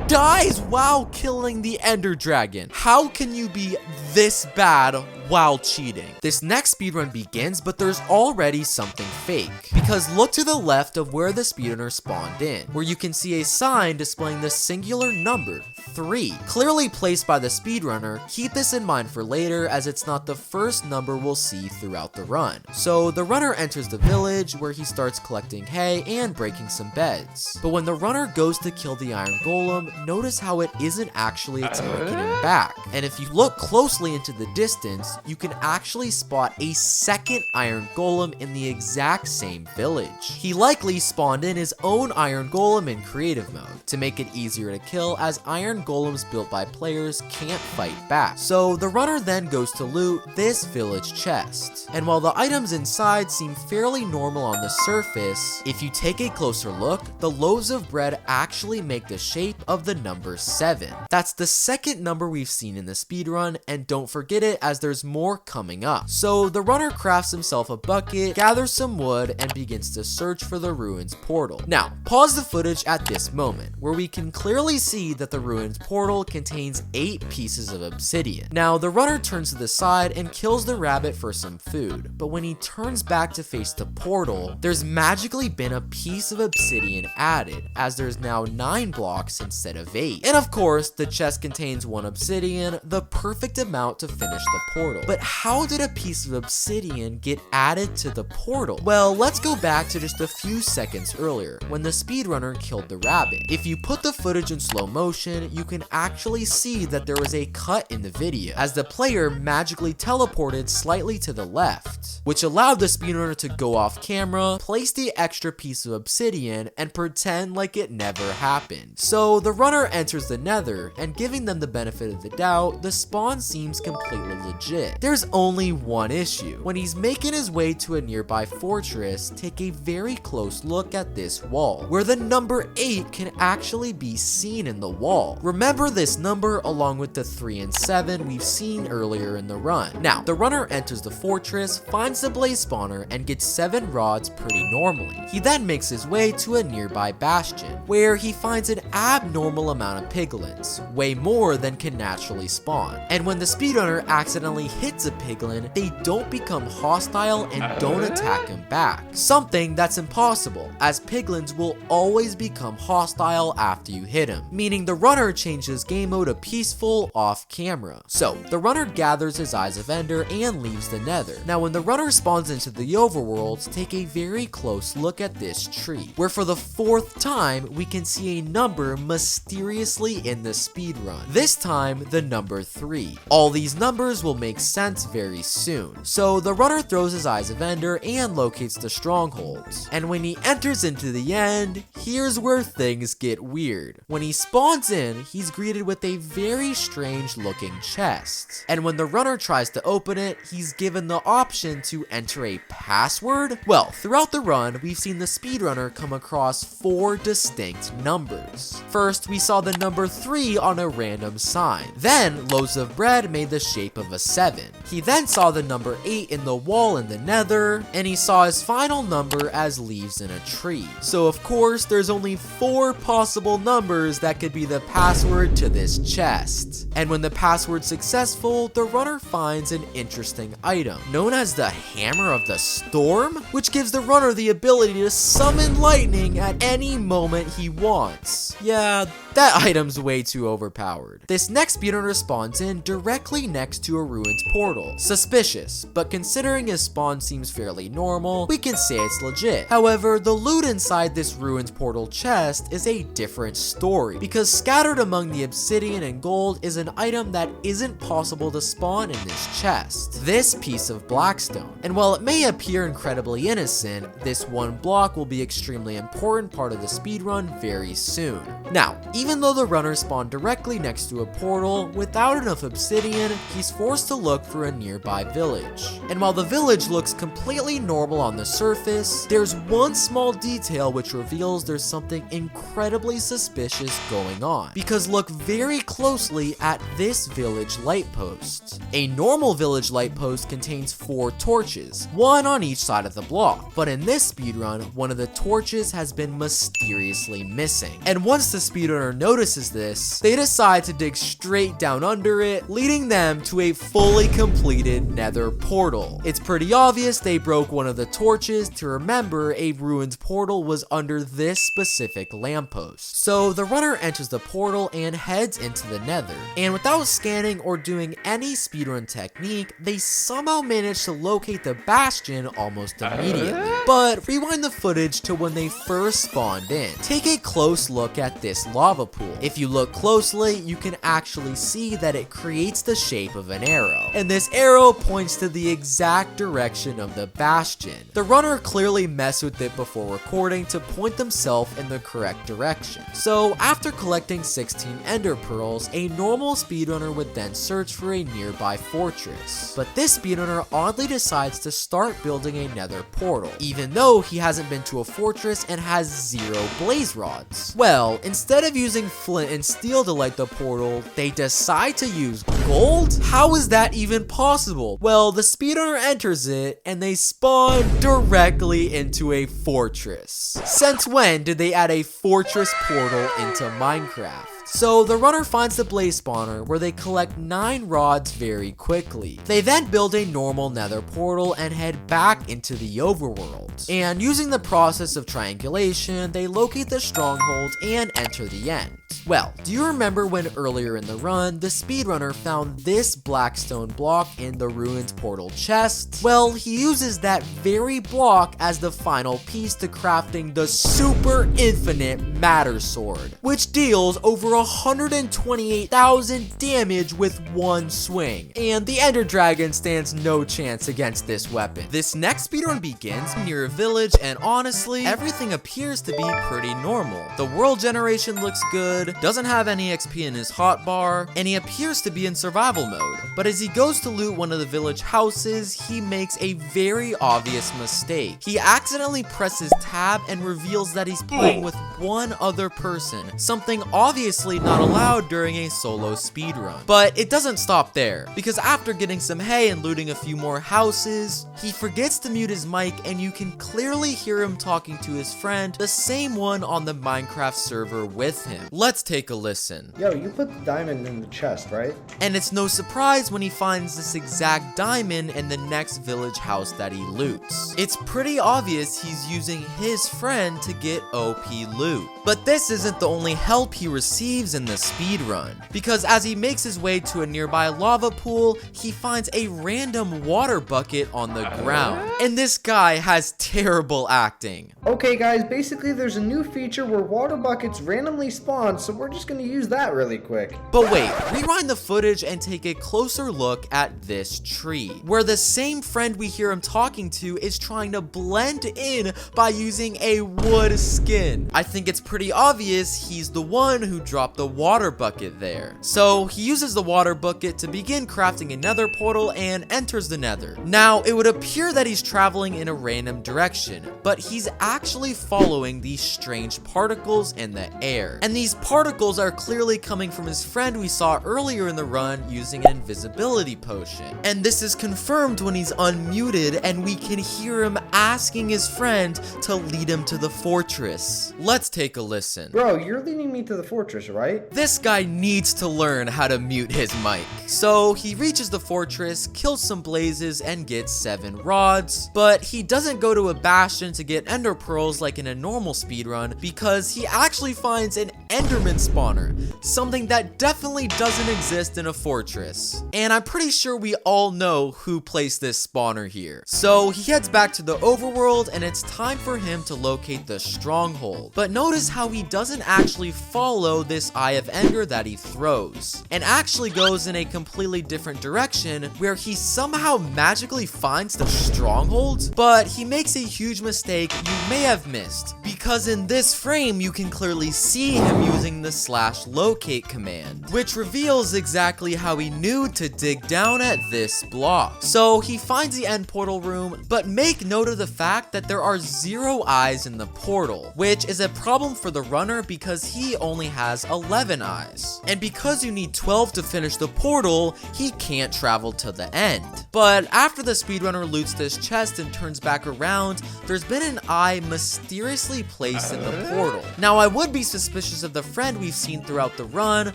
dies while killing the ender dragon. How can you be this bad while cheating? This next speedrun begins, but there's already something fake. Because look to the left of where the speedrunner spawned in, where you can see a sign displaying the singular number 3, clearly placed by the speedrunner. Keep this in mind for later, as it's not the first number we'll see throughout the run. So the runner enters the village, where he starts collecting hay and breaking some beds. But when the runner goes to kill the iron golem, notice how it isn't actually attacking him back. And if you look closely into the distance, you can actually spot a second iron golem in the exact same village. He likely spawned in his own iron golem in creative mode to make it easier to kill, as iron golems built by players can't fight back. So the runner then goes to loot this village chest. And while the items inside seem fairly normal on the surface, if you take a closer look, the loaves of bread actually make the shape of the number 7. That's the second number we've seen in the speedrun, and don't forget it, as there's more coming up. So the runner crafts himself a bucket, gathers some wood, and begins to search for the ruins portal. Now, pause the footage at this moment, where we can clearly see that the ruins portal contains 8 pieces of obsidian. Now, the runner turns to the side and kills the rabbit for some food, but when he turns back to face the portal, there's magically been a piece of obsidian added, as there's now 9 blocks instead of 8. And of course, the chest contains 1 obsidian, the perfect amount to finish the portal. But how did a piece of obsidian get added to the portal? Well, let's go back to just a few seconds earlier, when the speedrunner killed the rabbit. If you put the footage in slow motion, you can actually see that there was a cut in the video, as the player magically teleported slightly to the left, which allowed the speedrunner to go off camera, place the extra piece of obsidian, and pretend like it never happened. So the runner enters the nether, and giving them the benefit of the doubt, the spawn seems completely legit. There's only one issue. When he's making his way to a nearby fortress, take a very close look at this wall, where the number 8 can actually be seen in the wall. Remember this number along with the 3 and 7 we've seen earlier in the run. Now, the runner enters the fortress, finds the blaze spawner, and gets 7 rods pretty normally. He then makes his way to a nearby bastion, where he finds an abnormal amount of piglins, way more than can naturally spawn. And when the speedrunner accidentally hits a piglin, they don't become hostile and don't attack him back. Something that's impossible, as piglins will always become hostile after you hit him, meaning the runner changes game mode to peaceful off camera. So, the runner gathers his Eyes of Ender and leaves the nether. Now, when the runner spawns into the overworld, take a very close look at this tree, where for the 4th time, we can see a number mysteriously in the speedrun. This time, the number 3. All these numbers will make sense very soon. So, the runner throws his Eyes of Ender and locates the strongholds. And when he enters into the end, here's where things get weird. When he spawns in, he's greeted with a very strange looking chest. And when the runner tries to open it, he's given the option to enter a password. Well, throughout the run, we've seen the speedrunner come across 4 distinct numbers. First, we saw the number 3 on a random sign. Then, loaves of bread made the shape of a 7. He then saw the number 8 in the wall in the nether, and he saw his final number as leaves in a tree. So of course, there's only 4 possible numbers that could be the password to this chest. And when the password's successful, the runner finds an interesting item, known as the Hammer of the Storm, which gives the runner the ability to summon lightning at any moment he wants. Yeah, that item's way too overpowered. This next speedrunner spawns in directly next to a ruined portal. Suspicious, but considering his spawn seems fairly normal, we can say it's legit. However, the loot inside this ruined portal chest is a different story, because scattered among the obsidian and gold is an item that isn't possible to spawn in this chest. This piece of blackstone. And while it may appear incredibly innocent, this one block will be extremely important part of the speedrun very soon. Now, even though the runner spawned directly next to a portal, without enough obsidian, he's forced to look for a nearby village. And while the village looks completely normal on the surface, there's one small detail which reveals there's something incredibly suspicious going on. Because look very closely at this village light post. A normal village light post contains 4 torches, one on each side of the block. But in this speedrun, one of the torches has been mysteriously missing. And once the speedrunner notices this, they decide to dig straight down under it, leading them to a fully completed nether portal. It's pretty obvious they broke one of the torches to remember a ruined portal was under this specific lamppost. So the runner enters the portal and heads into the nether. And without scanning or doing any speedrun technique, they somehow manage to locate the Bastion almost immediately. But rewind the footage to when they first spawned in. Take a close look at this lava pool. If you look closely, you can actually see that it creates the shape of an arrow. And this arrow points to the exact direction of the Bastion. The runner clearly messed with it before recording to point themselves in the correct direction. So after collecting 16 ender pearls, a normal speedrunner would then search for a nearby fortress. But this speedrunner oddly decides to start building a nether portal, even though he hasn't been to a fortress and has 0 blaze rods. Well, instead of using flint and steel to light the portal, they decide to use gold? How is that even possible? Well, the speedrunner enters it and they spawn directly into a fortress. Since when did they add a fortress portal into Minecraft? So the runner finds the blaze spawner where they collect 9 rods very quickly. They then build a normal nether portal and head back into the overworld. And using the process of triangulation, they locate the stronghold and enter the end. Well, do you remember when earlier in the run, the speedrunner found this blackstone block in the ruined portal chest? Well, he uses that very block as the final piece to crafting the super infinite matter sword, which deals over 128,000 damage with one swing. And the ender dragon stands no chance against this weapon. This next speedrun begins near a village, and honestly, everything appears to be pretty normal. The world generation looks good, doesn't have any XP in his hotbar, and he appears to be in survival mode. But as he goes to loot one of the village houses, he makes a very obvious mistake. He accidentally presses tab and reveals that he's playing with one other person, something obviously obviously not allowed during a solo speedrun. But it doesn't stop there, because after getting some hay and looting a few more houses, he forgets to mute his mic and you can clearly hear him talking to his friend, the same one on the Minecraft server with him. Let's take a listen. Yo, you put the diamond in the chest, right? And it's no surprise when he finds this exact diamond in the next village house that he loots. It's pretty obvious he's using his friend to get OP loot. But this isn't the only help he receives in the speedrun, because as he makes his way to a nearby lava pool, he finds a random water bucket on the ground. And this guy has terrible acting. Okay guys, basically there's a new feature where water buckets randomly spawn, so we're just gonna use that really quick. But wait, rewind the footage and take a closer look at this tree, where the same friend we hear him talking to is trying to blend in by using a wood skin. I think it's pretty obvious he's the one who dropped the water bucket there. So he uses the water bucket to begin crafting a nether portal and enters the nether. Now, it would appear that he's traveling in a random direction, but he's actually following these strange particles in the air. And these particles are clearly coming from his friend we saw earlier in the run using an invisibility potion. And this is confirmed when he's unmuted and we can hear him asking his friend to lead him to the fortress. Let's take a listen. Bro, you're leading me to the fortress, right? This guy needs to learn how to mute his mic. So he reaches the fortress, kills some blazes, and gets 7 rods. But he doesn't go to a bastion to get ender pearls like in a normal speedrun, because he actually finds an Enderman spawner, something that definitely doesn't exist in a fortress. And I'm pretty sure we all know who placed this spawner here. So he heads back to the overworld and it's time for him to locate the stronghold. But notice how he doesn't actually follow this Eye of Ender that he throws, and actually goes in a completely different direction where he somehow magically finds the stronghold. But he makes a huge mistake you may have missed, because in this frame you can clearly see him using the /locate command, which reveals exactly how he knew to dig down at this block. So he finds the end portal room, but make note of the fact that there are 0 eyes in the portal, which is a problem for the runner because he only has 11 eyes. And because you need 12 to finish the portal, he can't travel to the end. But after the speedrunner loots this chest and turns back around, there's been an eye mysteriously placed in the portal. Now, I would be suspicious of the friend we've seen throughout the run,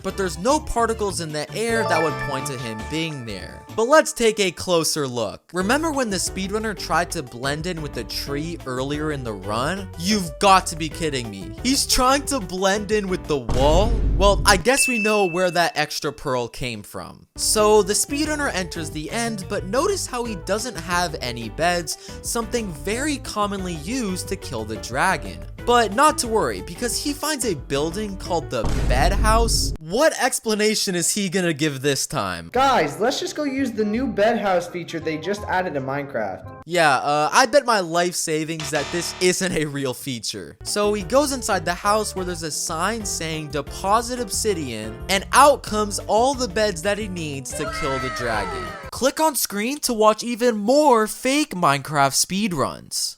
but there's no particles in the air that would point to him being there. But let's take a closer look. Remember when the speedrunner tried to blend in with the tree earlier in the run? You've got to be kidding me. He's trying to blend in with the wall? Well, I guess we know where that extra pearl came from. So the speedrunner enters the end, but notice how he doesn't have any beds, something very commonly used to kill the dragon. But not to worry, because he finds a building called the bed house. What explanation is he gonna give this time? Guys, let's just go use the new bed house feature they just added in Minecraft. Yeah, I bet my life savings that this isn't a real feature. So he goes inside the house where there's a sign saying deposit obsidian, and out comes all the beds that he needs to kill the dragon. Click on screen to watch even more fake Minecraft speedruns.